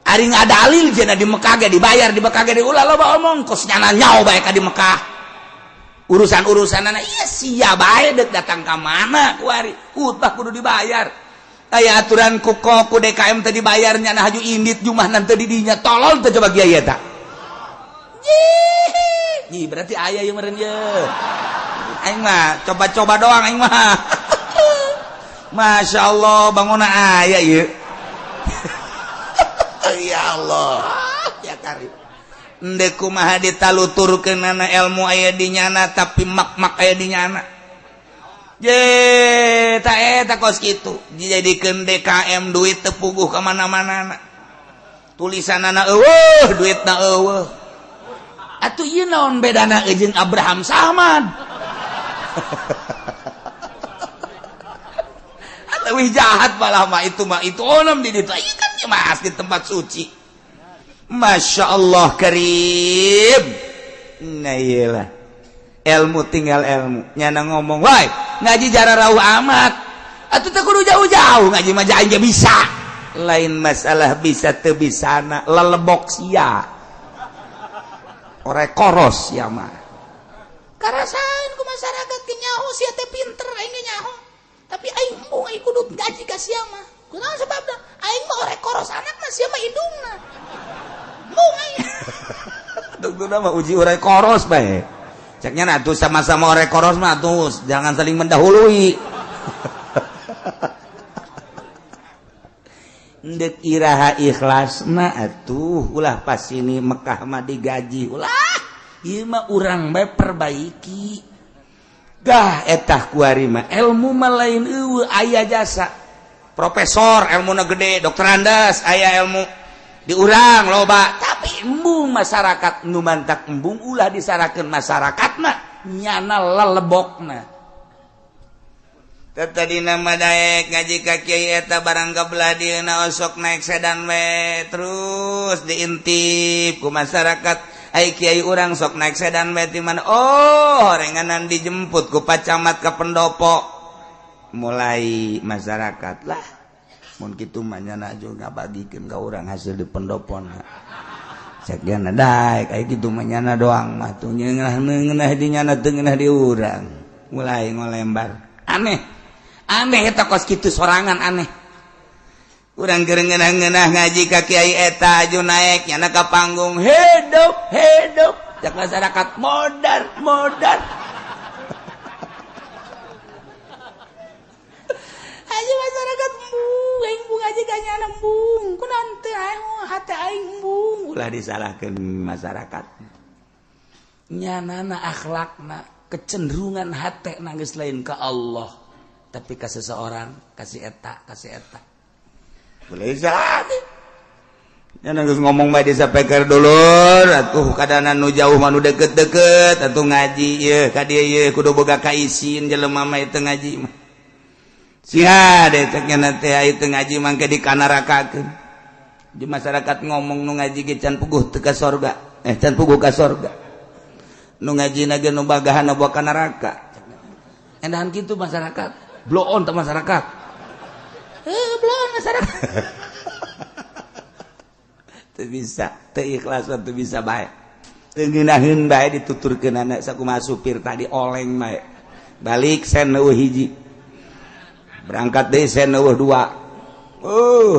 Speaker 1: ari ngadalil cenah di Mekah ge dibayar di Mekah ge ulah loba omong kos nyana nyao bae ka di Mekah urusan-urusanana ieu sia bae deuk datang ka mana ku ari utah kudu dibayar aya aturan ku DKM teh dibayar nyana haju indit jumahna teu di dinya tolol teh coba kieu eta ih berarti aya ieu meureun ye aing mah coba-coba doang aing mah Masya Allah bangunna aya ieu ya Allah ya karim endek kumaha ditaluturkeunana ilmu aya di nyana tapi mak-mak aya di nyana je eta kos kitu dijadikeun DKM duit teu puguh ka mana-manana tulisanana eueuh duitna eueuh atuh ieu naon bedana jeung Abraham Samad lebih jahat malah mah itu onom di ditu ieu kan mas di tempat suci Masya Allah karim nah iyalah ilmu tinggal ilmu nyana ngomong wai ngaji jara rauh amat atuh teh kudu jauh-jauh ngaji mah aja bisa lain masalah bisa teu bisana lelebok sia ore koros ya mah karasain ku masyarakat ke nyaho sia teh pinter aing nyaho tapi aing embung aing kudu gaji ka sia mah kunaon sababna aing mah ore koros anakna sia mah indungna embung aing duguna mah uji ore koros bae ceknya atuh sama-sama ore koros mah atuh jangan saling mendahului ndek iraha ikhlasna atuh ulah pas ini Mekah mah digaji ulah ieu mah urang bae perbaiki gah etah kuari mah ilmu mah lain eueuh aya jasa profesor ilmuna gede dokter andas aya ilmu di urang loba tapi embung masyarakat nu mantak embung ulah disarakeun masyarakatna nyana lelebokna tadina mah daek ngaji ka kiai eta barang kabelah dieuna osok naik sedan we terus diintip ku masyarakat ai kiai urang sok naik sedan we ti mana oh renganan dijemput ku pacamat ka pendopo mulai masyarakat lah mun kitu mah nyana juga bagikeun ka urang hasil di pendopona sakiana daek ai kitu mah nyana doang mah tuh ngeunah di nyana teu ngeunah di urang mulai ngolembar aneh eta kos kitu sorangan aneh urang keur ngeunah-ngeunah ngaji ka kiai eta aju naek nyana ka panggung hidup jak masyarakat modar aja masyarakat embung aing embung aja ka nyana embung kunaon teu aing hate aing embung ulah disalahkeun masyarakat nyanana akhlakna kecenderungan hatena geus lain ka Allah tapi ka seseorang kasih eta boleh salah nyana geus ngomong bae disapeker dulur atuh kadana nu jauh mah nu deket-deket atuh ngaji ieu ka dieu ieu kudu boga kaisin jelema mah teu ngaji mah sia deh ceknya nanti teu ngaji mangke dikanarakakeun di masyarakat ngomong nu ngaji ge can puguh teu ka sorga can puguh ka sorga nu ngajina ge nu bagahan bawa ka neraka endahan kitu masyarakat blow on teh masyarakat blow on masyarakat teu bisa teu ikhlas teu bisa bae teu ngeunaheun bae dituturkeunana sakumaha supir tadi oleng bae balik sen eueuh hiji berangkat deui sen eueuh dua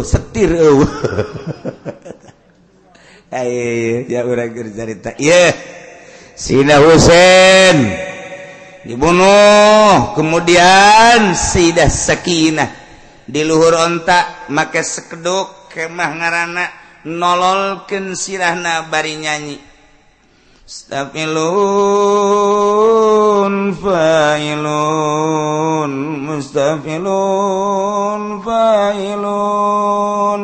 Speaker 1: setir eueuh aye ya urang keur carita ieu Sina Husein dibunuh kemudian Sayyidah Sakinah di luhur onta make sekeduk kemah ngaranna nololkeun sirahna bari nyanyi Mustafilun fa'ilun Mustafilun fa'ilun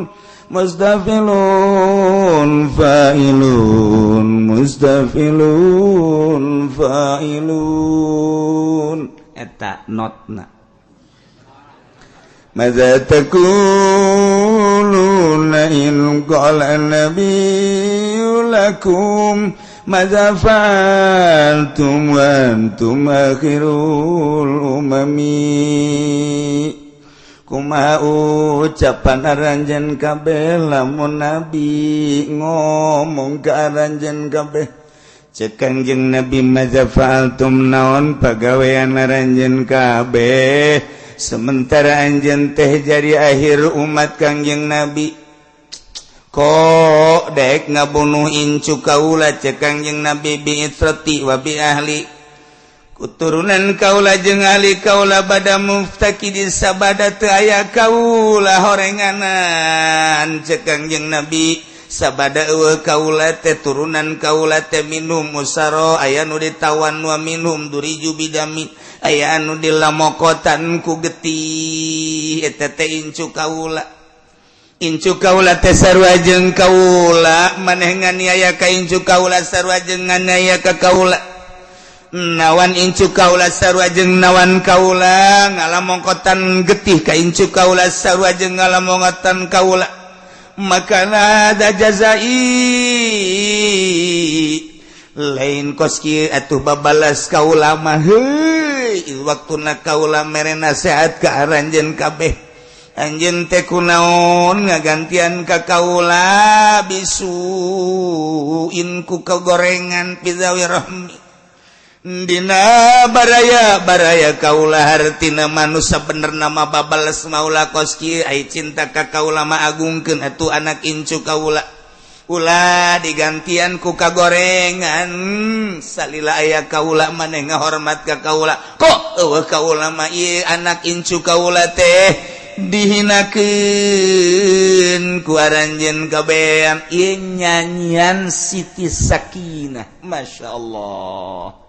Speaker 1: Mustafilun fa'ilun Mustafilun fa'ilun eta notna Maza taquluna in qala nabiyyu lakum Maza fa'altum wa antum akhirul umami
Speaker 2: kumaha ucapan aranjeun kabeh lamun nabi ngomong ka aranjeun kabeh cek Kangjeng Nabi madza fa'altum naon pagawean aranjeun kabeh sementara anjeun teh jadi akhir umat Kangjeng Nabi kok dek ngabunuh incu kaula cek Kangjeng Nabi bi itrati wa bi ahli kuturunan kaula jeung ahli kaula bada muftaqidin sabada teu aya kaula horenganan cek Kangjeng Nabi sabada eueuh kaula teh turunan kaula teh minhum musaro aya nu ditawan wa minhum duriju bidamin aya anu dilamokotan ku getih eta teh incu kaula teh sarua jeung kaula maneh nganiaya ka incu kaula sarua jeung nganiaya ka kaula nawan incu kaula sarua jeung nawan kaula ngalamokotan getih ka incu kaula sarua jeung ngalamokotan kaula maka ada jazai lain koski atuh babalas kaula mah heuy waktuna kaula mere nasehat ka aranjeun kabeh anjeun teh kunaon ngagantian ka kaula bisuin ku kagorengan pizawi rahmi dina baraya kaula hartina manusia bener nama babales maula koski ai cinta ka kaula ma agungkeun atuh anak incu kaula ulah digantian ku kagorengan salila aya kaula maneh ngahormat ka kaula kok eueuh kaula mah ieu anak incu kaula teh dihinakeun ku aranjeun kabean ieu nyanyian Siti Sakinah masyaallah